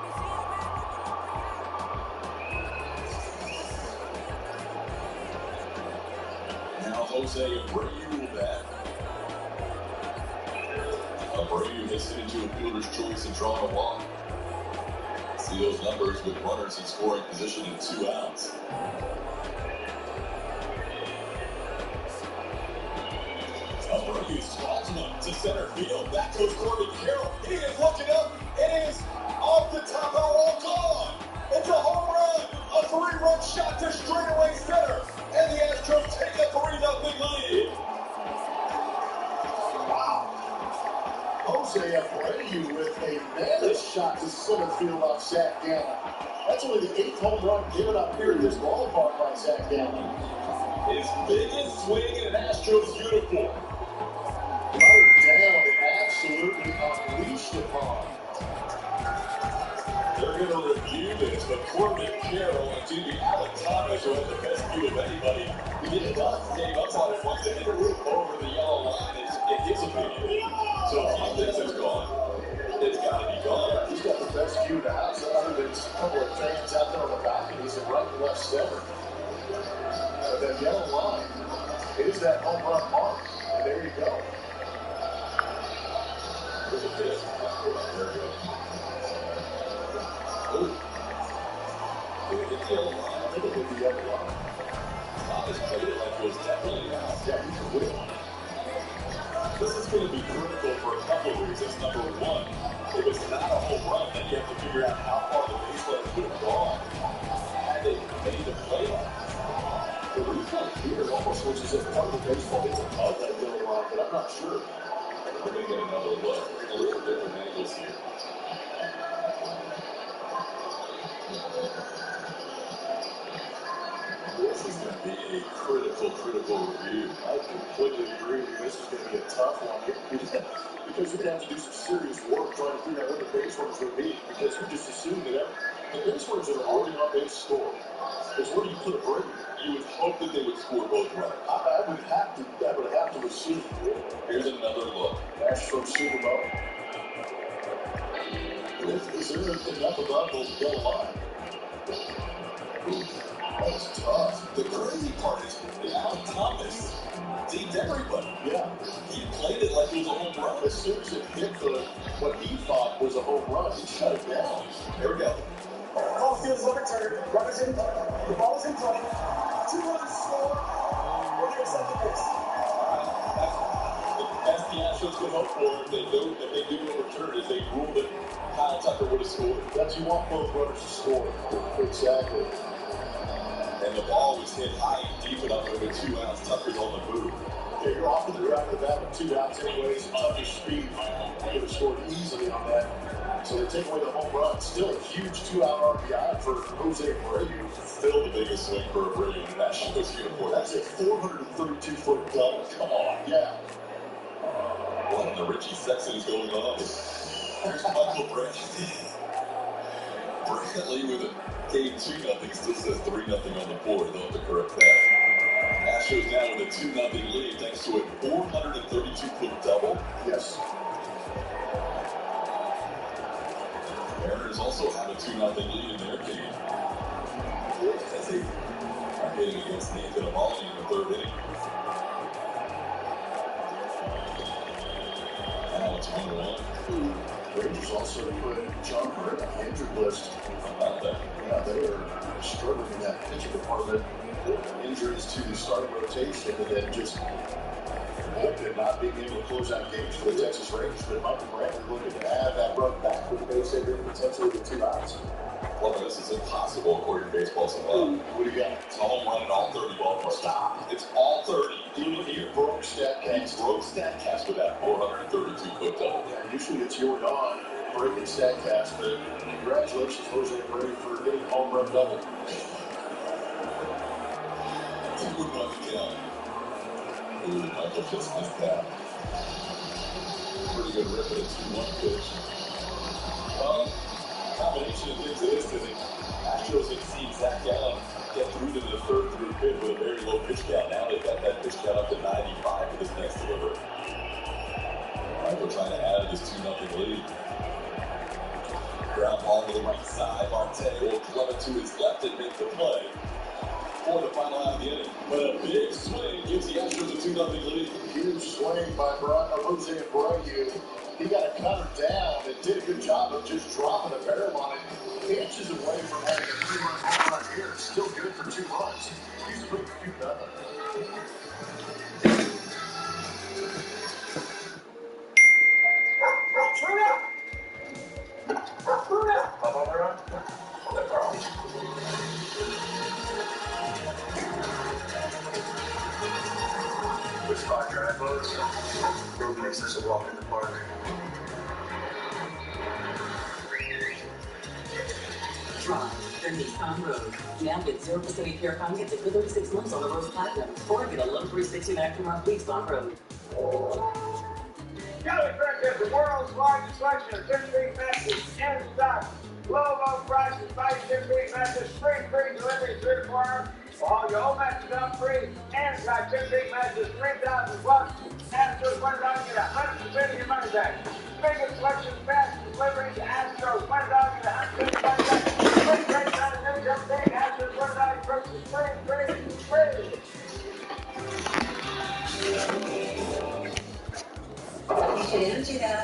Now Jose Abreu will bat. Abreu hits it into a fielder's choice and drawn a walk. See those numbers with runners in scoring position and 2 outs. Abreu swats one to center field. Back goes Corbin Carroll. He is looking up. It is off the top of the wall, gone. It's a home run. A 3-run shot to straightaway center. And the Astros take a 3-0 lead. Wow. Jose Abreu with a manless shot to center field off Zach Gallen. That's only the 8th home run given up here in this ballpark by Zach Gallen. His biggest swing in an Astros uniform. Run down and absolutely unleashed upon. They're going to review this, but Corbin Carroll and Alec Thomas, who has the best view of anybody, he did not gave up on it once they hit a roof over the yellow line. It gives a big hit. So if he thinks it's gone, it's got to be gone. He's got the best view of the house other than a couple of fans out there on the balconies and right and left center. That yellow line is that home run mark. And there you go. There's a pitch. There we go. Oh. Did it hit the yellow line? I think it hit the yellow line. Thomas played it like it was definitely out. Yeah, he can win. This is going to be critical for a couple of reasons. Number one, if it's not a home run, then you have to figure out how far the base runners would have gone had they made the play line. The replay here almost looks as if part of the baseball is above that yellow line, but I'm not sure. We're going to get another look. A little different angles here. This is going to be a critical review. I completely agree. This is going to be a tough one because you're going to have to do some serious work trying to figure out where the base runners would be, because you just assume that the base runners that are already on base score is where you put a break. You would hope that they would score both runners. I would have to assume. Here's another look. Astros Super Bowl. Is there enough above the yellow line? That was tough. The crazy part is Alec Thomas deeped everybody. Yeah. He played it like it was a home run. As soon as it hit what he thought was a home run, he shut it down. There we go. All fields overturned. Runners in play. The ball is in play. 2 runs score. What do you accept the base? That's the Astros can hope for if they do overturn it. They rule that Kyle Tucker would have scored. That's you want both runners to score. Exactly. And the ball was hit high and deep enough over 2 outs. Tucker's on the move. Yeah, you're off to the ground with that with 2 outs anyways. And Tucker's speed could have scored easily on that. So they take away the home run. Still a huge 2-out RBI for Jose Abreu. Still the biggest swing for Abreu in that Astros uniform. That's a 432-foot double. Come on, yeah. What in the Richie Sexton is going on? There's Michael Brantley. Brantley with a game 2-0 still says 3-0 on the board. They'll have to correct that. Astros now with a 2-0 lead thanks to a 432-foot double. Yes. Mariners also have a 2-0 lead in their game as they are hitting against Nathan Amali in the 3rd inning. Now it's 1-1. Rangers also put John Murray on the injured list. About that. Yeah, they are struggling in that pitching department. Injuries to the starting rotation, and then just bullpen not being able to close out games for the Texas Rangers, but Michael Brantley looking to have that run back with the base hit and potentially with 2 outs. Well, this is impossible according to baseball savant. What do you got? It's a home run in all 30 ballparks. Stop. It's all 30. Even here. Broke StatCast. He broke StatCast with that 432 foot double. Yeah, usually it's your on breaking StatCast, but congratulations, Jose Abreu, for getting a home run double. He would not count. Ooh, Michael just missed that. Pretty good rip at a 2-1 pitch. Combination of things that is to the Astros exceed Zach Gallen, get through to the third through pit with a very low pitch count. Now they've got that pitch count up to 95 for this next delivery. Michael trying to add this 2-0 lead. Ground ball to the right side. Marte will club it to his left and make the play for the final out of the inning. But a big swing gives the Astros a 2-0 lead. Huge swing by Jose Abreu. He got a cutter down and did a good job of just dropping a barrel on it. Inches away from having a 3-run home run here. Still good for 2 runs. He's putting 2-0. With 5 drive modes, road makes this a walk in the park. Drive the Nissan Rogue. Now get 0% APR financing for 36 months on the Rogue Platinum. Or get a low 360 after month lease on road. Kelly Fresh has the world's largest selection of 10-speed matches in stock. Low prices, buy 10-speed matches, free delivery 3 to 4 hours. All your old matches done free, and got 10-speed matches, 3,000 bucks. Astros $1, get 100% of your money back. Biggest selection, fast delivery to Astros $1, get 100% of your money back. Free trade down to new jump day, Astros $1 purchase, free. You should energy that.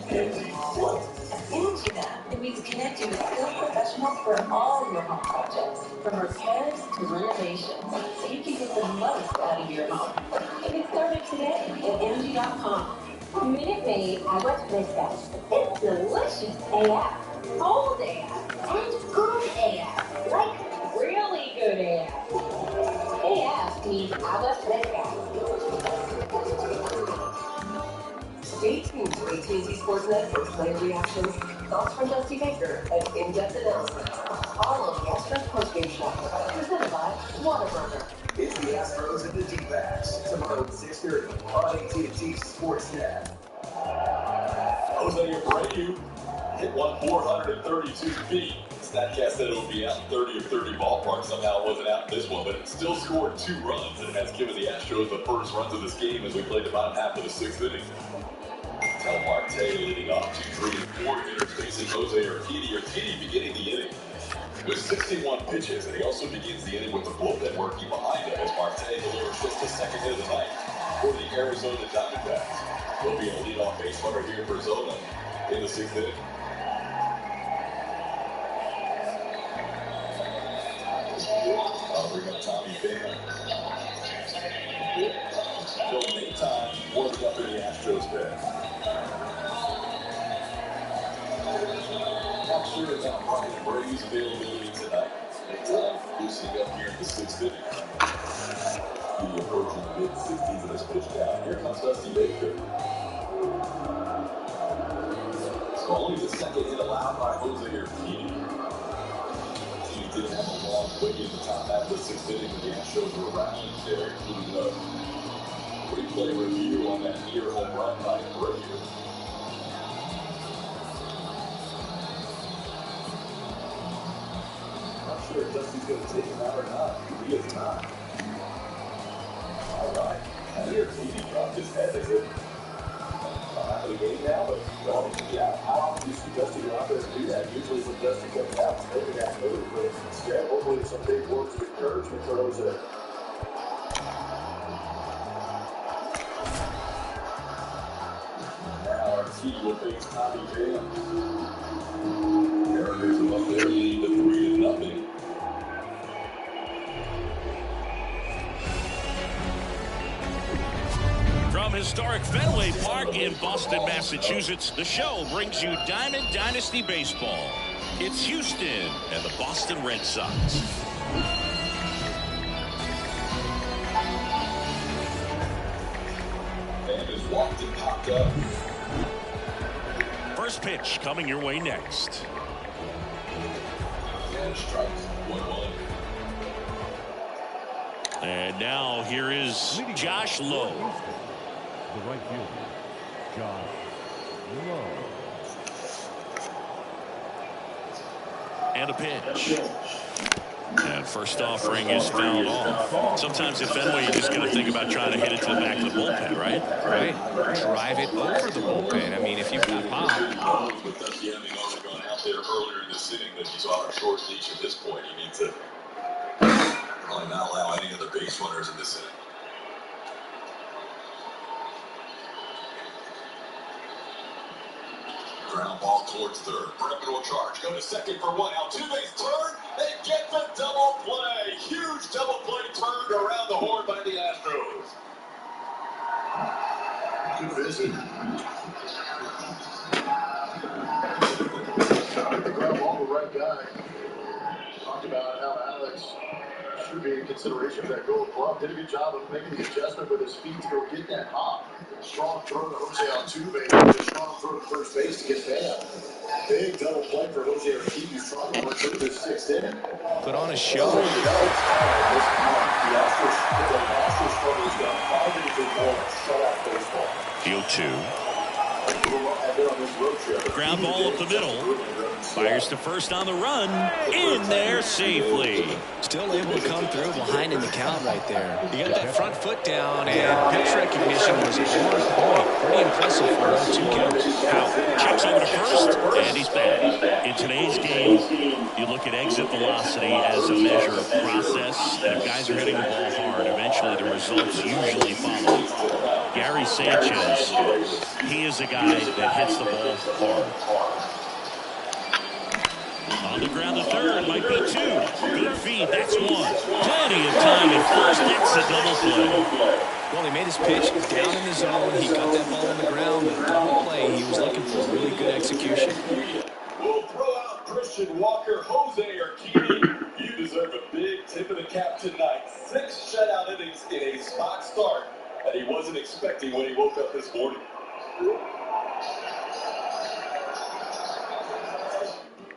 Energy that. It means connecting with skilled professionals for all your home projects, from repairs to renovations, so you can get the most out of your home. And get started today at energy.com. Minute Maid agua fresca. It's delicious AF, cold AF, and good AF. Like really good AF. AF means agua fresca. Stay tuned to AT&T Sportsnet for player reactions, thoughts from Dusty Baker, and in-depth analysis. All of the Astros postgame show, presented by Whataburger. It's the Astros and the Dbacks, tomorrow at 6:30 on AT&T Sportsnet. Jose Abreu hit one 432 feet. StatCast said it would be out in 30 of 30 ballparks. Somehow it wasn't out in this one, but it still scored 2 runs and has given the Astros the first runs of this game as we played the bottom half of the 6th inning. Tel Marte leading off 2, 3, and 4 hitters facing Jose Urquidy beginning the inning with 61 pitches, and he also begins the inning with the bullpen working behind him as Marte delivers just his second hit of the night for the Arizona Dynasty. Will be a leadoff base runner here for Zona in the 6th inning. I'll bring up Tommy Pham. Bill Maytime warming up in the Astros bench. Not sure about Martin Brady's availability tonight. Maytime loosening up here in the 6th inning. He approaching the mid-60s in his pitch count. Here comes Dusty Baker. So only the second hit allowed by Jose Urquidy. He did have a long wait in the top half of the 6th inning, but the Astros were rallying there, including a replay review on that near home run by Abreu. Not sure if Dusty's going to take him out or not. He is not. All right. And Urquidy dropped his head as it half of the game now, but yeah, how often do you see Dusty Roberts do that? Usually when Dusty comes out, it's making that move, but instead, hopefully some big words of encouragement for Jose. Now Urquidy will face Tommy Pham. Mariners have up their lead to 3-0. From From historic Fenway Park in Boston, Massachusetts, the show brings you Diamond Dynasty Baseball. It's Houston and the Boston Red Sox. And is walked and popped up. First pitch coming your way next. And strikes 1-1. And now here is Josh Lowe. The right fielder, Josh Lowe. And a pitch. And first offering is fouled off. Sometimes at Fenway, you just got to think about trying to hit it to the back of the bullpen, right? Right. Drive it over the bullpen. I mean, if you've got pop. With Dusty having already gone out there earlier in this inning that he's on a short leash at this point, he needs to probably not allow any other base runners in this inning. Ground ball towards third. Burnett will charge. Go to second for one out. Two-base turn. They get the double play. Huge double play turned around the horn by the Astros. Good visit. Hit the ground ball, the right guy. Talked about how Alex should be in consideration for that gold glove. Did a good job of making the adjustment with his feet to go get that hop. Strong throw to Jose Altuve. A strong throw to first base to get that. Big double play for Jose Altuve, who's trying to work through this sixth inning. Put on a show. The Astros starters got 5 innings in ball and shut out baseball. Deal 2. Ground ball up the middle. Fires to first on the run. In there safely. Still able to come through behind in the count right there. You got that front foot down, and pitch recognition was on point. Pretty impressive for a 2 count. Out. Checks over to first, and he's back. In today's game, you look at exit velocity as a measure of process. And if guys are hitting the ball hard, eventually the results usually follow. Gary Sanchez, he is a guy that hits the ball hard. On the ground to third, might be 2. Good feed, that's 1. Plenty of time at first, that's a double play. Well, he made his pitch down in the zone. He got that ball on the ground. The double play he was looking for. Really good execution. We'll throw out Christian Walker, Jose Urquidy. You deserve a big tip of the cap tonight. 6 shutout innings in a spot start that he wasn't expecting when he woke up this morning.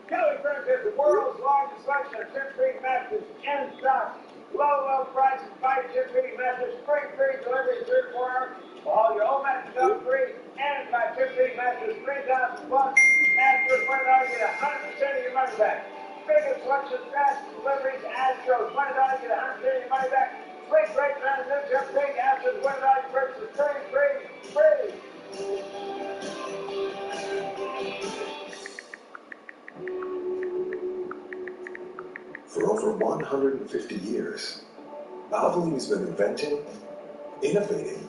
Kelly Frank is the world's largest selection of chip-free matches in stock. Low prices, 5 chip-free matches, free delivery, 3 to 4 hours. All your home matches are free, and 5 chip-free matches, 3,000 plus. After $20, get 100% of your money back. Biggest selection, fast deliveries, Astros, $20, get 100% of your money back. Great transition, big Astros, $20 purchase, free. For over 150 years, Valvoline has been inventing, innovating,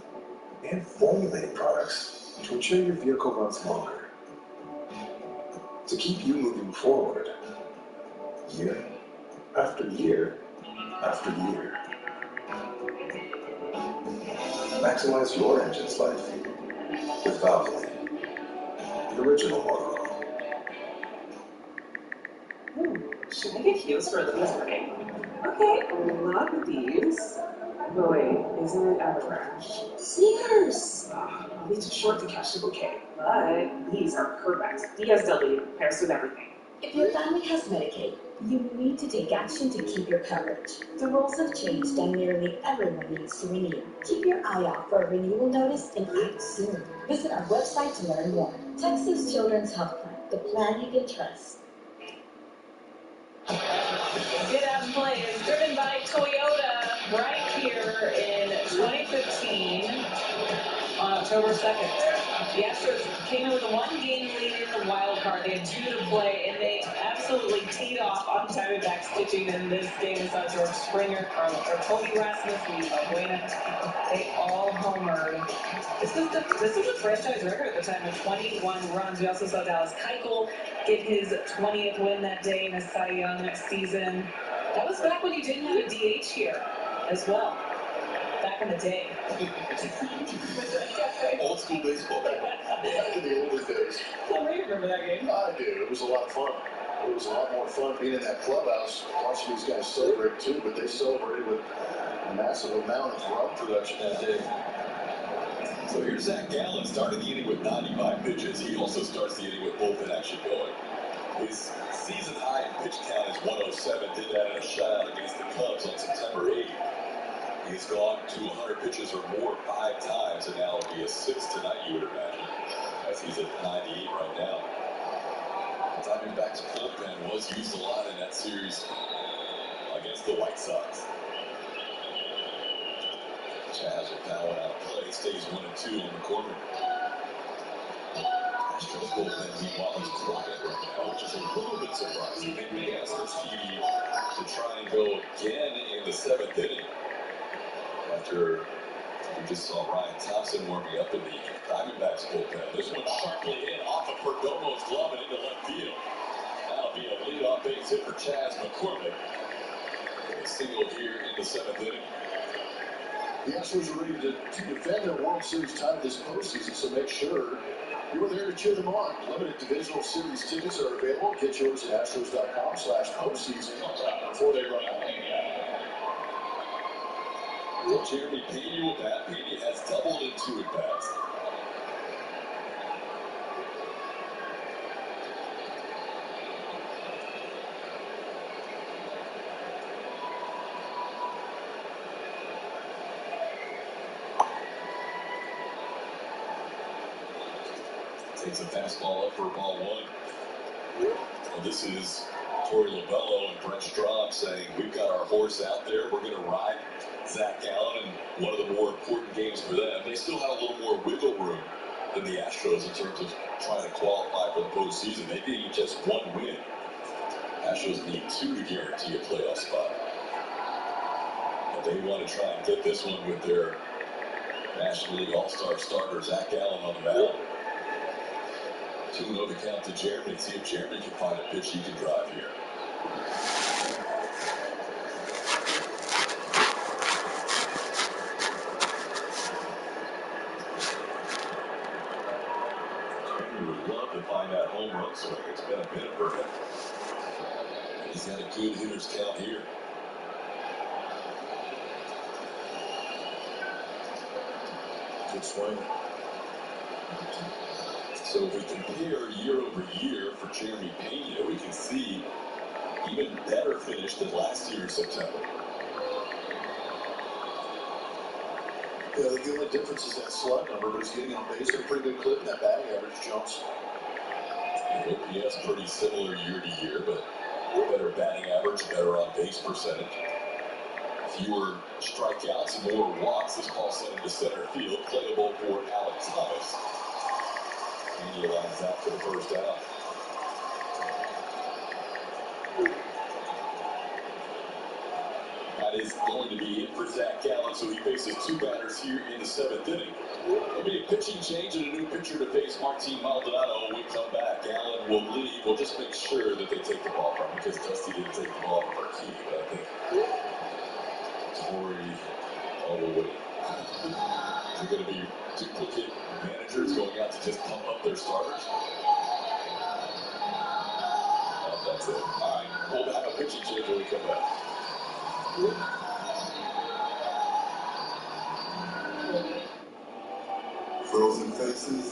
and formulating products to ensure your vehicle runs longer. To keep you moving forward, year after year after year. Maximize your engine's life with Valvoline, the original motor oil. Should I get heels for this morning? Okay, love these. But wait, isn't it Avalanche? Sneakers! I'll be too short to catch the bouquet. But these are perfect. DSW pairs with everything. If your family has Medicaid, you need to take action to keep your coverage. The rules have changed and nearly everyone needs to renew. Keep your eye out for a renewal notice and act soon. Visit our website to learn more. Texas Children's Health Plan, the plan you can trust. Get Out and Play is driven by Toyota right here in 2015 on October 2nd. The Astros came in with a 1-game lead in the wild card. They had 2 to play, and they absolutely teed off on Dbacks pitching in this game. We saw George Springer, or Tony Rasmussen, they all homered. This was a franchise record at the time of 21 runs. We also saw Dallas Keuchel get his 20th win that day in a Cy Young season. That was back when you didn't have a DH here as well. Back in the day. school baseball. Back in the olden days. Well, you remember that game? I do. It was a lot of fun. It was a lot more fun being in that clubhouse, watching these guys celebrate too, but they celebrated with a massive amount of run production that day. So here's Zach Gallen starting the inning with 95 pitches. He also starts the inning with bullpen action going. His season high in pitch count is 107. Did that in a shutout against the Cubs on September 8th. He's gone to 100 pitches or more 5 times, and now it'll be a 6th tonight, you would imagine, as he's at 98 right now. The Dbacks bullpen was used a lot in that series against the White Sox. Chaz with that one out of play, stays 1-2 on the corner. Astros bullpen, meanwhile, is quiet right now, which is a little bit surprising. They may ask their Stevie to try and go again in the 7th inning. After we just saw Ryan Thompson warming up in the Diamondbacks bullpen. This one sharply hit off of Perdomo's glove and into left field. That'll be a leadoff base hit for Chaz McCormick. A single here in the 7th inning. The Astros are ready to defend their World Series title this postseason, so make sure you're there to cheer them on. Limited divisional series tickets are available. Get yours at astros.com/postseason before they run out. Well, Jeremy Pena with that. Pena has doubled in 2 at-bats. Takes a fastball up for ball 1. Well, this is Torey Lovullo and Brent Straub saying, we've got our horse out there. We're going to ride Zach Gallen in one of the more important games for them. They still have a little more wiggle room than the Astros in terms of trying to qualify for the postseason. They need just 1 win. Astros need 2 to guarantee a playoff spot. And they want to try and get this one with their National League All-Star starter, Zach Gallen, on the mound. 2-0 the count to Jeremy. See if Jeremy can find a pitch he can drive here. Jeremy would love to find that home run swing. It's been a minute for him. He's got a good hitter's count here. Good swing. So if we compare year over year for Jeremy Pena, we can see even better finish than last year in September. Yeah, the only difference is that slug number, but he's getting on base at a pretty good clip, and that batting average jumps. OPS pretty similar year to year, but better batting average, better on base percentage. Fewer strikeouts and more walks. This ball sent into center field, playable for Alex Thomas. And he lines out for the first out. That is going to be it for Zach Gallen, so he faces 2 batters here in the 7th inning. There'll be a pitching change and a new pitcher to face Martin Maldonado. When we come back, Gallen will leave. We'll just make sure that they take the ball from him because Dusty didn't take the ball from Marquis. But I think Torey, wait. Is it going to be duplicate managers going out to just pump up their starters? Oh, that's it. All right, we'll have a pitching change when we come back. Frozen faces,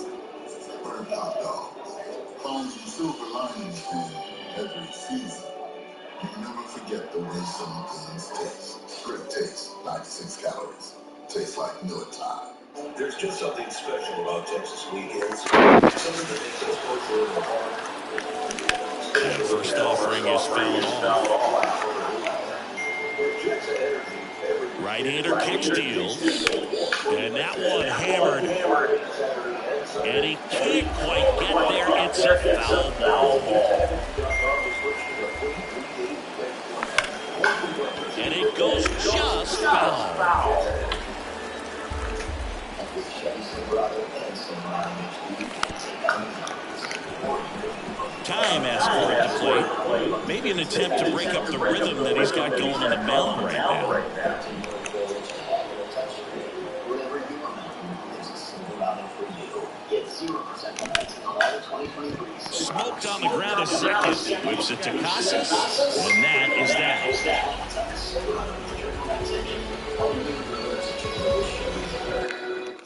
burnt hot dogs. Find some silver linings in every season. You never forget the way some things taste. Great taste, 96 calories. Tastes like no time. There's just something special about Texas weekends. Something that makes us work for the heart. That first offering is fouled off. Right-hander kick steals. And that one hammered. And he can't quite get there. It's a foul ball. And it goes just foul. Time asked for it to play. Maybe an attempt to break up the rhythm that he's got going on the mound right now. 0% limits in all 2023. Smoked on the ground a second. Whips it to Casas. And that is that.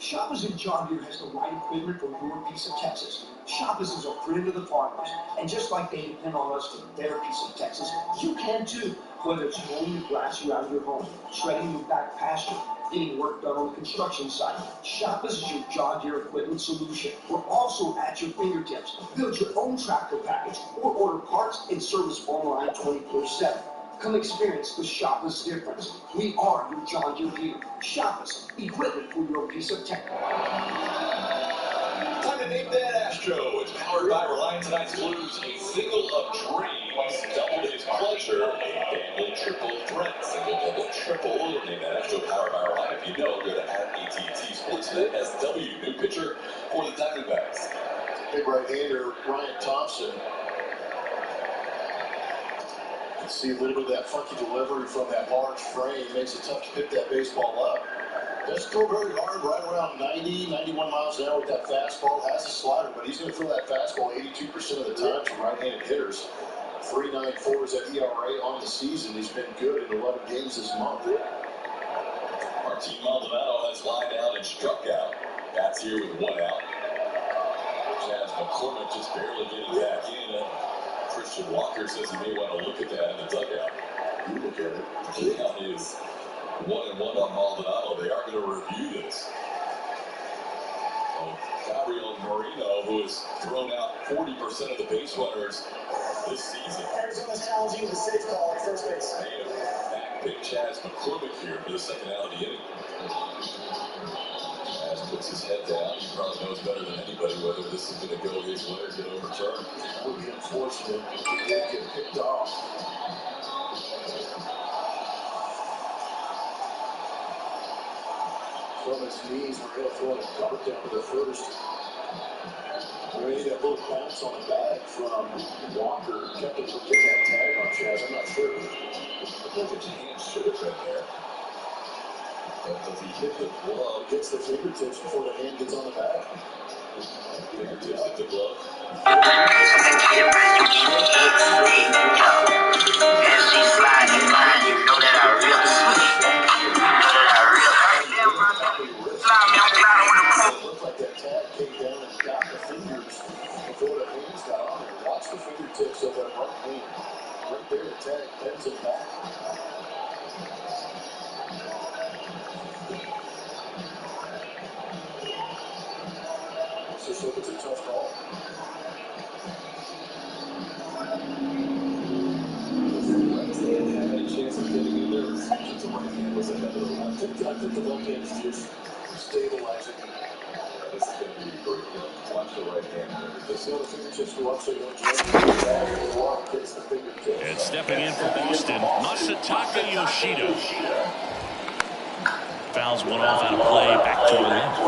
Shoppers in John Deere has the right equipment for your piece of Texas. Shoppers is a friend of the farmers. And just like they depend on us for their piece of Texas, you can too. Whether it's mowing the grass around your home, shredding your back pasture, getting work done on the construction site, Shoppers is your John Deere equipment solution. We're also at your fingertips. Build your own tractor package or order parts and service online 24/7. Come experience the Shoppers difference. We are your John Deere dealer. Shoppers, equipment for your piece of tech. Time to name that Astro. It's powered by Reliance Tonight's Blues. A single of dreams doubled his pleasure. A family triple threat. Single, double, triple. Name that Astro powered by Reliance. If you know, go to @AT&T Sportsnet SW. New pitcher for the Dynasty. Big right-hander Ryan Thompson. You see a little bit of that funky delivery from that large frame. Makes it tough to pick that baseball up. Doesn't go very hard, right around 90, 91 miles an hour with that fastball. Has a slider, but he's going to throw that fastball 82% of the time to right-handed hitters. 3.94 is that ERA on the season. He's been good in 11 games this month. Martin Maldonado has lined out and struck out. Bats here with 1 out. Chaz McCormick just barely getting back in. And Christian Walker says he may want to look at that in the dugout. You look at it. The count is 1-1 on Maldonado. They are going to review this. Gabriel Moreno, who has thrown out 40% of the base runners this season. Arizona's challenging the safe call at first base. They have back pick Chaz McCormick here for the second out of the inning. Chaz puts his head down. He probably knows better than anybody whether this is going to go his way or get overturned. That would be unfortunate if he did get picked off. From his knees, we're going to throw a dart down to the first. We need that little bounce on the bat from Walker. Kept it from getting that tag on Chaz. I'm not sure. Look at his hands should have been there. But does he hit the glove? Gets the fingertips before the hand gets on the bat. Fingertips hit the glove. It looked like that tag came down and got the fingers before the hands got on it. Watch the fingertips of that right hand. Right there, the tag bends it back. This looks like it's a tough call. Had a chance of getting in there. The right hand was ahead of the left. I think the left hand is just stabilizing. This is going to be great. Watch the right hand. They see how the fingertips go up so you don't jump. Walk gets the fingertips. And stepping in for Boston, Masataka Yoshida. Fouls one off out of play, back to the left.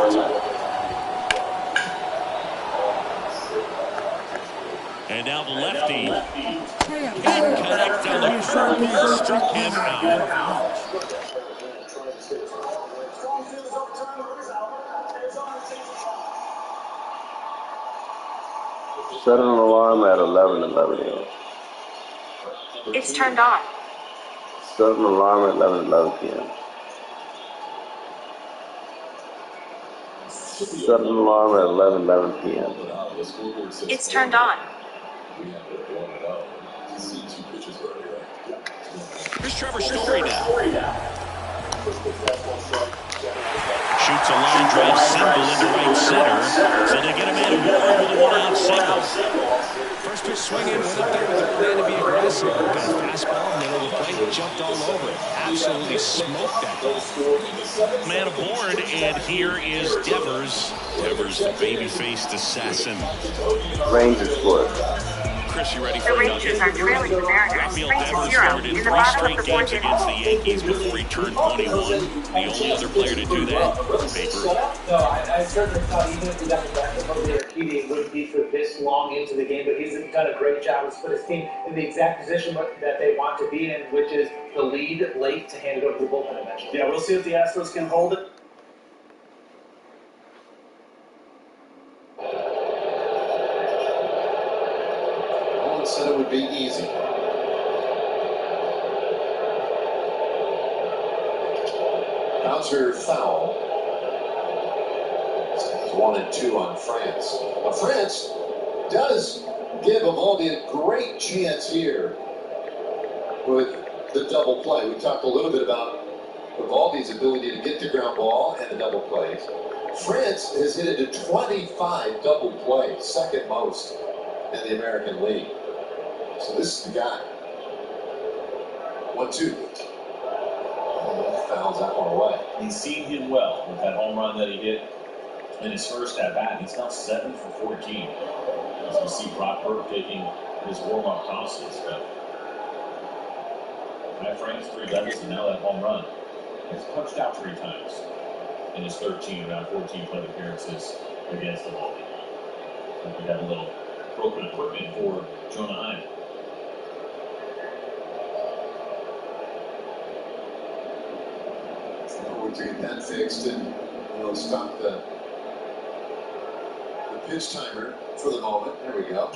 And now the lefty. And connect on the curveball, struck him out. Set an alarm at 11:11 a.m. It's turned on. Set an alarm at 11:11 p.m. Set an alarm at 11:11 p.m. It's turned on. Here's Trevor Story now. Shoots a line drive single into right center. So they get a man aboard with a one-out single. First pitch swinging, went up there with a plan to be aggressive. Got a fastball, middle of the plate, jumped all over it. Absolutely smoked that ball. Man aboard, and here is Devers. Devers, the baby-faced assassin. Rangers scored. Chris, you ready The for a Rangers nugget? are trailing the Mariners Rafael 3-0 Devers started in in the 3 bottom of straight the games fourth against the inning. Yankees before he turned 21. The only other player to do that. Baker. No, I certainly thought even if he got the back of the Urquidy, it wouldn't be for this long into the game, but he's done a great job. He's put his team in the exact position that they want to be in, which is the lead late to hand it over to the bullpen eventually. Yeah, we'll see if the Astros can hold it. said it would be easy. Bouncer foul. 1-2 on France. But France does give Eovaldi a great chance here with the double play. We talked a little bit about Eovaldi's ability to get the ground ball and the double plays. France has hit it to 25 double plays, second most in the American League. So this is the guy. 1-2. Fouls that one away. He's seen him well with that home run that he hit in his first at bat. He's now 7 for 14. As you see Brock Burke taking his warm-up tosses. But by France, 3 doubles, and now that home run. He's punched out 3 times in his 13, around 14 plate appearances against the Eovaldi. We got a little broken equipment for Jonah Heim. To get that fixed, and we'll stop the pitch timer for the moment. There we go.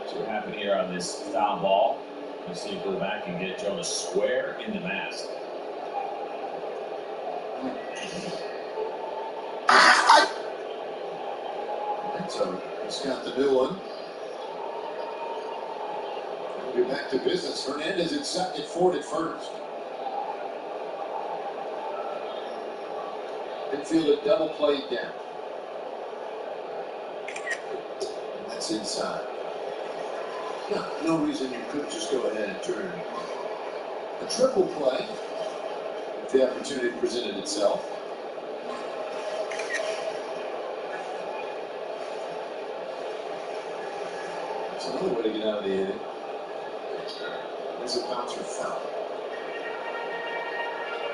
So what happened here on this foul ball? You see it go back and get Jonah square in the mask. So he's got the new one. We'll get back to business. Hernandez in second, Ford at first. Infielder double played down. And that's inside. No reason you couldn't just go ahead and turn a triple play if the opportunity presented itself. That's another way to get out of the inning. There's a bouncer foul.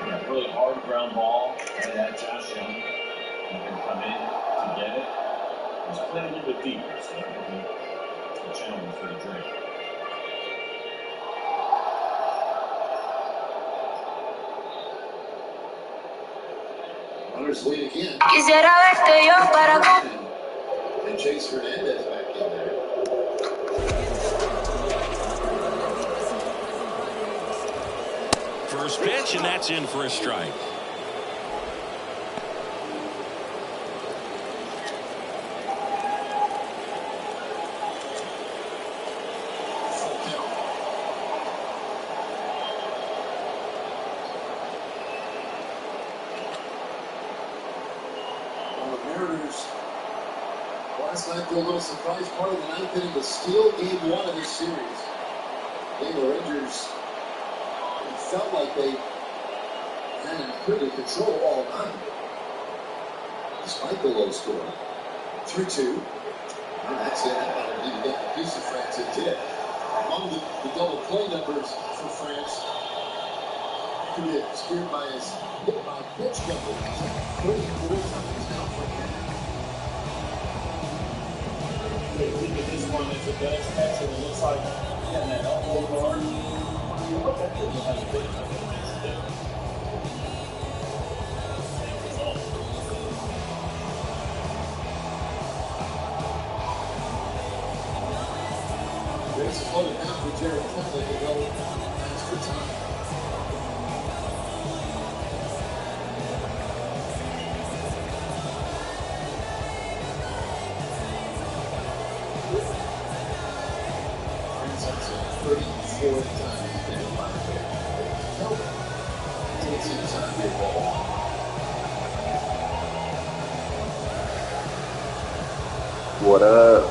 Yeah, really hard ground ball right at Josh Young. He can come in to get it. He's playing a little bit deeper, so that will be a challenge for the Drake. Runners lead again. And Chase Hernandez back in there. First pitch, and that's in for a strike. Well, the Mariners last night threw a little surprise part of the ninth inning to steal game 1 of this series. The Rangers felt like they had pretty control all night, despite the low score. 3-2. And that's it. I need to get a piece of France. It did. Among the double play numbers for France, could be obscured by his pitch number. 34 times now for him. They think at this one it's a bench catch, and it looks like getting that elbow guard. What that could have a big difference. There's a floated down for Jared Cole to go extra time. France has a 34th time he's been in line there. Takes it time to ball. What up?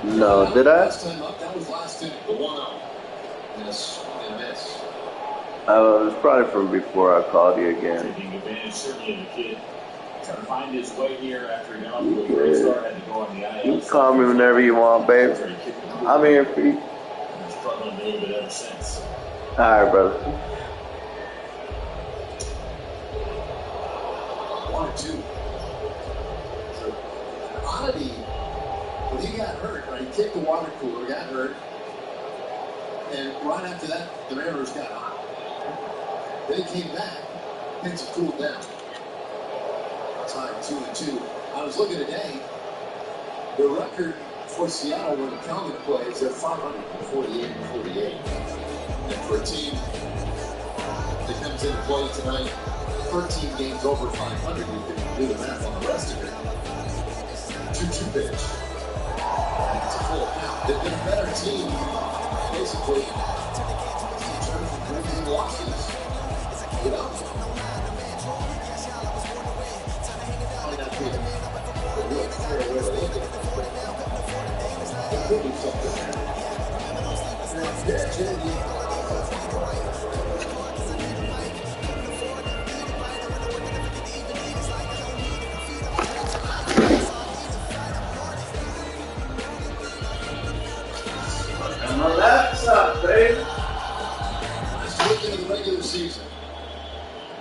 No, did I? Last time up, that was last inning, the 1-0. And a swing and a miss. It was probably from before I called you again. Taking advantage, certainly, of the kid. Trying to find his way here after he got off to a great start. Had to go on the IL. You can call me whenever you want, babe. I'm here for you. He's struggling a little bit ever since. Alright, brother. 1-2. So, oddity, when he got hurt, right, he kicked the water cooler, got hurt, and right after that, the Mariners got hot. Then he came back, things have cooled down. Tied 2-2. I was looking today, The record for Seattle when counting plays at 548-48. And for a team that comes into play tonight, 13 games over 500, you can do the math on the rest of it. 2-2 pitch. It's a full count. They've been a better team, basically, in terms of wins and losses. Without them. Might not be a real fair way to look at it, but there could be something there. That's up, babe. Let's look into the regular season.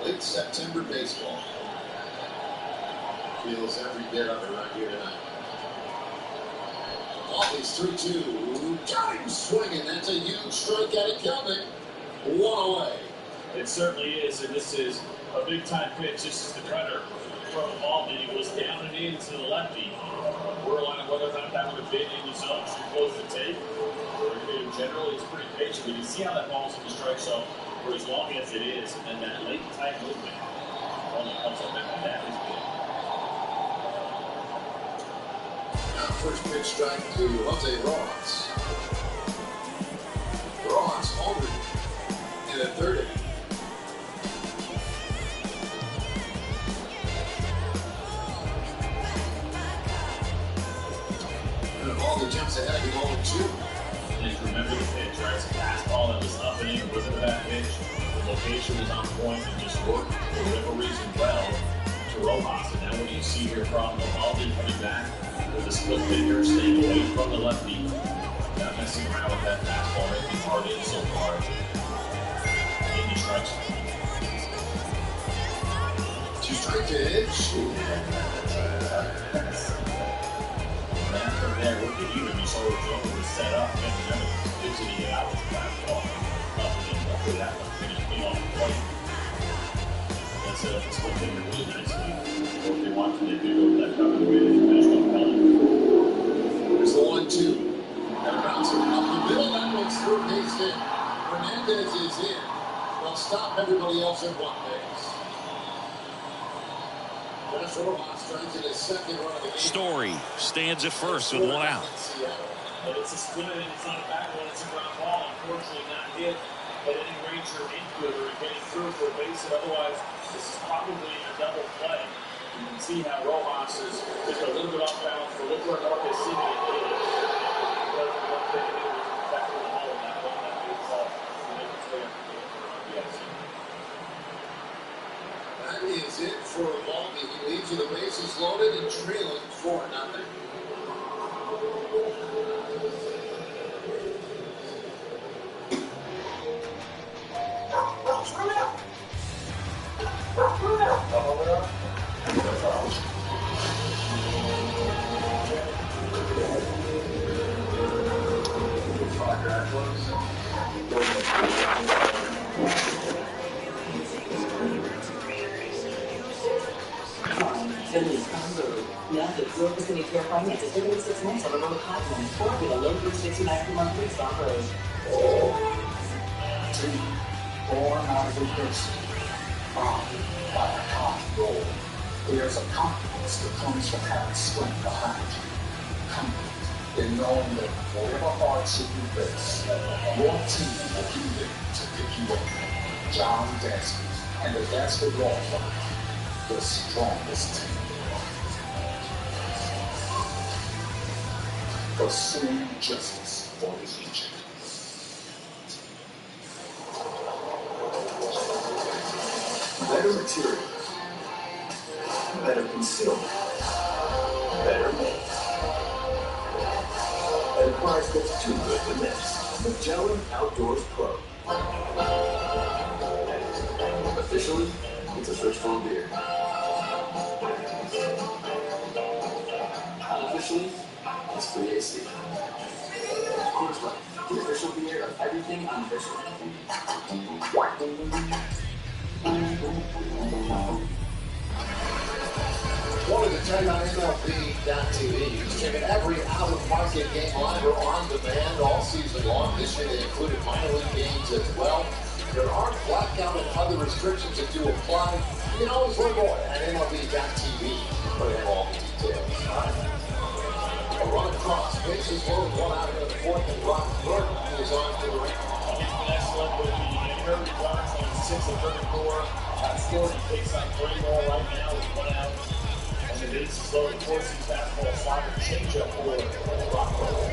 Late September baseball. Feels every bit of it right here tonight. Always 3-2. Time swinging. That's a huge strike at it coming. One away. It certainly is, and this is a big-time pitch. This is the cutter from Malden. He goes down and in to the lefty. We're on whether or not that would have been in the zone. Too close to take. In general, he's pretty patient. You see how that ball's in the strike zone for as long as it is, and then that late tight movement only comes up after that is good. Now first pitch strike to Jose Rojas. Rojas homered in the third inning. And the ball that jumps ahead to 0-2. And remember the pitch, right? It's a fastball that was up and in. It wasn't a bad pitch. The location was on point and just worked for whatever reason well to Rojas. And now what do you see here from Malden coming back with a split finger, staying away from the lefty. Not messing around with that fastball. Making hard in so far. In the strike zone. 2-strike pitch. From there, look at you. You saw the zone was set up. And remember, gives it to get out with the fastball. Up and in. Luckily, that one finished being on the plate. That set up the split finger really nicely. What they want to do over that cover the way they finished on Pellet. There's the 1-2. And bouncing up the middle. That one's third base in. Hernandez is in. They'll stop everybody else at one base. Story stands at first with one out. But it's a split and it's not a back one, it's a ground ball. Unfortunately not hit at any range or input or getting through for a base hit. Otherwise, this is probably a double play. You can see how Rojas is just a little bit off balance, but look where Mark is seeing it. That is it for Malden. He leads with the bases loaded and trailing 4-0. Your Vicinity Fair Finance is 36 months on the road platform or with a low 369 per month lease on road. Born out of adversity, bound by a common goal. There's a confidence that comes from having strength behind you. Confidence in knowing that whatever hardship you face, your team will be there to pick you up. John Dbacks and the Dbacks Law Firm, the strongest team. Pursuing justice for the injured. Better materials, better concealment, better made. At a price that's too good to miss. Magellan Outdoors Pro. Officially, it's a Search for beer. Unofficially, it's free AC. Coors Light, the official beer of everything unofficial. One of the tell you on MLB.tv. You can check out every out-of-market game live or on demand all season long. This year they included minor league games as well. There are blackout and other restrictions that do apply. You can always learn more at MLB.tv for all the details. A run across, bases loaded, one out in the fourth, and Rock Burton is on to the ring. Excellent with the Kirby Jones on 6 of 34. Scored and takes on 3 more right now with 1 out. And the bases loaded, 4-6 fastball, slider, changeup for Rock Burton.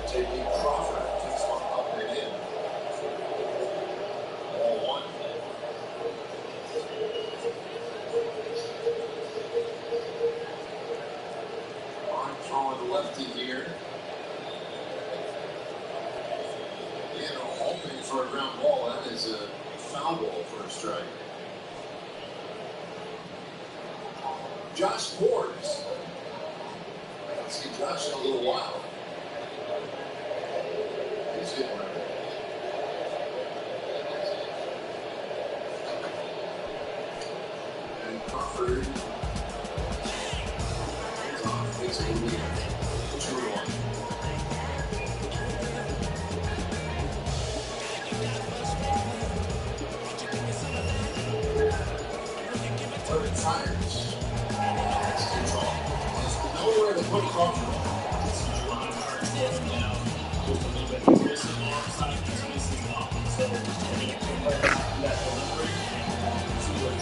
Taking Crawford, takes one up and in. Ball 1. Arm throwing lefty here. And hoping for a ground ball. That is a foul ball for a strike. Josh Forbes. I haven't seen Josh in a little while. He's hitting right. And Crawford. It's a lead. 2-1. Third tires. That's control. There's nowhere to put Crawford. Just a little bit missing alongside, he's missing off. So we're going to put that delivery. See what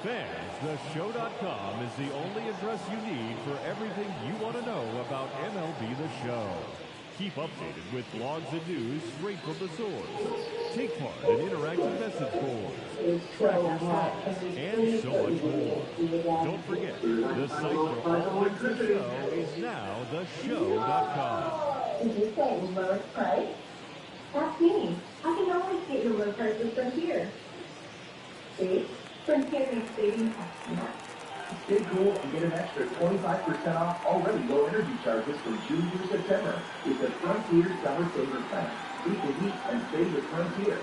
FazTheShow.com is the only address you need for everything you want to know about MLB The Show. Keep updated with blogs and news straight from the source. Take part in interactive message boards, track your stats, and so much more. Don't forget, the site for all things The Show is now TheShow.com. Did you say lowest price? That's me. I can always get your low prices from here. See? Frontier makes saving customer. Stay cool and get an extra 25% off already low energy charges from June through September with the Frontier Summer Saver Plan. Beat the heat and save with Frontier.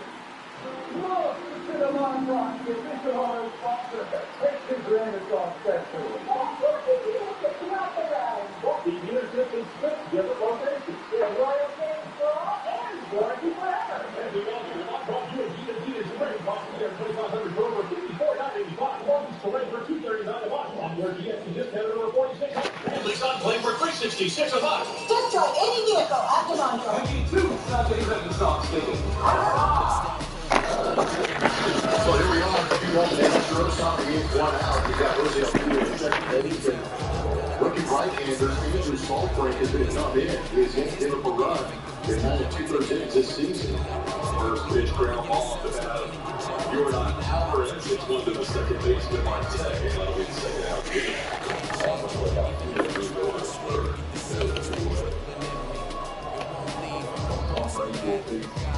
Look to the Mont Blanc, the official auto sponsor. Take the Granite Special. The dealership is six different locations. They're Royal King for all and warranty forever. And the Mont Blanc you a Adidas Ring box here, 2,500 for over $54.85. One's to rate for $239 a month. On your GX discounted over $46. And lease on claim for $366 a month. Just try any vehicle at the Montrose. I need two Sunday rental stock speaking. So here we are, 2-1 the Astros, top of the 1 out. We got Jose Altuve in second base, and rookie right-hander Andrew Saltbrink has been come in. He has yet to give up a run in 9 2/3 innings this season. First pitch ground ball off the bat of Jordan Howard, and 6-1 to the second baseman Marte. And that'll be the second out. Off of the out, he moved over to third.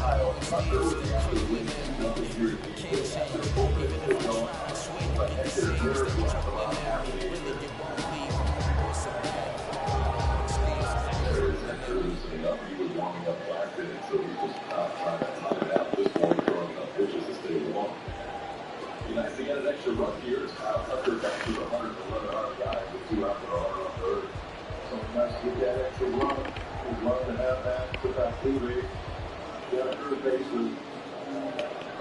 Kyle Tucker with the win and the year to be after open to go. But Hector Herrera will have about half of the year. Hector loosening up. He was warming up last inning, so he was trying to time it out. This morning, throwing enough pitches to stay warm. Be nice to get an extra run here as Kyle Tucker back to the 111 guys with 2 out there on third. So nice to get that extra run. We'd love to have that with that Altuve. Yeah, third base with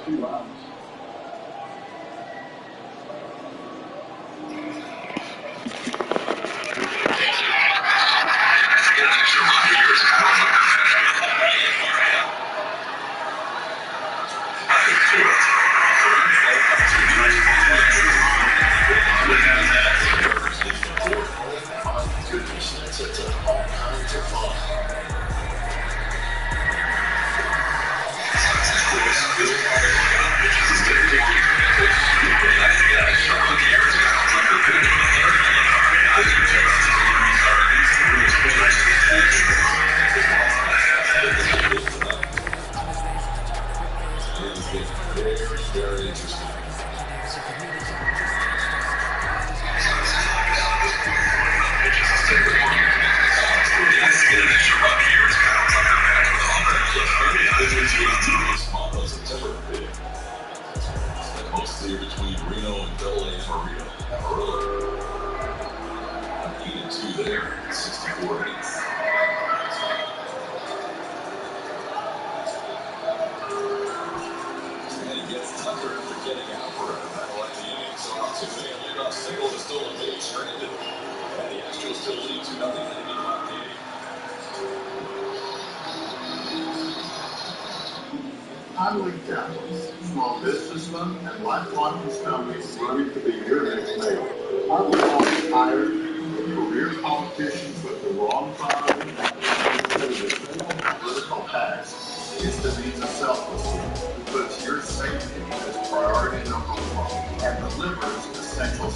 2 outs. It's all kinds of fun. This is there, 64-8. And he gets Tucker after getting out for him. That'll let the inning. So up to a leadoff single to stolen base, stranded. And the Astros still lead 2-0 heading into the game. Highway Catholics, small businessmen, and lifelong Hispanics running to be your next mayor. Our law is tired of career politicians with the wrong priorities instead of the simple political past. It's the means of selflessness who puts your safety as priority number one and delivers essential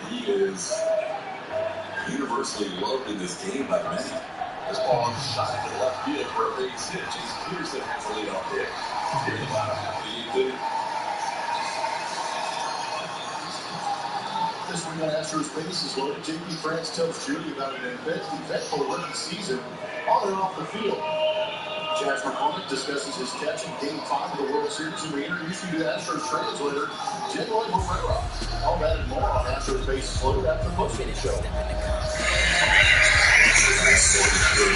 He is universally loved in this game by many. This ball on the side to the left field for a base hit. Jason Peterson has the leadoff hit here in the bottom half of the eighth inning. This week on Astros Bases Loaded, JP France tells Judy about an eventful rookie season on and off the field. Jazz McCormick discusses his catch in Game 5 of the World Series, and we introduce you to the Astros translator, January Herrera. All that and more on Astros Bases Loaded after the postgame show.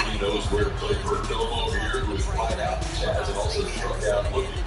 He knows where to play for Domo here, who is wide out the Jazz and also struck out looking.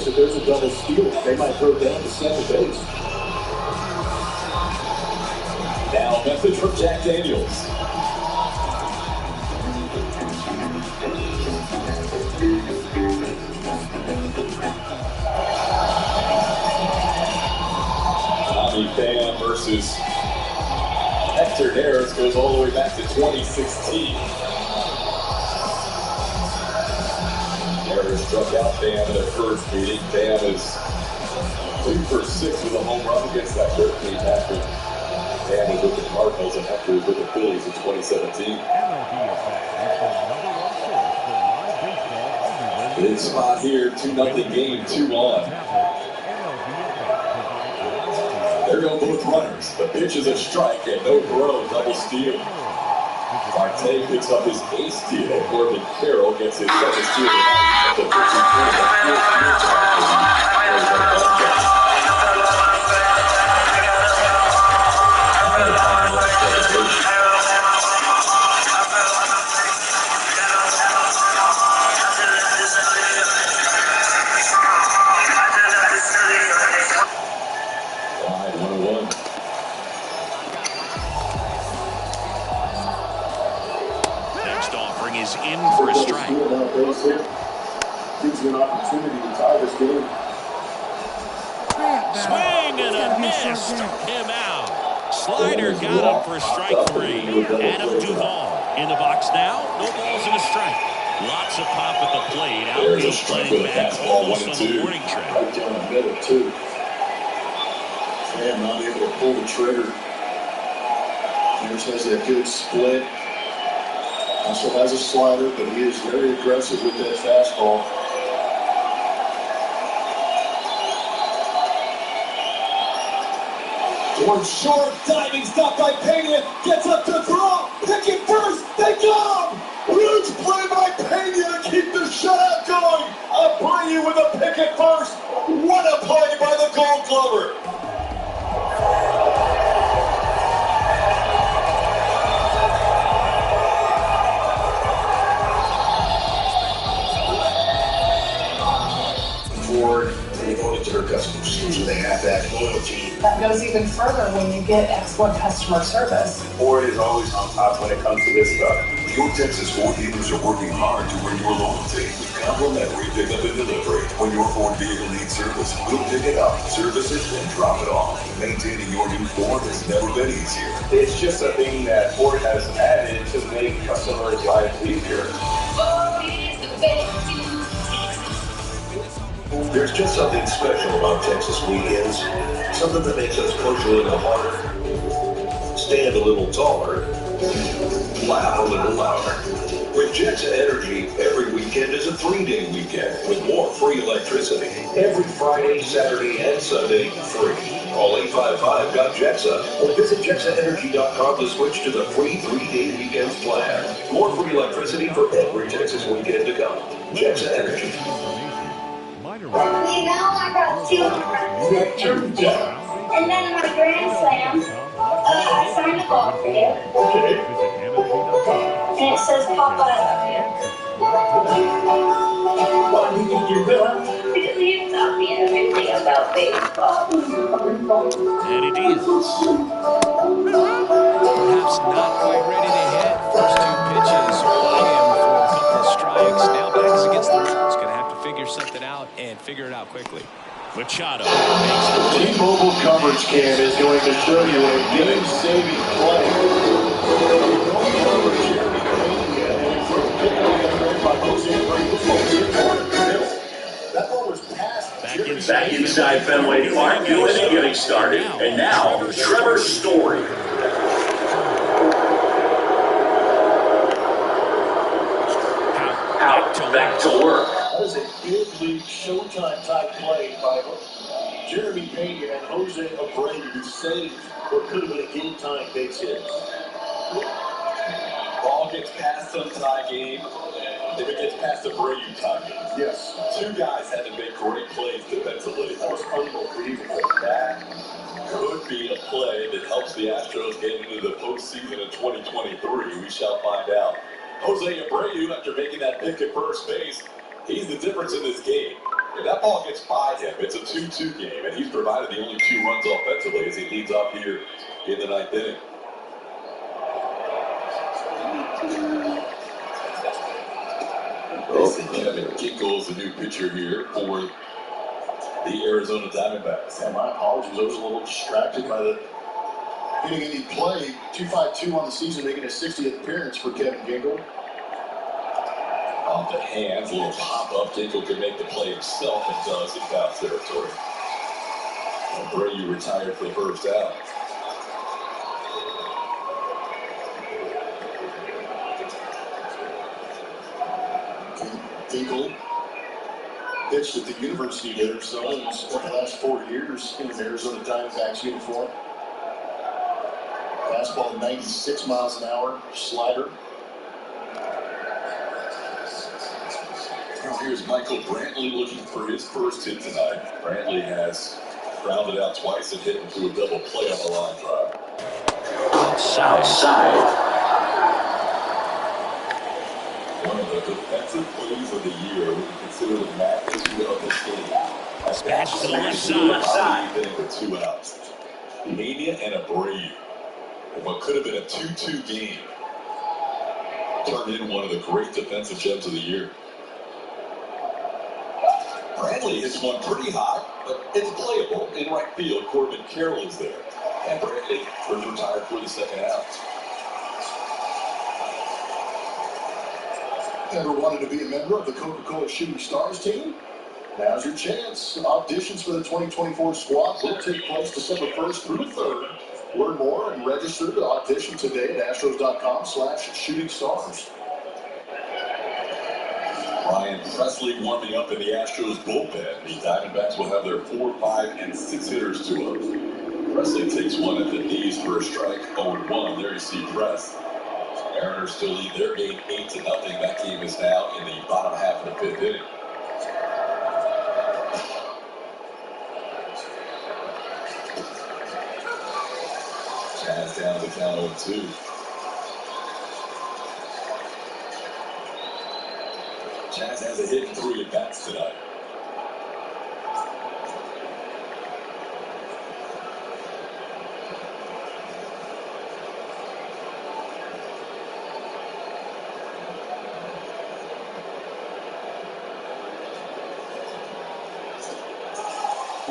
If there's a double steal, they might throw down to second base. Now, message from Jack Daniels. Tommy Pham versus Hector Neris goes all the way back to 2016. Neris struck out Pham in their first meeting. Pham is 2 for 6 with a home run against that 13 after Pham was with the Cardinals and Hector was with the Phillies in 2017. Big spot here, 2-0 game, 2-on. There go both runners. The pitch is a strike and no throw, double steal. Marte picks up his 8th steal. Corbin Carroll gets his 2nd steal at the 101. Next offering is in for a strike. Gives you an opportunity to tie this game. Swing and a miss. Struck him out. Slider got him for strike 3. Adam Duvall in the box now. No balls and a strike. Lots of pop at the plate. Outfield playing back almost on the warning track. Right down the middle, too. Pham not able to pull the trigger. Neris has that good split. Also has a slider, but he is very aggressive with that fastball. Towards short, diving stop by Pena, gets up to throw, picking first, they got him! Huge play by Pena to keep the shutout going! Abreu with a pick at first, what a play by the Gold Glover! Forward, and devoted to their customers, so they have that loyalty. That goes even further when you get excellent customer service. Ford is always on top when it comes to this stuff. Your Texas Ford dealers are working hard to win your loyalty with complimentary pickup and delivery. When your Ford vehicle needs service, we'll pick it up, service it, and drop it off. Maintaining your new Ford has never been easier. It's just a thing that Ford has added to make customers' lives easier. There's just something special about Texas weekends, something that makes us push a little harder, stand a little taller, laugh a little louder. With Jetsa Energy, every weekend is a 3-day weekend with more free electricity. Every Friday, Saturday, and Sunday, free. Call 855-GOT-JETSA or visit JetsaEnergy.com to switch to the free 3-day weekends plan. More free electricity for every Texas weekend to come. Jetsa Energy. Minor You know, I got 2 home runs that jumped in. And then my grand slam, I signed a ball for you. And it says, Papa, I love you. Why did you do that? Because you taught me everything about baseball. And it is. Perhaps not quite ready to hit. First 2 pitches by him for a couple of strikes. Now Dbacks against the rules. Going to have to figure something out and figure it out quickly. Machado makes the play. T-Mobile coverage cam is going to show you a game-saving play. That ball was passed. Back inside Fenway Park, new inning getting started. And now, Trevor Story. Back to work. That was a big league showtime type play by Jeremy Pena and Jose Abreu, who saved what could have been a game time base hit. Ball gets past some tie game. If it gets past Abreu, tie game. Yes. 2 guys had to make great plays defensively. That was unbelievable. That could be a play that helps the Astros get into the postseason in 2023. We shall find out. Jose Abreu, after making that pick at first base, he's the difference in this game. If that ball gets by him, it's a 2-2 game, and he's provided the only 2 runs offensively as he leads off here in the 9th inning. Kevin Kinkle is the new pitcher here for the Arizona Diamondbacks. And my apologies, I was a little distracted by the hitting any play. 252 on the season, making his 60th appearance for Kevin Kinkle. Off the hands, a little pop-up. Kinkle can make the play himself and does in foul territory. Abreu retired for the first out. Kinkle pitched at the University of Arizona and spent the last 4 years in an Arizona Diamondbacks uniform. Fastball 96 miles an hour, slider. Now here's Michael Brantley looking for his first hit tonight. Brantley has grounded out twice and hit into a double play on the line drive. Outside. One of the defensive plays of the year we can consider the magnitude of this game. Smash to the left side. With 2 outs. Pena and Abreu. What could have been a 2-2 game turned into one of the great defensive gems of the year. Brantley hits one pretty high, but it's playable in right field. Corbin Carroll is there. And Brantley was retired for the 2nd out. Ever wanted to be a member of the Coca-Cola Shooting Stars team? Now's your chance. Auditions for the 2024 squad will take place December 1st through 3rd. Learn more and register to audition today at astros.com/shootingstars. Ryan Presley warming up in the Astros bullpen. The Diamondbacks will have their 4, 5, and 6 hitters to up. Presley takes one at the knees for a strike. 0-1. There you see Press. Mariners still lead their game 8-0. That game is now in the bottom half of the 5th inning. Chaz down to count 0-2. Chaz has a hit in 3 at-bats tonight.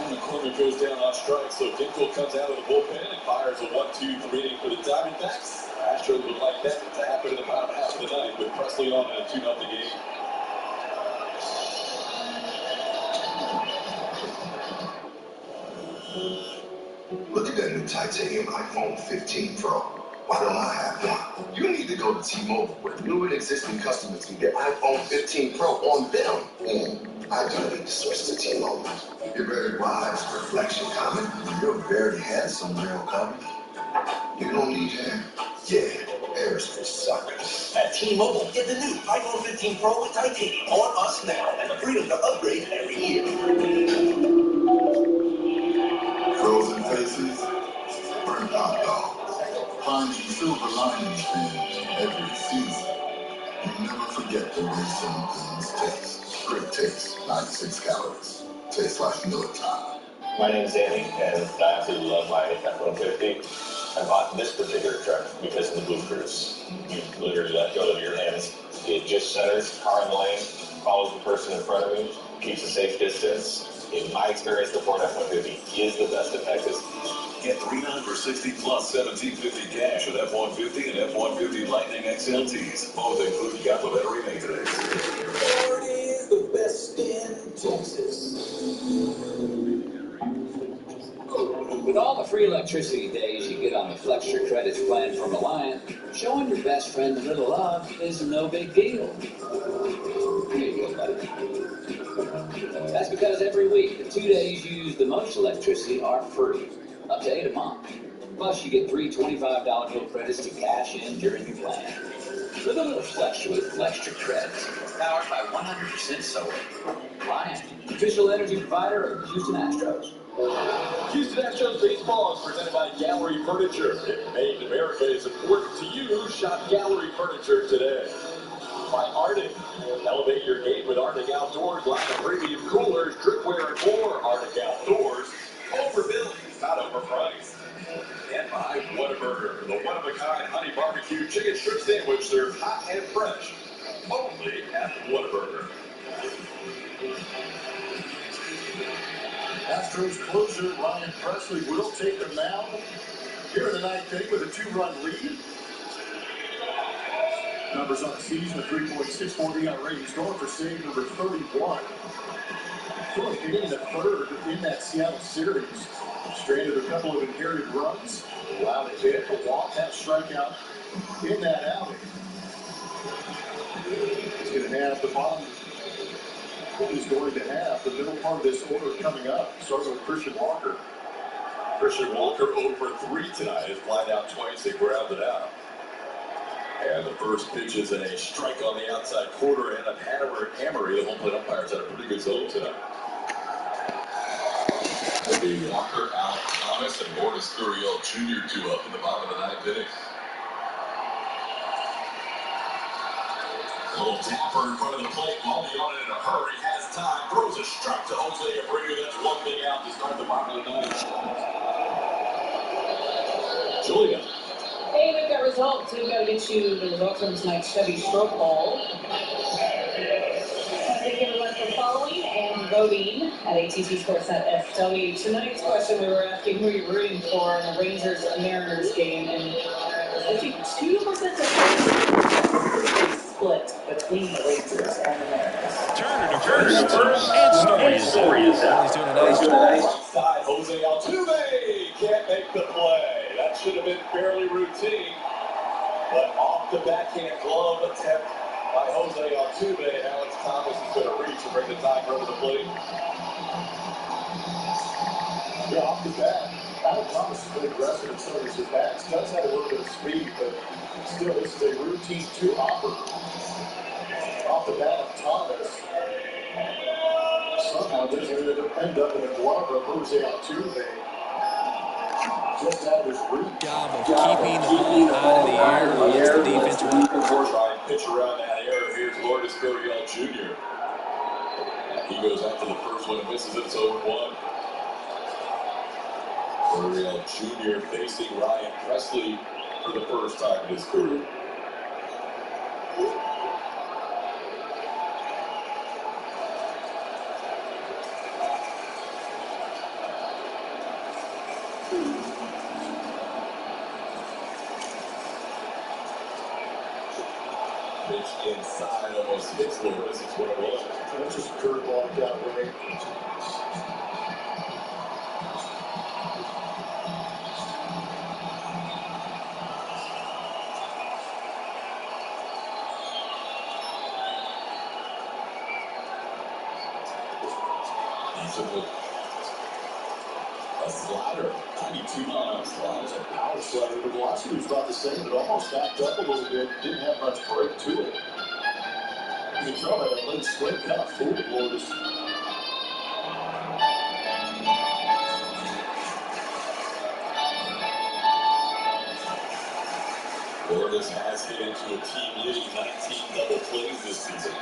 The corner goes down on strike, so Kinkle comes out of the bullpen and fires a 1-2-3 inning for the Diamondbacks. Astros would like that to happen in the bottom half of the 9th with Presley on in a 2-0 game. Look at that new titanium iPhone 15 Pro. Why don't I have one? You need to go to T-Mobile, where new and existing customers can get iPhone 15 Pro on them. I do need to switch to T-Mobile. You're very wise, reflection comment. You're very handsome, real comment. You don't need hair? Yeah, hair is for suckers. At T-Mobile, get the new iPhone 15 Pro with titanium on us now, and the freedom to upgrade every year. Frozen faces, burnt out dogs. Find silver linings in every season. You never forget the way some things taste. Great taste, 96 calories. Tastes like Military. My name is Andy, and I absolutely love my F-150. I bought this particular truck because of the boosters. You literally let go of your hands. It just centers, car in the lane, follows the person in front of you, keeps a safe distance. In my experience, the Ford F-150 is the best at Texas. Get 3.9 for 60 plus 1750 cash with F-150 and F-150 Lightning XLTs. Both include complimentary maintenance. Ford is the best in Texas. With all the free electricity days you get on the Flex Your Credits plan from Reliant, showing your best friend a little love is no big deal. Here you go, buddy. That's because every week, the 2 days you use the most electricity are free, up to 8 a month. Plus, you get 3 $25 bill credits to cash in during your plan. Live a little Flex with Flex Your Credits, powered by 100% solar. Reliant, official energy provider of Houston Astros. Houston Astros baseball is presented by Gallery Furniture. If Made in America is important to you, shop Gallery Furniture today. By Arctic. Elevate your game with Arctic Outdoors. Line of premium coolers, drinkware, and more. Arctic Outdoors. Overbuilt, not overpriced. And by Whataburger, the one-of-a-kind honey barbecue chicken strip sandwich served hot and fresh. Only at Whataburger. Astros closer Ryan Presley will take the mound here in the ninth inning with a 2-run lead. Numbers on the season, a 3.64 ERA. He's going for save number 31. Fourth inning, the third in that Seattle series. Stranded a couple of inherited runs. Allowed a hit, a walk, and a strikeout in that outing. He's going to have the bottom. He's going to have the middle part of this order coming up, starting with Christian Walker. Christian Walker 0 for 3 tonight. Has flied out twice and grounded out. And the first pitch is a strike on the outside corner, and a hammery. The home plate umpires had a pretty good zone tonight. It'll be Walker, Alec Thomas, and Lourdes Gurriel Jr. 2 up in the bottom of the ninth inning. A little tapper in front of the plate. Maldi on it in a hurry. Has time. Throws a strike to Jose Abreu. That's one thing out to start the bottom of the ninth. Julia. Hey, we've got results. We've got to get you the results from tonight's Chevy Stroke Bowl. Thank you everyone for following and voting at ATT Sportsnet SW. Tonight's question, we were asking who you're rooting for in the Rangers-Mariners game, and I think 2% of split between the Rangers and the Mariners. Turner to first, and Story is out. He's doing a nice job. Side, Jose Altuve can't make the play. That should have been fairly routine, but off the backhand glove attempt by Jose Altuve, and Alex Thomas is going to reach and bring the Tiger over the plate. Yeah, off the bat, Alex Thomas has been aggressive in some of his at-bats. Does have a little bit of speed, but still, this is a routine 2-hopper. Off the bat of Thomas. Somehow doesn't end up in a glove of Jose Altuve. Just out of his reach. Job of keeping the ball out of the air. The defense Trying to pitch around that air. Here's Lourdes Gurriel Jr. He goes after the first one and misses it. It's 0-1. Gurriel Jr. facing Ryan Presley for the first time in his career. Pitch inside, almost hits Lourdes. It's what it was. That's just a curveball that way. defensively. A slider, 92-mile slider, a power slider. The velocity was about the same, but almost backed up a little bit. Didn't have much break to it. You can tell that late swing kind of fooled Lourdes. Lourdes has hit into a team-leading 19 double plays this season.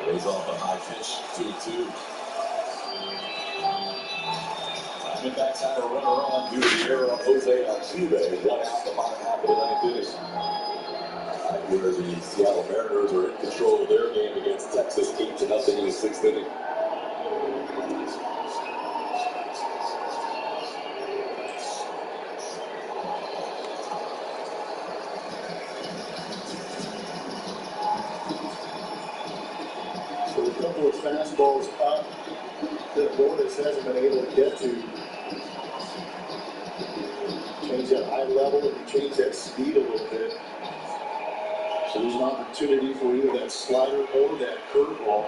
Lays off a high pitch, 2-2. Dbacks had a runner on due to the error on Jose Altuve. 1 out in the bottom half of the 9th inning. Where the Seattle Mariners are in control of their game against Texas, 8-0 in the 6th inning. So a couple of fastballs up that Lourdes hasn't been able to get to. Change that high level and change that speed a little bit. So there's an opportunity for either that slider or that curveball.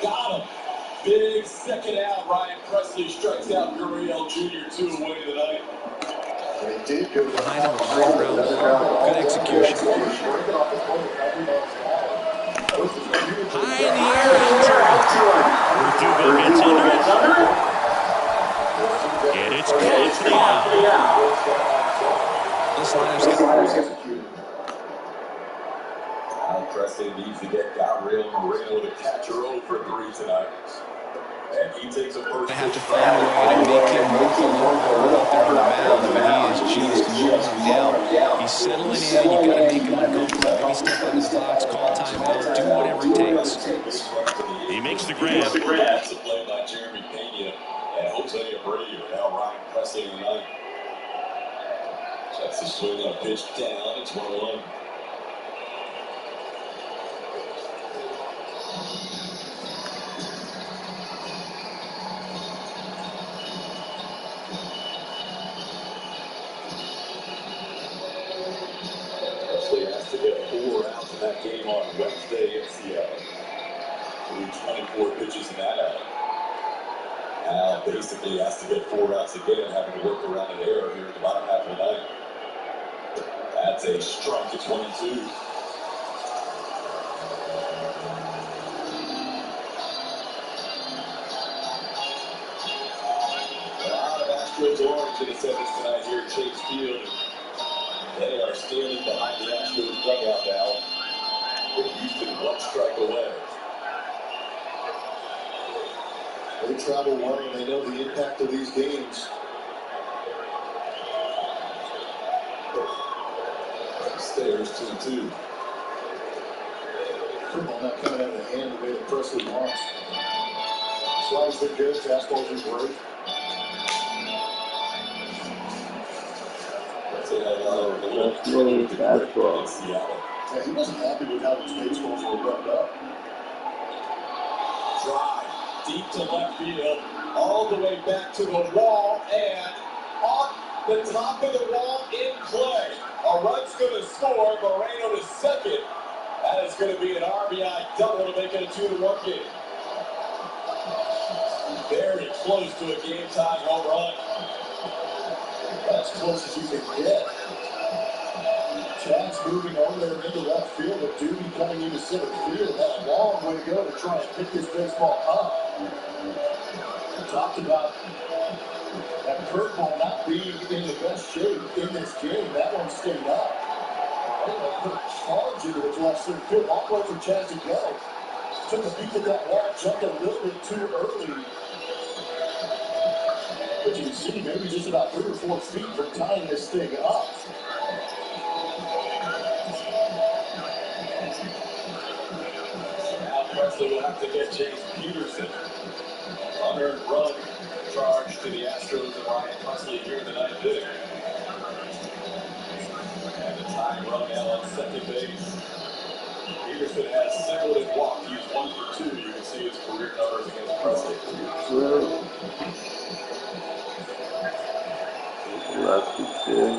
Got him. Big second out. Ryan Presley strikes out Gurriel Jr. 2 away tonight. They did go behind him, good execution. High in the air, Verdugo gets under it. And it's caught for the out. This lineup's got Presley needs to get Gabriel Moreno to catch her 0 for 3 tonight. And he takes a first. They have to find a way to make him move a little more out there on the mound. I mean, he is just moving down. He's settling in. You got to make him uncomfortable. Maybe step out of the box, call timeout, do whatever it takes. He makes the grab. That's a play by Jeremy Pena and Jose Abreu. Now Ryan Presley tonight. That's the swing on a pitch down. It's 1-1. That game on Wednesday in Seattle. Threw 24 pitches in that out. Al basically has to get 4 outs again, having to work around an error here in the bottom half of the ninth. That's a strike to 22. A lot of Astros orange in attendance tonight here at Chase Field. They are standing behind the Astros dugout now. With Houston 1 strike away. They travel well and they know the impact of these games. Stairs 2-2. Football not coming out of the hand the way that Presley wants. Slides look good, fastballs are great. That's a fastball. Yeah, he wasn't happy with how his baseballs were rubbed up. Drive deep to left field, all the way back to the wall, and on the top of the wall in play. A run's going to score. Moreno to second. That is going to be an RBI double to make it a 2-1 game. Very close to a game-tying home run. That's as close as you can get. Chad's moving over there into left field, but Doobie coming into center field. Had a long way to go to try and pick this baseball up. We talked about that curveball not being in the best shape in this game. That one stayed up. Anyway, put a charge into the left center field. All the way for Chad to go. Took a peek at that wall, jumped a little bit too early. But you can see maybe just about 3 or 4 feet from tying this thing up. Presley will have to get Chase Peterson. Unearned run charge to the Astros and Ryan Presley here in the 9th inning. And the tying run now on second base. Peterson has singled and walked. He's 1 for 2. You can see his career numbers against Presley. Lucky too.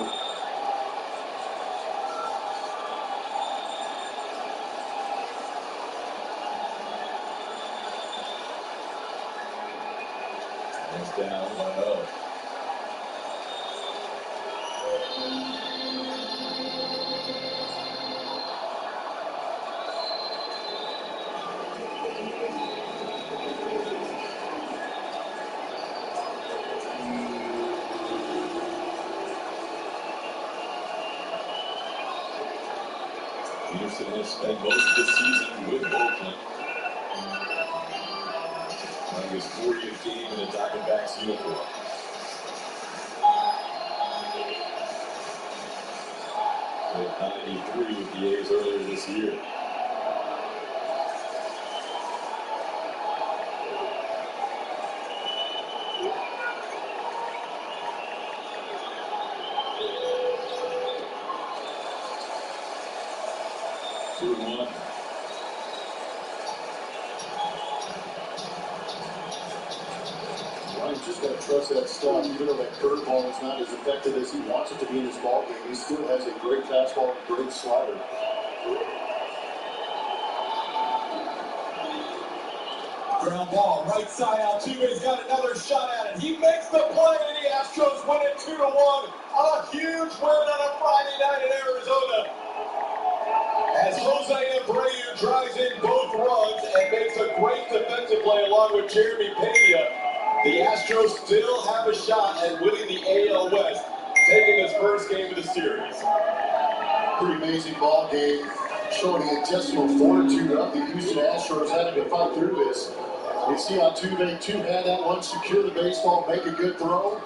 It's down 1-0. Peterson has spent most of the season with Oakland. Playing his 40th game in a Dbacks uniform. With 93 with the A's earlier this year. Just got to trust that stuff, even though that curveball is not as effective as he wants it to be in his ball game. He still has a great fastball, great slider. Ground ball, right side out. Altuve's got another shot at it. He makes the play, and the Astros win it 2-1. A huge win on a Friday night in Arizona. As Jose Abreu drives in both runs and makes a great defensive play along with Jeremy Pena, the Astros still have a shot at winning the AL West, taking this first game of the series. Pretty amazing ball game, showing the intestinal fortitude of the Houston Astros having to fight through this. You see Altuve two-hand that one, secure the baseball, make a good throw,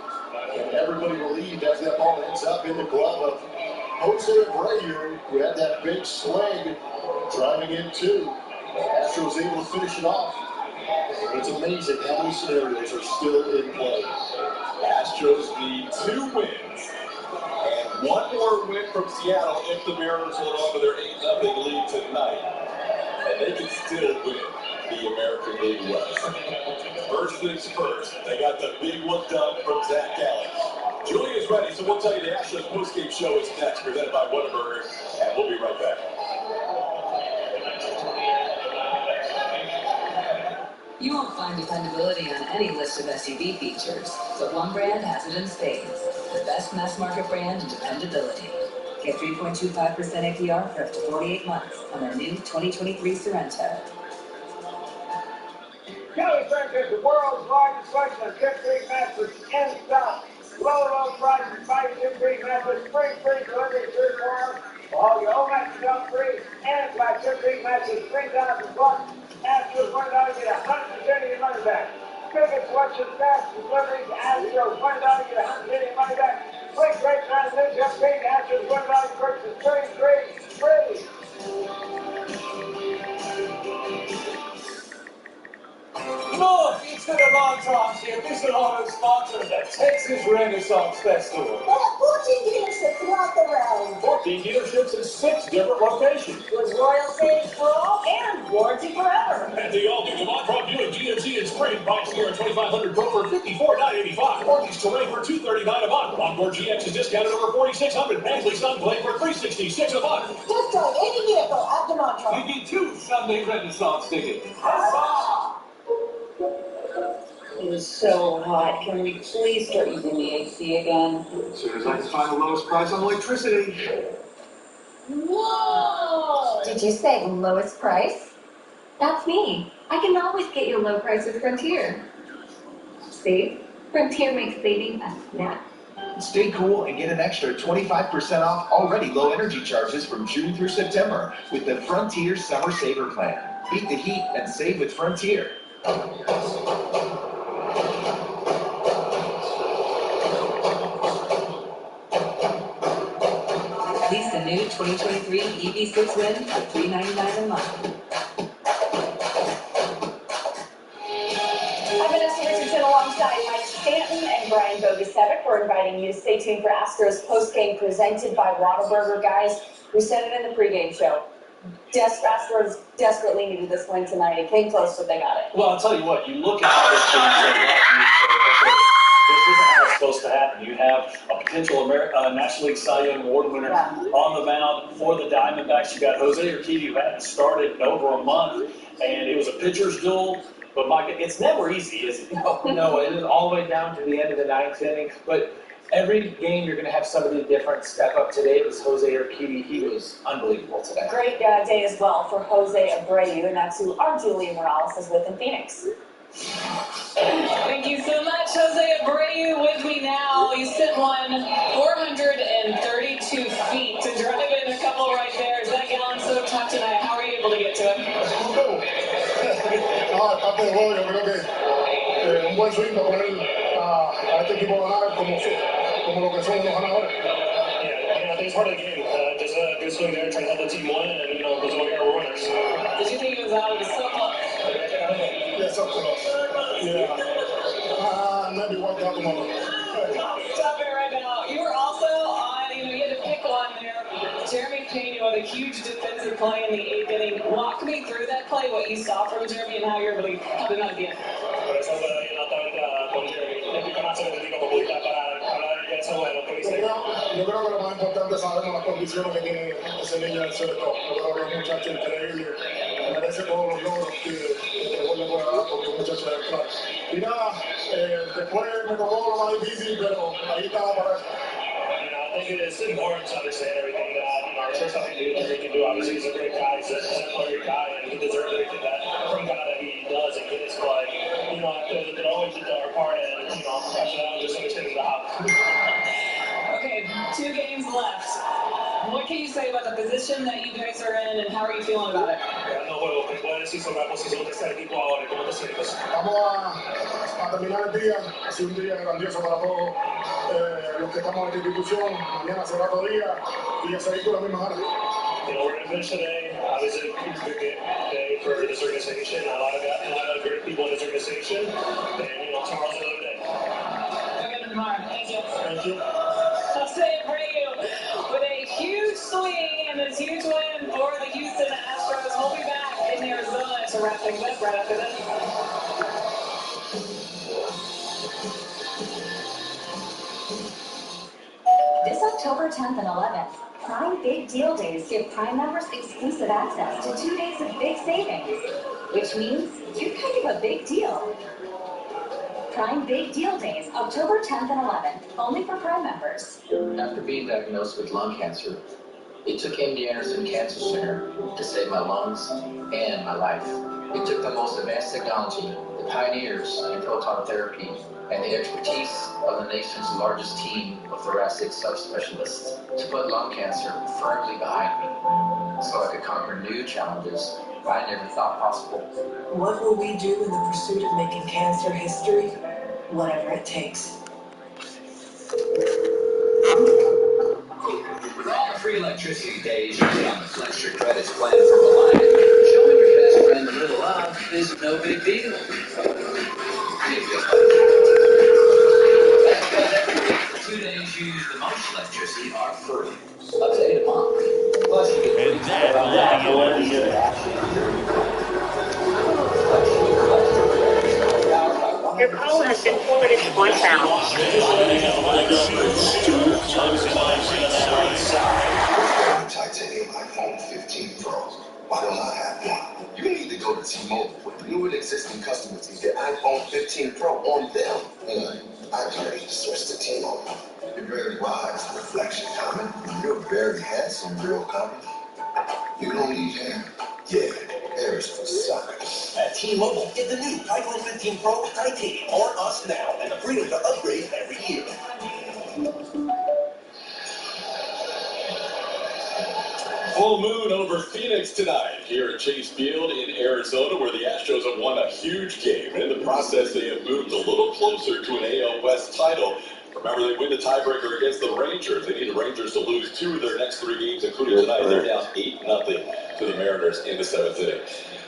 and everybody relieved as that ball ends up in the glove of Jose Abreu, who had that big swing driving in two. Astros able to finish it off. It's amazing how many scenarios are still in play. Astros need 2 wins and 1 more win from Seattle if the Mariners hold on to their 8-0 lead tonight. And they can still win the American League West. First things first, they got the big one done from Zach Gallen. Julia's ready, so we'll tell you the Astros postgame show is next, presented by Whataburger, and we'll be right back. You won't find dependability on any list of SUV features, but one brand has it in spades. The best mass market brand in dependability. Get 3.25% APR for up to 48 months on the new 2023 Sorrento. Kelly Frank is the world's largest selection of Tip Creek mattresses in stock. Low prices, 5 Tip Creek mattresses, free delivery, 3 hours. All your home mattresses are free, and by Tip Creek mattresses, 3,000 plus. Astros $1 get 100% of your money back. Biggest selection, fast deliveries, Astros $1 get 100% of your money back. Quick break transition, upgrade, Astros $1 purchase, free. Look, it's the Montrons, the official auto sponsor of the Texas Renaissance Festival. We'll have 14 dealerships throughout the realm. 14 dealerships in 6 different locations. With royal savings for all and warranty forever. And the all-new Montrons Buick GMC in spring, bikes here at 2,500 Pro for $54,985. Mortgage Terrain for $239 a month. Encore GX is discounted over $4,600. Ansley Sunblade for $366 a month. Just join any vehicle at the Montrons. You get 2 Sunday Renaissance tickets. It was so hot. Can we please start using the AC again? As soon as I can find the lowest price on electricity. Whoa! Did you say lowest price? That's me. I can always get you a low price with Frontier. See? Frontier makes saving a snap. Stay cool and get an extra 25% off already low energy charges from June through September with the Frontier Summer Saver Plan. Beat the heat and save with Frontier. Lease the new 2023 EV6 Win for $399 a month. I'm Vanessa Richardson alongside Mike Stanton and Brian Bogusevic. We're inviting you to stay tuned for Astros postgame presented by Whataburger. Guys, we said it in the pregame show. Astros desperately needed this win tonight. It came close, but they got it. Well, I'll tell you what, you look at how this game played out, this isn't how it's supposed to happen. You have a potential National League Cy Young Award winner on the mound for the Diamondbacks. You got Jose Urquidy, who hadn't started in over a month, and it was a pitcher's duel. But Mike, it's never easy, is it? No, it is all the way down to the end of the ninth inning. But every game you're going to have somebody different step up. Today it was Jose Urquidy. He was unbelievable today. Great day as well for Jose Abreu, and that's who our Julia Morales is with in Phoenix. Thank you so much, Jose Abreu, with me now. You sent one 432 feet to drive in a couple right there. Is that gallon so tough tonight? How are you able to get to it? Aparte de juego, yo creo que un buen swing para poner a este equipo a ganar como lo que son los ganadores. Yeah, I think it's part of the game. Just a good swing there, trying to help the team win, and because we're winners. Did you think it was out? It was so close. Yeah, so close. Yeah. Maybe worked out tomorrow. Stop it right now. You were also on, you had to pick one there. Jeremy Pena with a huge defensive play in the 8th inning. Walk me through that play, what you saw from Jeremy, and how you're able to help him out again. Por eso con Jeremy. Explica más sobre el tipo para hablar de eso, bueno, que dice. Yo creo que lo más importante es saber las condiciones que tiene ese niño del centro. Yo creo que es un muchacho increíble. Merece todos los logros que le puede dar porque es un muchacho ejemplar. Y nada, después me tocó lo más difícil, pero ahí estaba para eso. I think it's important to understand everything that our shortstop can do. Obviously, he's a great guy. He's a player guy, and he deserves everything from God that he does and gets. But after always did our part, and after that, just understanding the how. Okay, 2 games left. What can you say about the position that you guys are in, and how are you feeling about it? No juego, ¿qué puedes decir sobre la posición de este equipo ahora? ¿Cómo te sientes? Vamos a terminar el día. Ha sido un día grandioso para todos los que estamos en esta institución. Mañana será otro día y a seguir con la misma ganas. We're going to finish today. Obviously, a big day for this organization. A lot of great people in this organization. And, tomorrow's another day. Okay, tomorrow. Thank you. Thank you. Jose Abreu with a huge swing and this huge win for the Houston Astros. We'll be back in Arizona to wrap things up right after this. This October 10th and 11th, Prime Big Deal Days give Prime members exclusive access to 2 days of big savings, which means you're kind of a big deal. Prime Big Deal Days, October 10th and 11th, only for Prime members. After being diagnosed with lung cancer, it took MD Anderson Cancer Center to save my lungs and my life. It took the most advanced technology, the pioneers in proton therapy, and the expertise of the nation's largest team of thoracic subspecialists to put lung cancer firmly behind me so I could conquer new challenges I never thought possible. What will we do in the pursuit of making cancer history? Whatever it takes. With all the free electricity days you get on the Flex Your Credits plan from Reliant, showing your best friend a little love is no big deal. That's because every week, the 2 days you use the most electricity are free. Up to 8 a month. Plus you get And that will be it. Your call has been forwarded to voicemail. Titanium iPhone 15 Pro. Why don't I have one? You need to go to T-Mobile with new and existing customers and get iPhone 15 Pro on them. I tell you to switch to T-Mobile. You're very wise, reflection comment. You're very handsome, real comment. You don't need hair. Yeah, hair is for suckers. At T-Mobile, get the new iPhone 15 Pro with titanium on us now and the freedom to upgrade every year. Full moon over Phoenix tonight here at Chase Field in Arizona, where the Astros have won a huge game. And in the process, they have moved a little closer to an AL West title. Remember, they win the tiebreaker against the Rangers. They need the Rangers to lose 2 of their next 3 games, including tonight. They're down 8-0 to the Mariners in the 7th inning.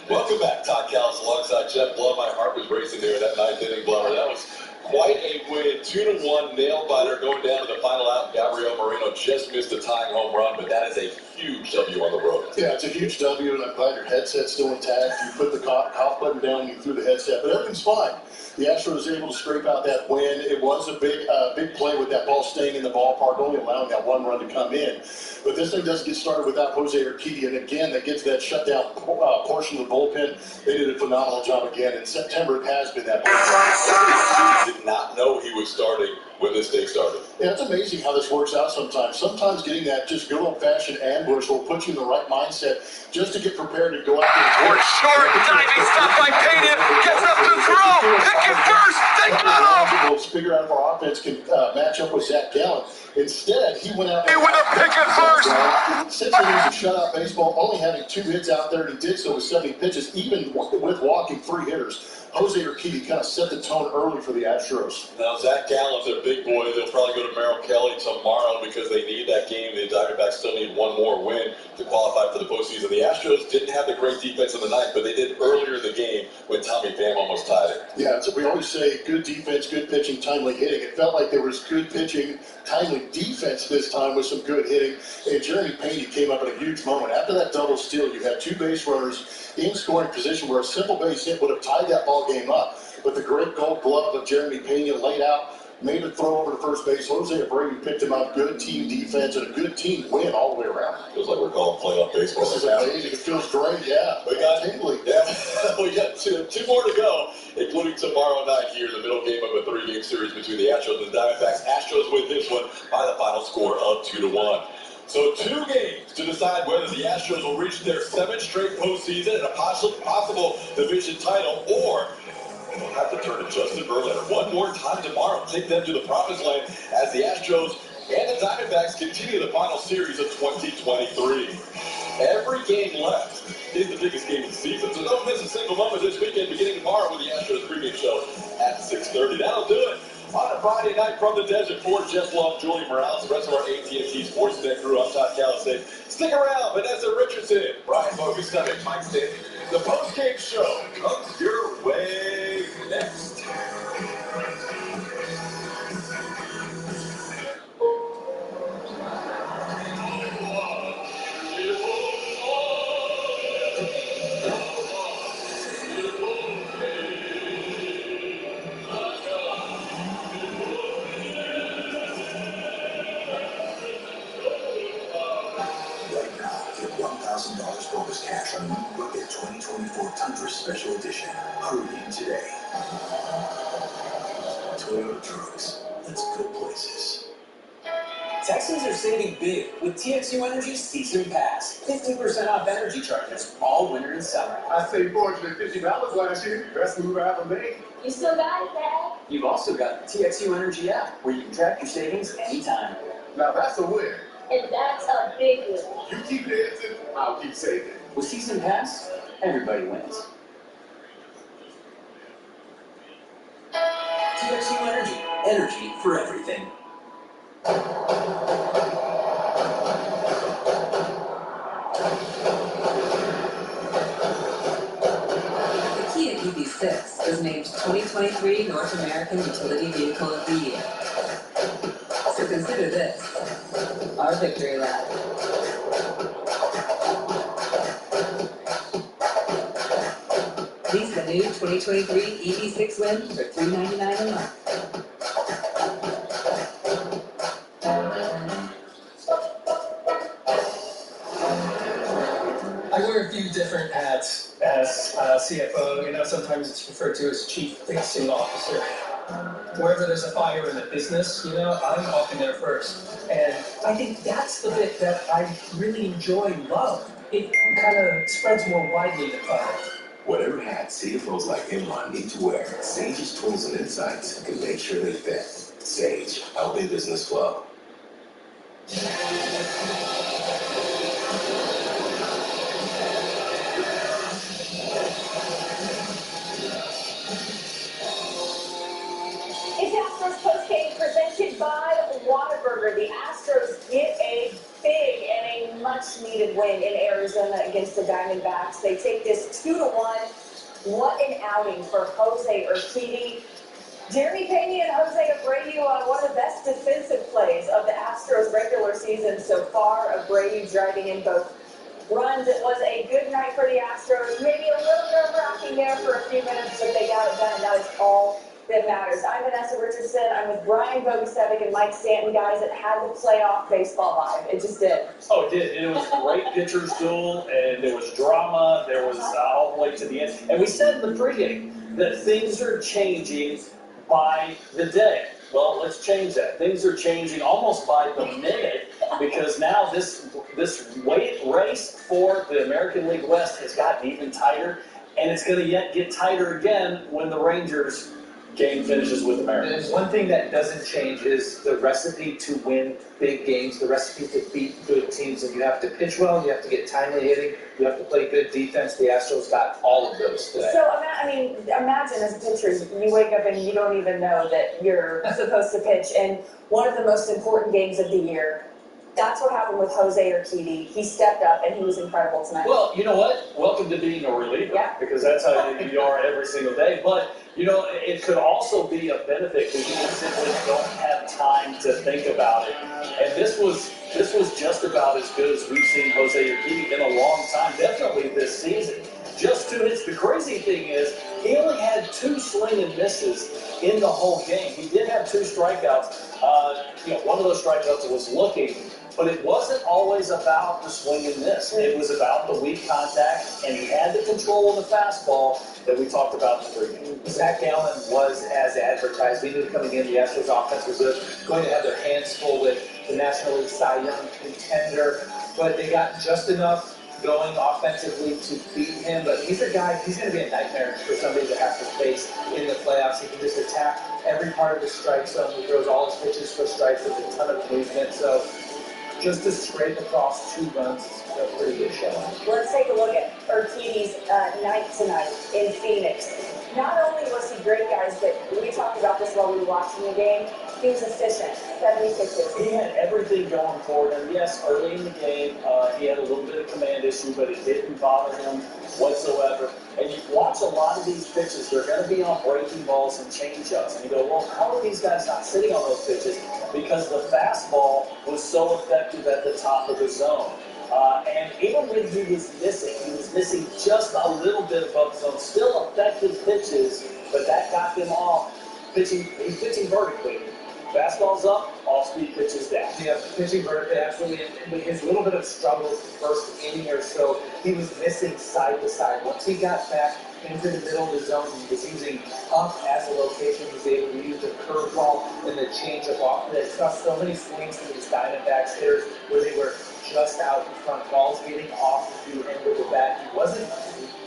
Welcome back, Todd Callis alongside Jeff Blood. My heart was racing there in that 9th inning, Blummer. That was Quite a win. 2-1 nail-biter going down to the final out. Gabriel Moreno just missed a tying home run, but that is a huge W on the road. Yeah, it's a huge W, and I'm glad your headset's still intact. You put the cough button down when you threw the headset, but everything's fine. The Astros was able to scrape out that win. It was a big play with that ball staying in the ballpark, only allowing that one run to come in. But this thing doesn't get started without Jose Urquidy, and again, that gets that shutdown portion of the bullpen. They did a phenomenal job again. In September, it has been that bullpen. Did not know he was starting when this day started. Yeah, it's amazing how this works out sometimes. Sometimes getting that just good old-fashioned ambush will put you in the right mindset just to get prepared to go out there. We're short, diving stop by Payton, gets up to throw, picking first, they got him! We'll figure out if our offense can match up with Zach Gallen. Instead, he went out with a pick at first. 6 innings of shutout baseball, only having 2 hits out there, and he did so with 70 pitches, even with walking 3 hitters. Jose Urquidy kind of set the tone early for the Astros. Now, Zach Gallen's their big boy. They'll probably go to Merrill Kelly tomorrow because they need that game. The Dbacks still need one more win to qualify for the postseason. The Astros didn't have the great defense in the ninth, but they did earlier in the game when Tommy Pham almost tied it. Yeah, so we always say good defense, good pitching, timely hitting. It felt like there was good pitching, timely defense this time with some good hitting. And Jeremy Payne came up in a huge moment. After that double steal, you had 2 base runners in scoring position where a simple base hit would have tied that ball game up. But the great gold glove of Jeremy Pena laid out, made a throw over to first base. Jose Abreu picked him up. Good team defense and a good team win all the way around. Feels like we're calling playoff baseball. This is amazing. It feels great, yeah. We got two more to go, including tomorrow night here, the middle game of a 3-game series between the Astros and the Dynasty. Astros win this one by the final score of 2-1. So 2 games to decide whether the Astros will reach their 7th straight postseason and a possible division title, or they'll have to turn to Justin Verlander one more time tomorrow, take them to the promised land as the Astros and the Diamondbacks continue the final series of 2023. Every game left is the biggest game of the season, so don't miss a single moment this weekend, beginning tomorrow with the Astros pregame show at 6:30. That'll do it. On a Friday night from the desert, for Jeff Long, Julie Morales, the rest of our AT&T Sports Net crew, I'm Todd Calisay. Stick around, Vanessa Richardson, Brian Bogusevic, Mike Stanton. The post-game show comes your way next. $1,000 bonus cash on new Rugged 2024 Tundra Special Edition. Hurry in today. Toyota Trucks. Let's go places. Texans are saving big with TXU Energy Season Pass. 15% off energy charges all winter and summer. I saved $450 last year. Best move I ever made. You still got it, Dad? You've also got the TXU Energy app where you can track your savings anytime. Now that's a win. And that's a big win. You keep dancing, I'll keep saving. With Season Pass, everybody wins. TXU Energy. Energy for everything. The Kia EV6 was named 2023 North American Utility Vehicle of the Year. So consider this our victory lap. Lease the new 2023 EV6 win for $399 a month. I wear a few different hats as CFO. You know, sometimes it's referred to as Chief Fixing Officer. Wherever there's a fire in the business, you know, I'm often there first. And I think that's the bit that I really enjoy and love. It kind of spreads more widely the fire. Whatever hat CFOs like Imran need to wear, Sage's tools and insights can make sure they fit. Sage, LB Business Club. It's Astros postgame presented by Whataburger. The Astros get a big and a much-needed win in Arizona against the Diamondbacks. They take this 2-1. What an outing for Jose Urquidy. Jeremy Pena and Jose Abreu on one of the best defensive plays of the Astros regular season so far. Abreu driving in both runs. It was a good night for the Astros. Maybe a little nerve-wracking there for a few minutes, but they got it done, and that is all that matters. I'm Vanessa Richardson. I'm with Brian Bogusevic and Mike Stanton, guys. It had the playoff baseball vibe. It just did. Oh, it did. And it was a great pitcher's duel, and there was drama. There was all the way to the end. And we said in the pregame that things are changing by the day. Well, let's change that. Things are changing almost by the minute, because now this race for the American League West has gotten even tighter, and it's going to yet get tighter again when the Rangers game finishes with the Mariners. And one thing that doesn't change is the recipe to win big games, the recipe to beat good teams. And you have to pitch well, you have to get timely hitting, you have to play good defense. The Astros got all of those today. So, imagine as a pitcher, you wake up and you don't even know that you're supposed to pitch in one of the most important games of the year. That's what happened with Jose Urquidy. He stepped up, and he was incredible tonight. Well, you know what? Welcome to being a reliever, because that's how you are every single day. But, it could also be a benefit because you just simply don't have time to think about it. And this was just about as good as we've seen Jose Urquidy in a long time, definitely this season. Just 2 hits. The crazy thing is he only had 2 swing and misses in the whole game. He did have 2 strikeouts. One of those strikeouts was looking. But it wasn't always about the swing and miss. It was about the weak contact, and he had the control of the fastball that we talked about in the pregame. Zach Gallen was as advertised. We knew coming in the Astros offense was going to have their hands full with the National League Cy Young contender, but they got just enough going offensively to beat him. But he's a guy, he's going to be a nightmare for somebody to have to face in the playoffs. He can just attack every part of the strike zone. He throws all his pitches for strikes with a ton of movement. So just to scrape across 2 runs is a pretty good showing. Let's take a look at Urquidy's night tonight in Phoenix. Not only was he great, guys, but we talked about this while we were watching the game. He was efficient, 70 pitches. He had everything going for him. Yes, early in the game, he had a little bit of command issue, but it didn't bother him whatsoever. And you watch a lot of these pitches, they're going to be on breaking balls and changeups. And you go, well, how are these guys not sitting on those pitches? Because the fastball was so effective at the top of the zone. And even when he was missing just a little bit above the zone, still effective pitches, but that got them off. He's pitching vertically. Fastball's up, off-speed pitches down. Yeah, pitching vertically, absolutely. And with his little bit of struggle first inning or so, he was missing side to side. Once he got back into the middle of the zone, he was using up as a location. He was able to use the curveball and the changeup off. They saw so many swings from these Dynabacks hitters where they were just out in front, balls getting off the end of the bat. He wasn't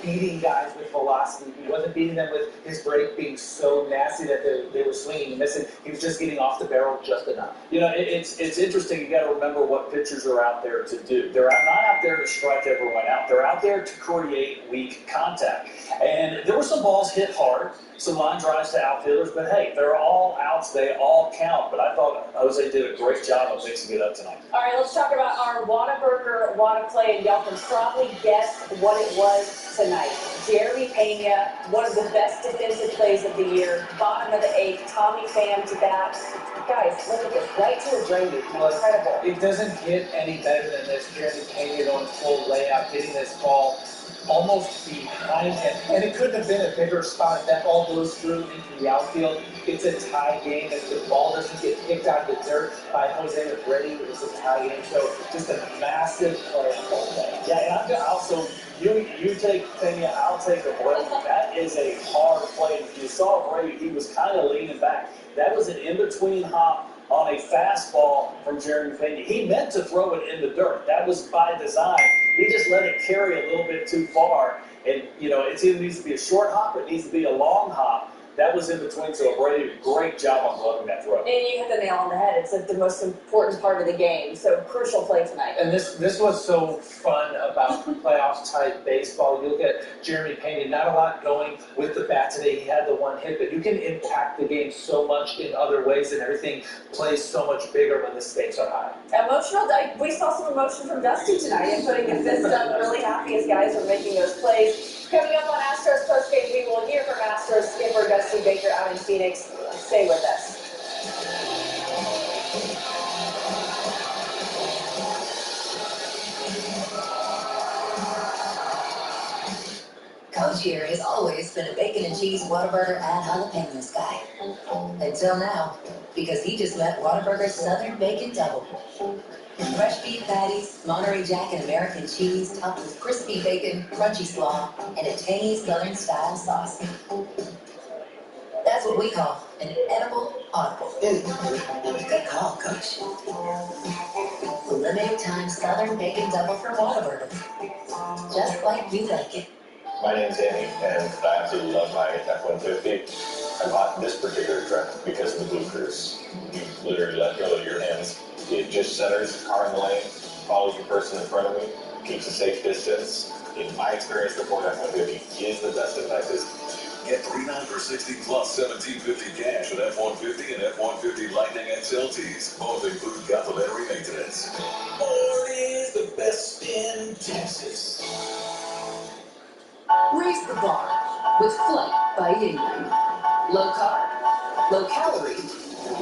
beating guys with velocity. He wasn't beating them with his break being so nasty that they were swinging and missing. He was just getting off the barrel just enough. It's interesting. You got to remember what pitchers are out there to do. They're not out there to strike everyone out. They're out there to create weak contact. And there were some balls hit hard, some line drives to outfielders, but hey, they're all outs. They all count. But I thought Jose did a great job of mixing it up tonight. All right, let's talk about our Whataburger Whata play, and y'all can probably guess what it was tonight. Jeremy Pena, one of the best defensive plays of the year, bottom of the 8th, Tommy Pham to bat. Guys, look at this, right to Abreu, incredible. It doesn't get any better than this. Jeremy Pena going full layout, hitting this ball almost behind him. And it couldn't have been a bigger spot if that ball goes through into the outfield. It's a tie game. If the ball doesn't get picked out of the dirt by Jose Abreu, it's a tie game. So just a massive play. Yeah, and also, you take Pena, I'll take Abreu. That is a hard play. If you saw Abreu, he was kind of leaning back. That was an in-between hop on a fastball from Jeremy Pena. He meant to throw it in the dirt. That was by design. He just let it carry a little bit too far. And, it either needs to be a short hop or it needs to be a long hop. That was in between, so Brady, great job on gloving that throw. And you hit the nail on the head. It's the most important part of the game, so crucial play tonight. And this was so fun about playoff-type baseball. You look at Jeremy Pena, not a lot going with the bat today. He had the one hit, but you can impact the game so much in other ways, and everything plays so much bigger when the stakes are high. Emotional. We saw some emotion from Dusty tonight and putting the fist up, really happy as guys were making those plays. Coming up on Astros postgame, we will hear from Astros skipper Dusty Baker out in Phoenix. Stay with us. Coach here has always been a bacon and cheese Whataburger and jalapenos guy. Until now, because he just met Whataburger's Southern Bacon Double. Fresh beef patties, Monterey Jack and American cheese topped with crispy bacon, crunchy slaw, and a tangy Southern style sauce. That's what we call an edible audible. Good call, Coach. A limited time Southern Bacon Double from Whataburger. Just like you like it. My name's Andy, and I absolutely love my F-150. I bought this particular truck because of the Blue Cruise. You literally let go of your hands. It just centers the car in the lane, follows the person in front of me, keeps a safe distance. In my experience, the Ford F-150 is the best in Texas. Get 3.9 for 60 plus 1750 cash with F-150 and F-150 Lightning XLTs. Both include complimentary maintenance. Ford is the best in Texas. Raise the bar with Flight by Yingling. Low carb, low calorie,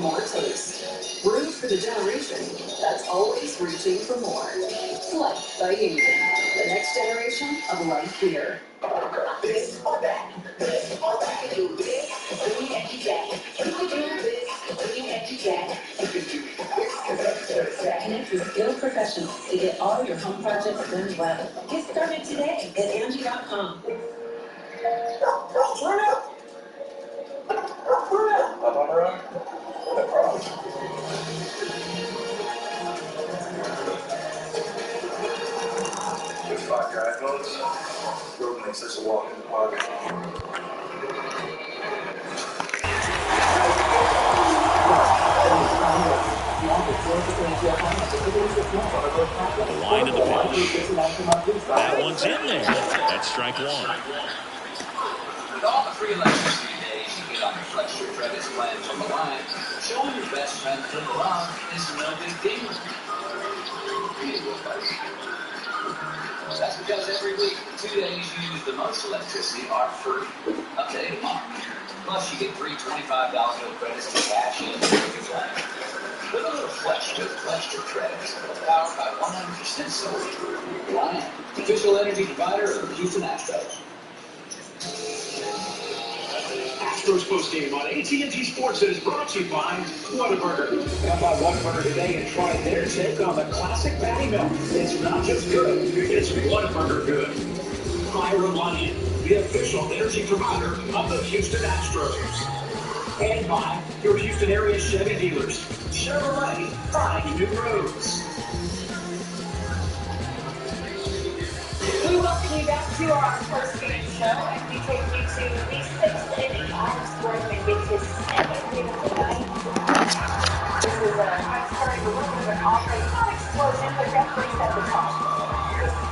more taste. Room for the generation that's always reaching for more. Flight by Yingling. The next generation of light beer. This or that. This or that. You can do this, bring and you that. You can do this, bring and you that. You can do this. Connect with skilled professionals to get all your home projects done well. Get started today at Angie.com. Turn out! Up on the road? No problem. Good spot, guy, folks. Road makes this a walk in the park. The line of the pitch. That one's in there. That's strike one. With all the free electricity days you get on your Flex Your Credits plan from the line, showing your best friend good love is no big deal. That's because every week, the 2 days you use the most electricity are free. Up to 8 a month. Plus, you get free $25 bill credits to cash in your plan. With a little flex with Flex Your Credits, powered by 100% solar. Lion, official energy provider of the Houston Astros. Astros postgame on AT&T Sports is brought to you by Whataburger. Come by Whataburger today and try their take on the classic patty melt. It's not just good, it's Whataburger good. By Reliant, the official energy provider of the Houston Astros. And by your Houston area Chevy dealers. Chevrolet, find new roads. We welcome you back to our first game show, and we take you to the 6th inning. Alex Bregman gets his second win of the night. This is a high scoring, a little bit of an offense, not explosion, but definitely set the tone.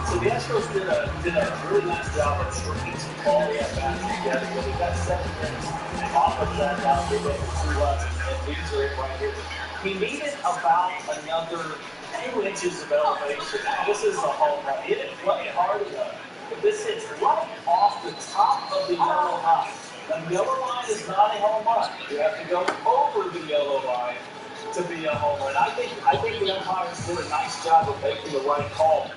So the Astros did a really nice job of stringing some quality at bats together. They got 7 innings off of that now. They went 2 runs, and these are it right here. He needed about another 2 inches of elevation. This is a home run. He didn't play hard enough, but this hits right off the top of the yellow line. The yellow line is not a home run. You have to go over the yellow line to be a home run. I think the umpires did a nice job of making the right call.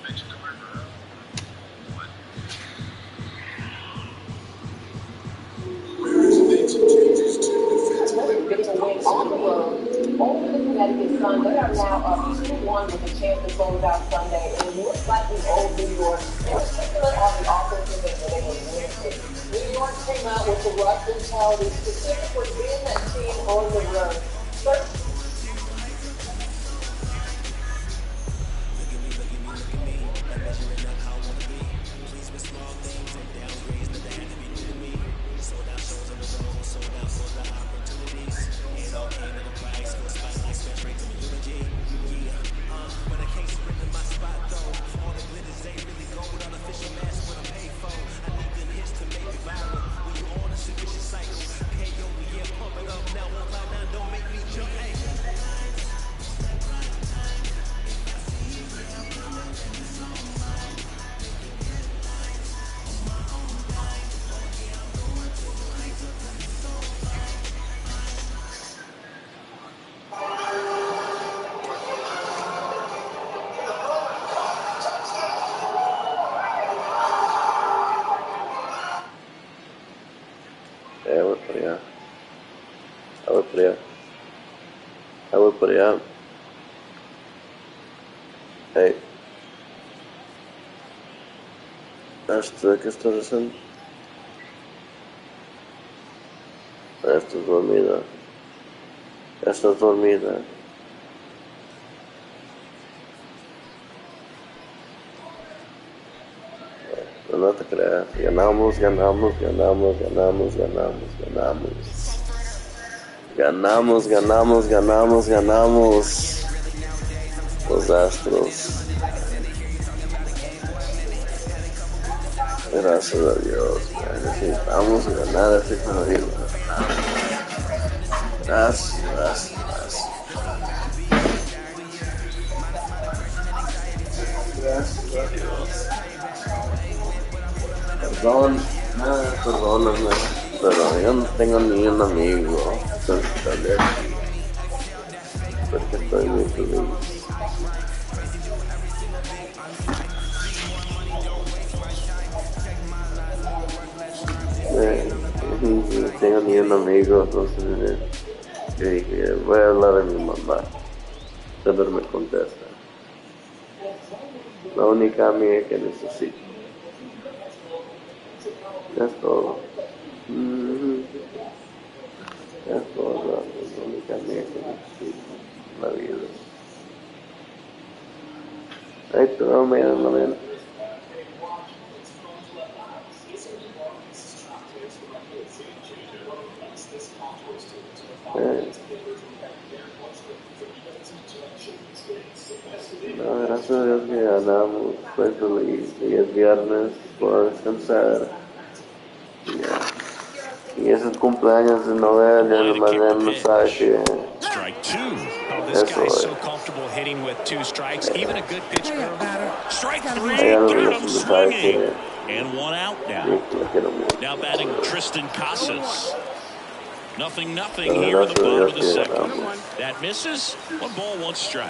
Getting a win on the road over the Connecticut Sun. They are now up 2-1 with a chance to close out Sunday. And it looks like the old New York, in particular on the offensive end, where they were winning. New York came out with the rush mentality, specifically being that team on the road. Don't make para allá. Ahí voy para allá. Hey. ¿Qué estás haciendo? Estás dormida. Estás dormida. No te creas. Ganamos. Los Astros. Gracias a Dios. Necesitamos ganar este partido. Gracias. Gracias a Dios. Perdóname, pero yo no tengo ni un amigo. Porque estoy muy feliz. No tengo ni un amigo, entonces yo dije, voy a hablar a mi mamá. Siempre me contesta. La única amiga que necesito. Es todo. Es todo. Es la única amiga que necesito en la vida. Ahí todo me da la mente. No, gracias a Dios que ganamos, estoy feliz, y es viernes, puedo descansar, y es el cumpleaños de Noel, ya le mandé un mensaje, Strike two. Oh, this guy's so comfortable hitting with 2 strikes, even a good pitch early. Strike 3, got him swinging, and 1 out now. Now batting Tristan Casas. 0-0 here in the bottom of the second. That misses. 1 ball, 1 strike.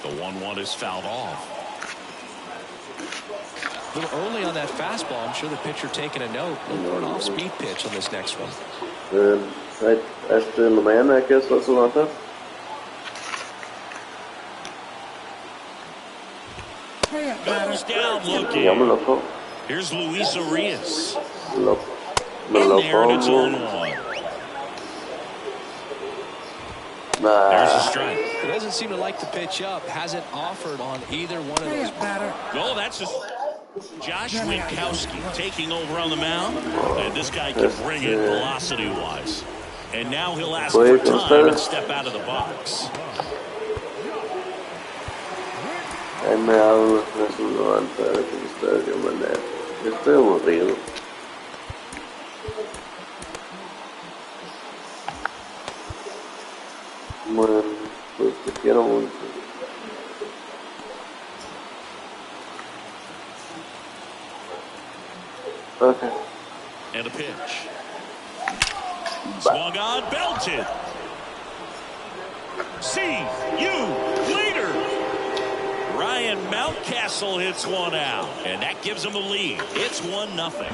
The 1-1 is fouled off. A little early on that fastball. I'm sure the pitcher taking a note. Look for an off-speed pitch on this next one. En la mañana, ¿qué es su nota? Goes down looking. Here's Luis Arias. Me lo como. There's a strike. He doesn't seem to like the pitch up. Hasn't offered on either one of those. Oh, that's just Josh Winkowski taking over on the mound. And this guy can bring it velocity-wise. And now he'll ask for time and step out of the box. Ahí me hablo, eso no antes de que ustedes de manera. Estoy aburrido. Bueno, pues te quiero mucho. Okay. And a pitch. Swung on, belted. See you later. Ryan Mountcastle hits one out, and that gives him the lead. It's 1-0.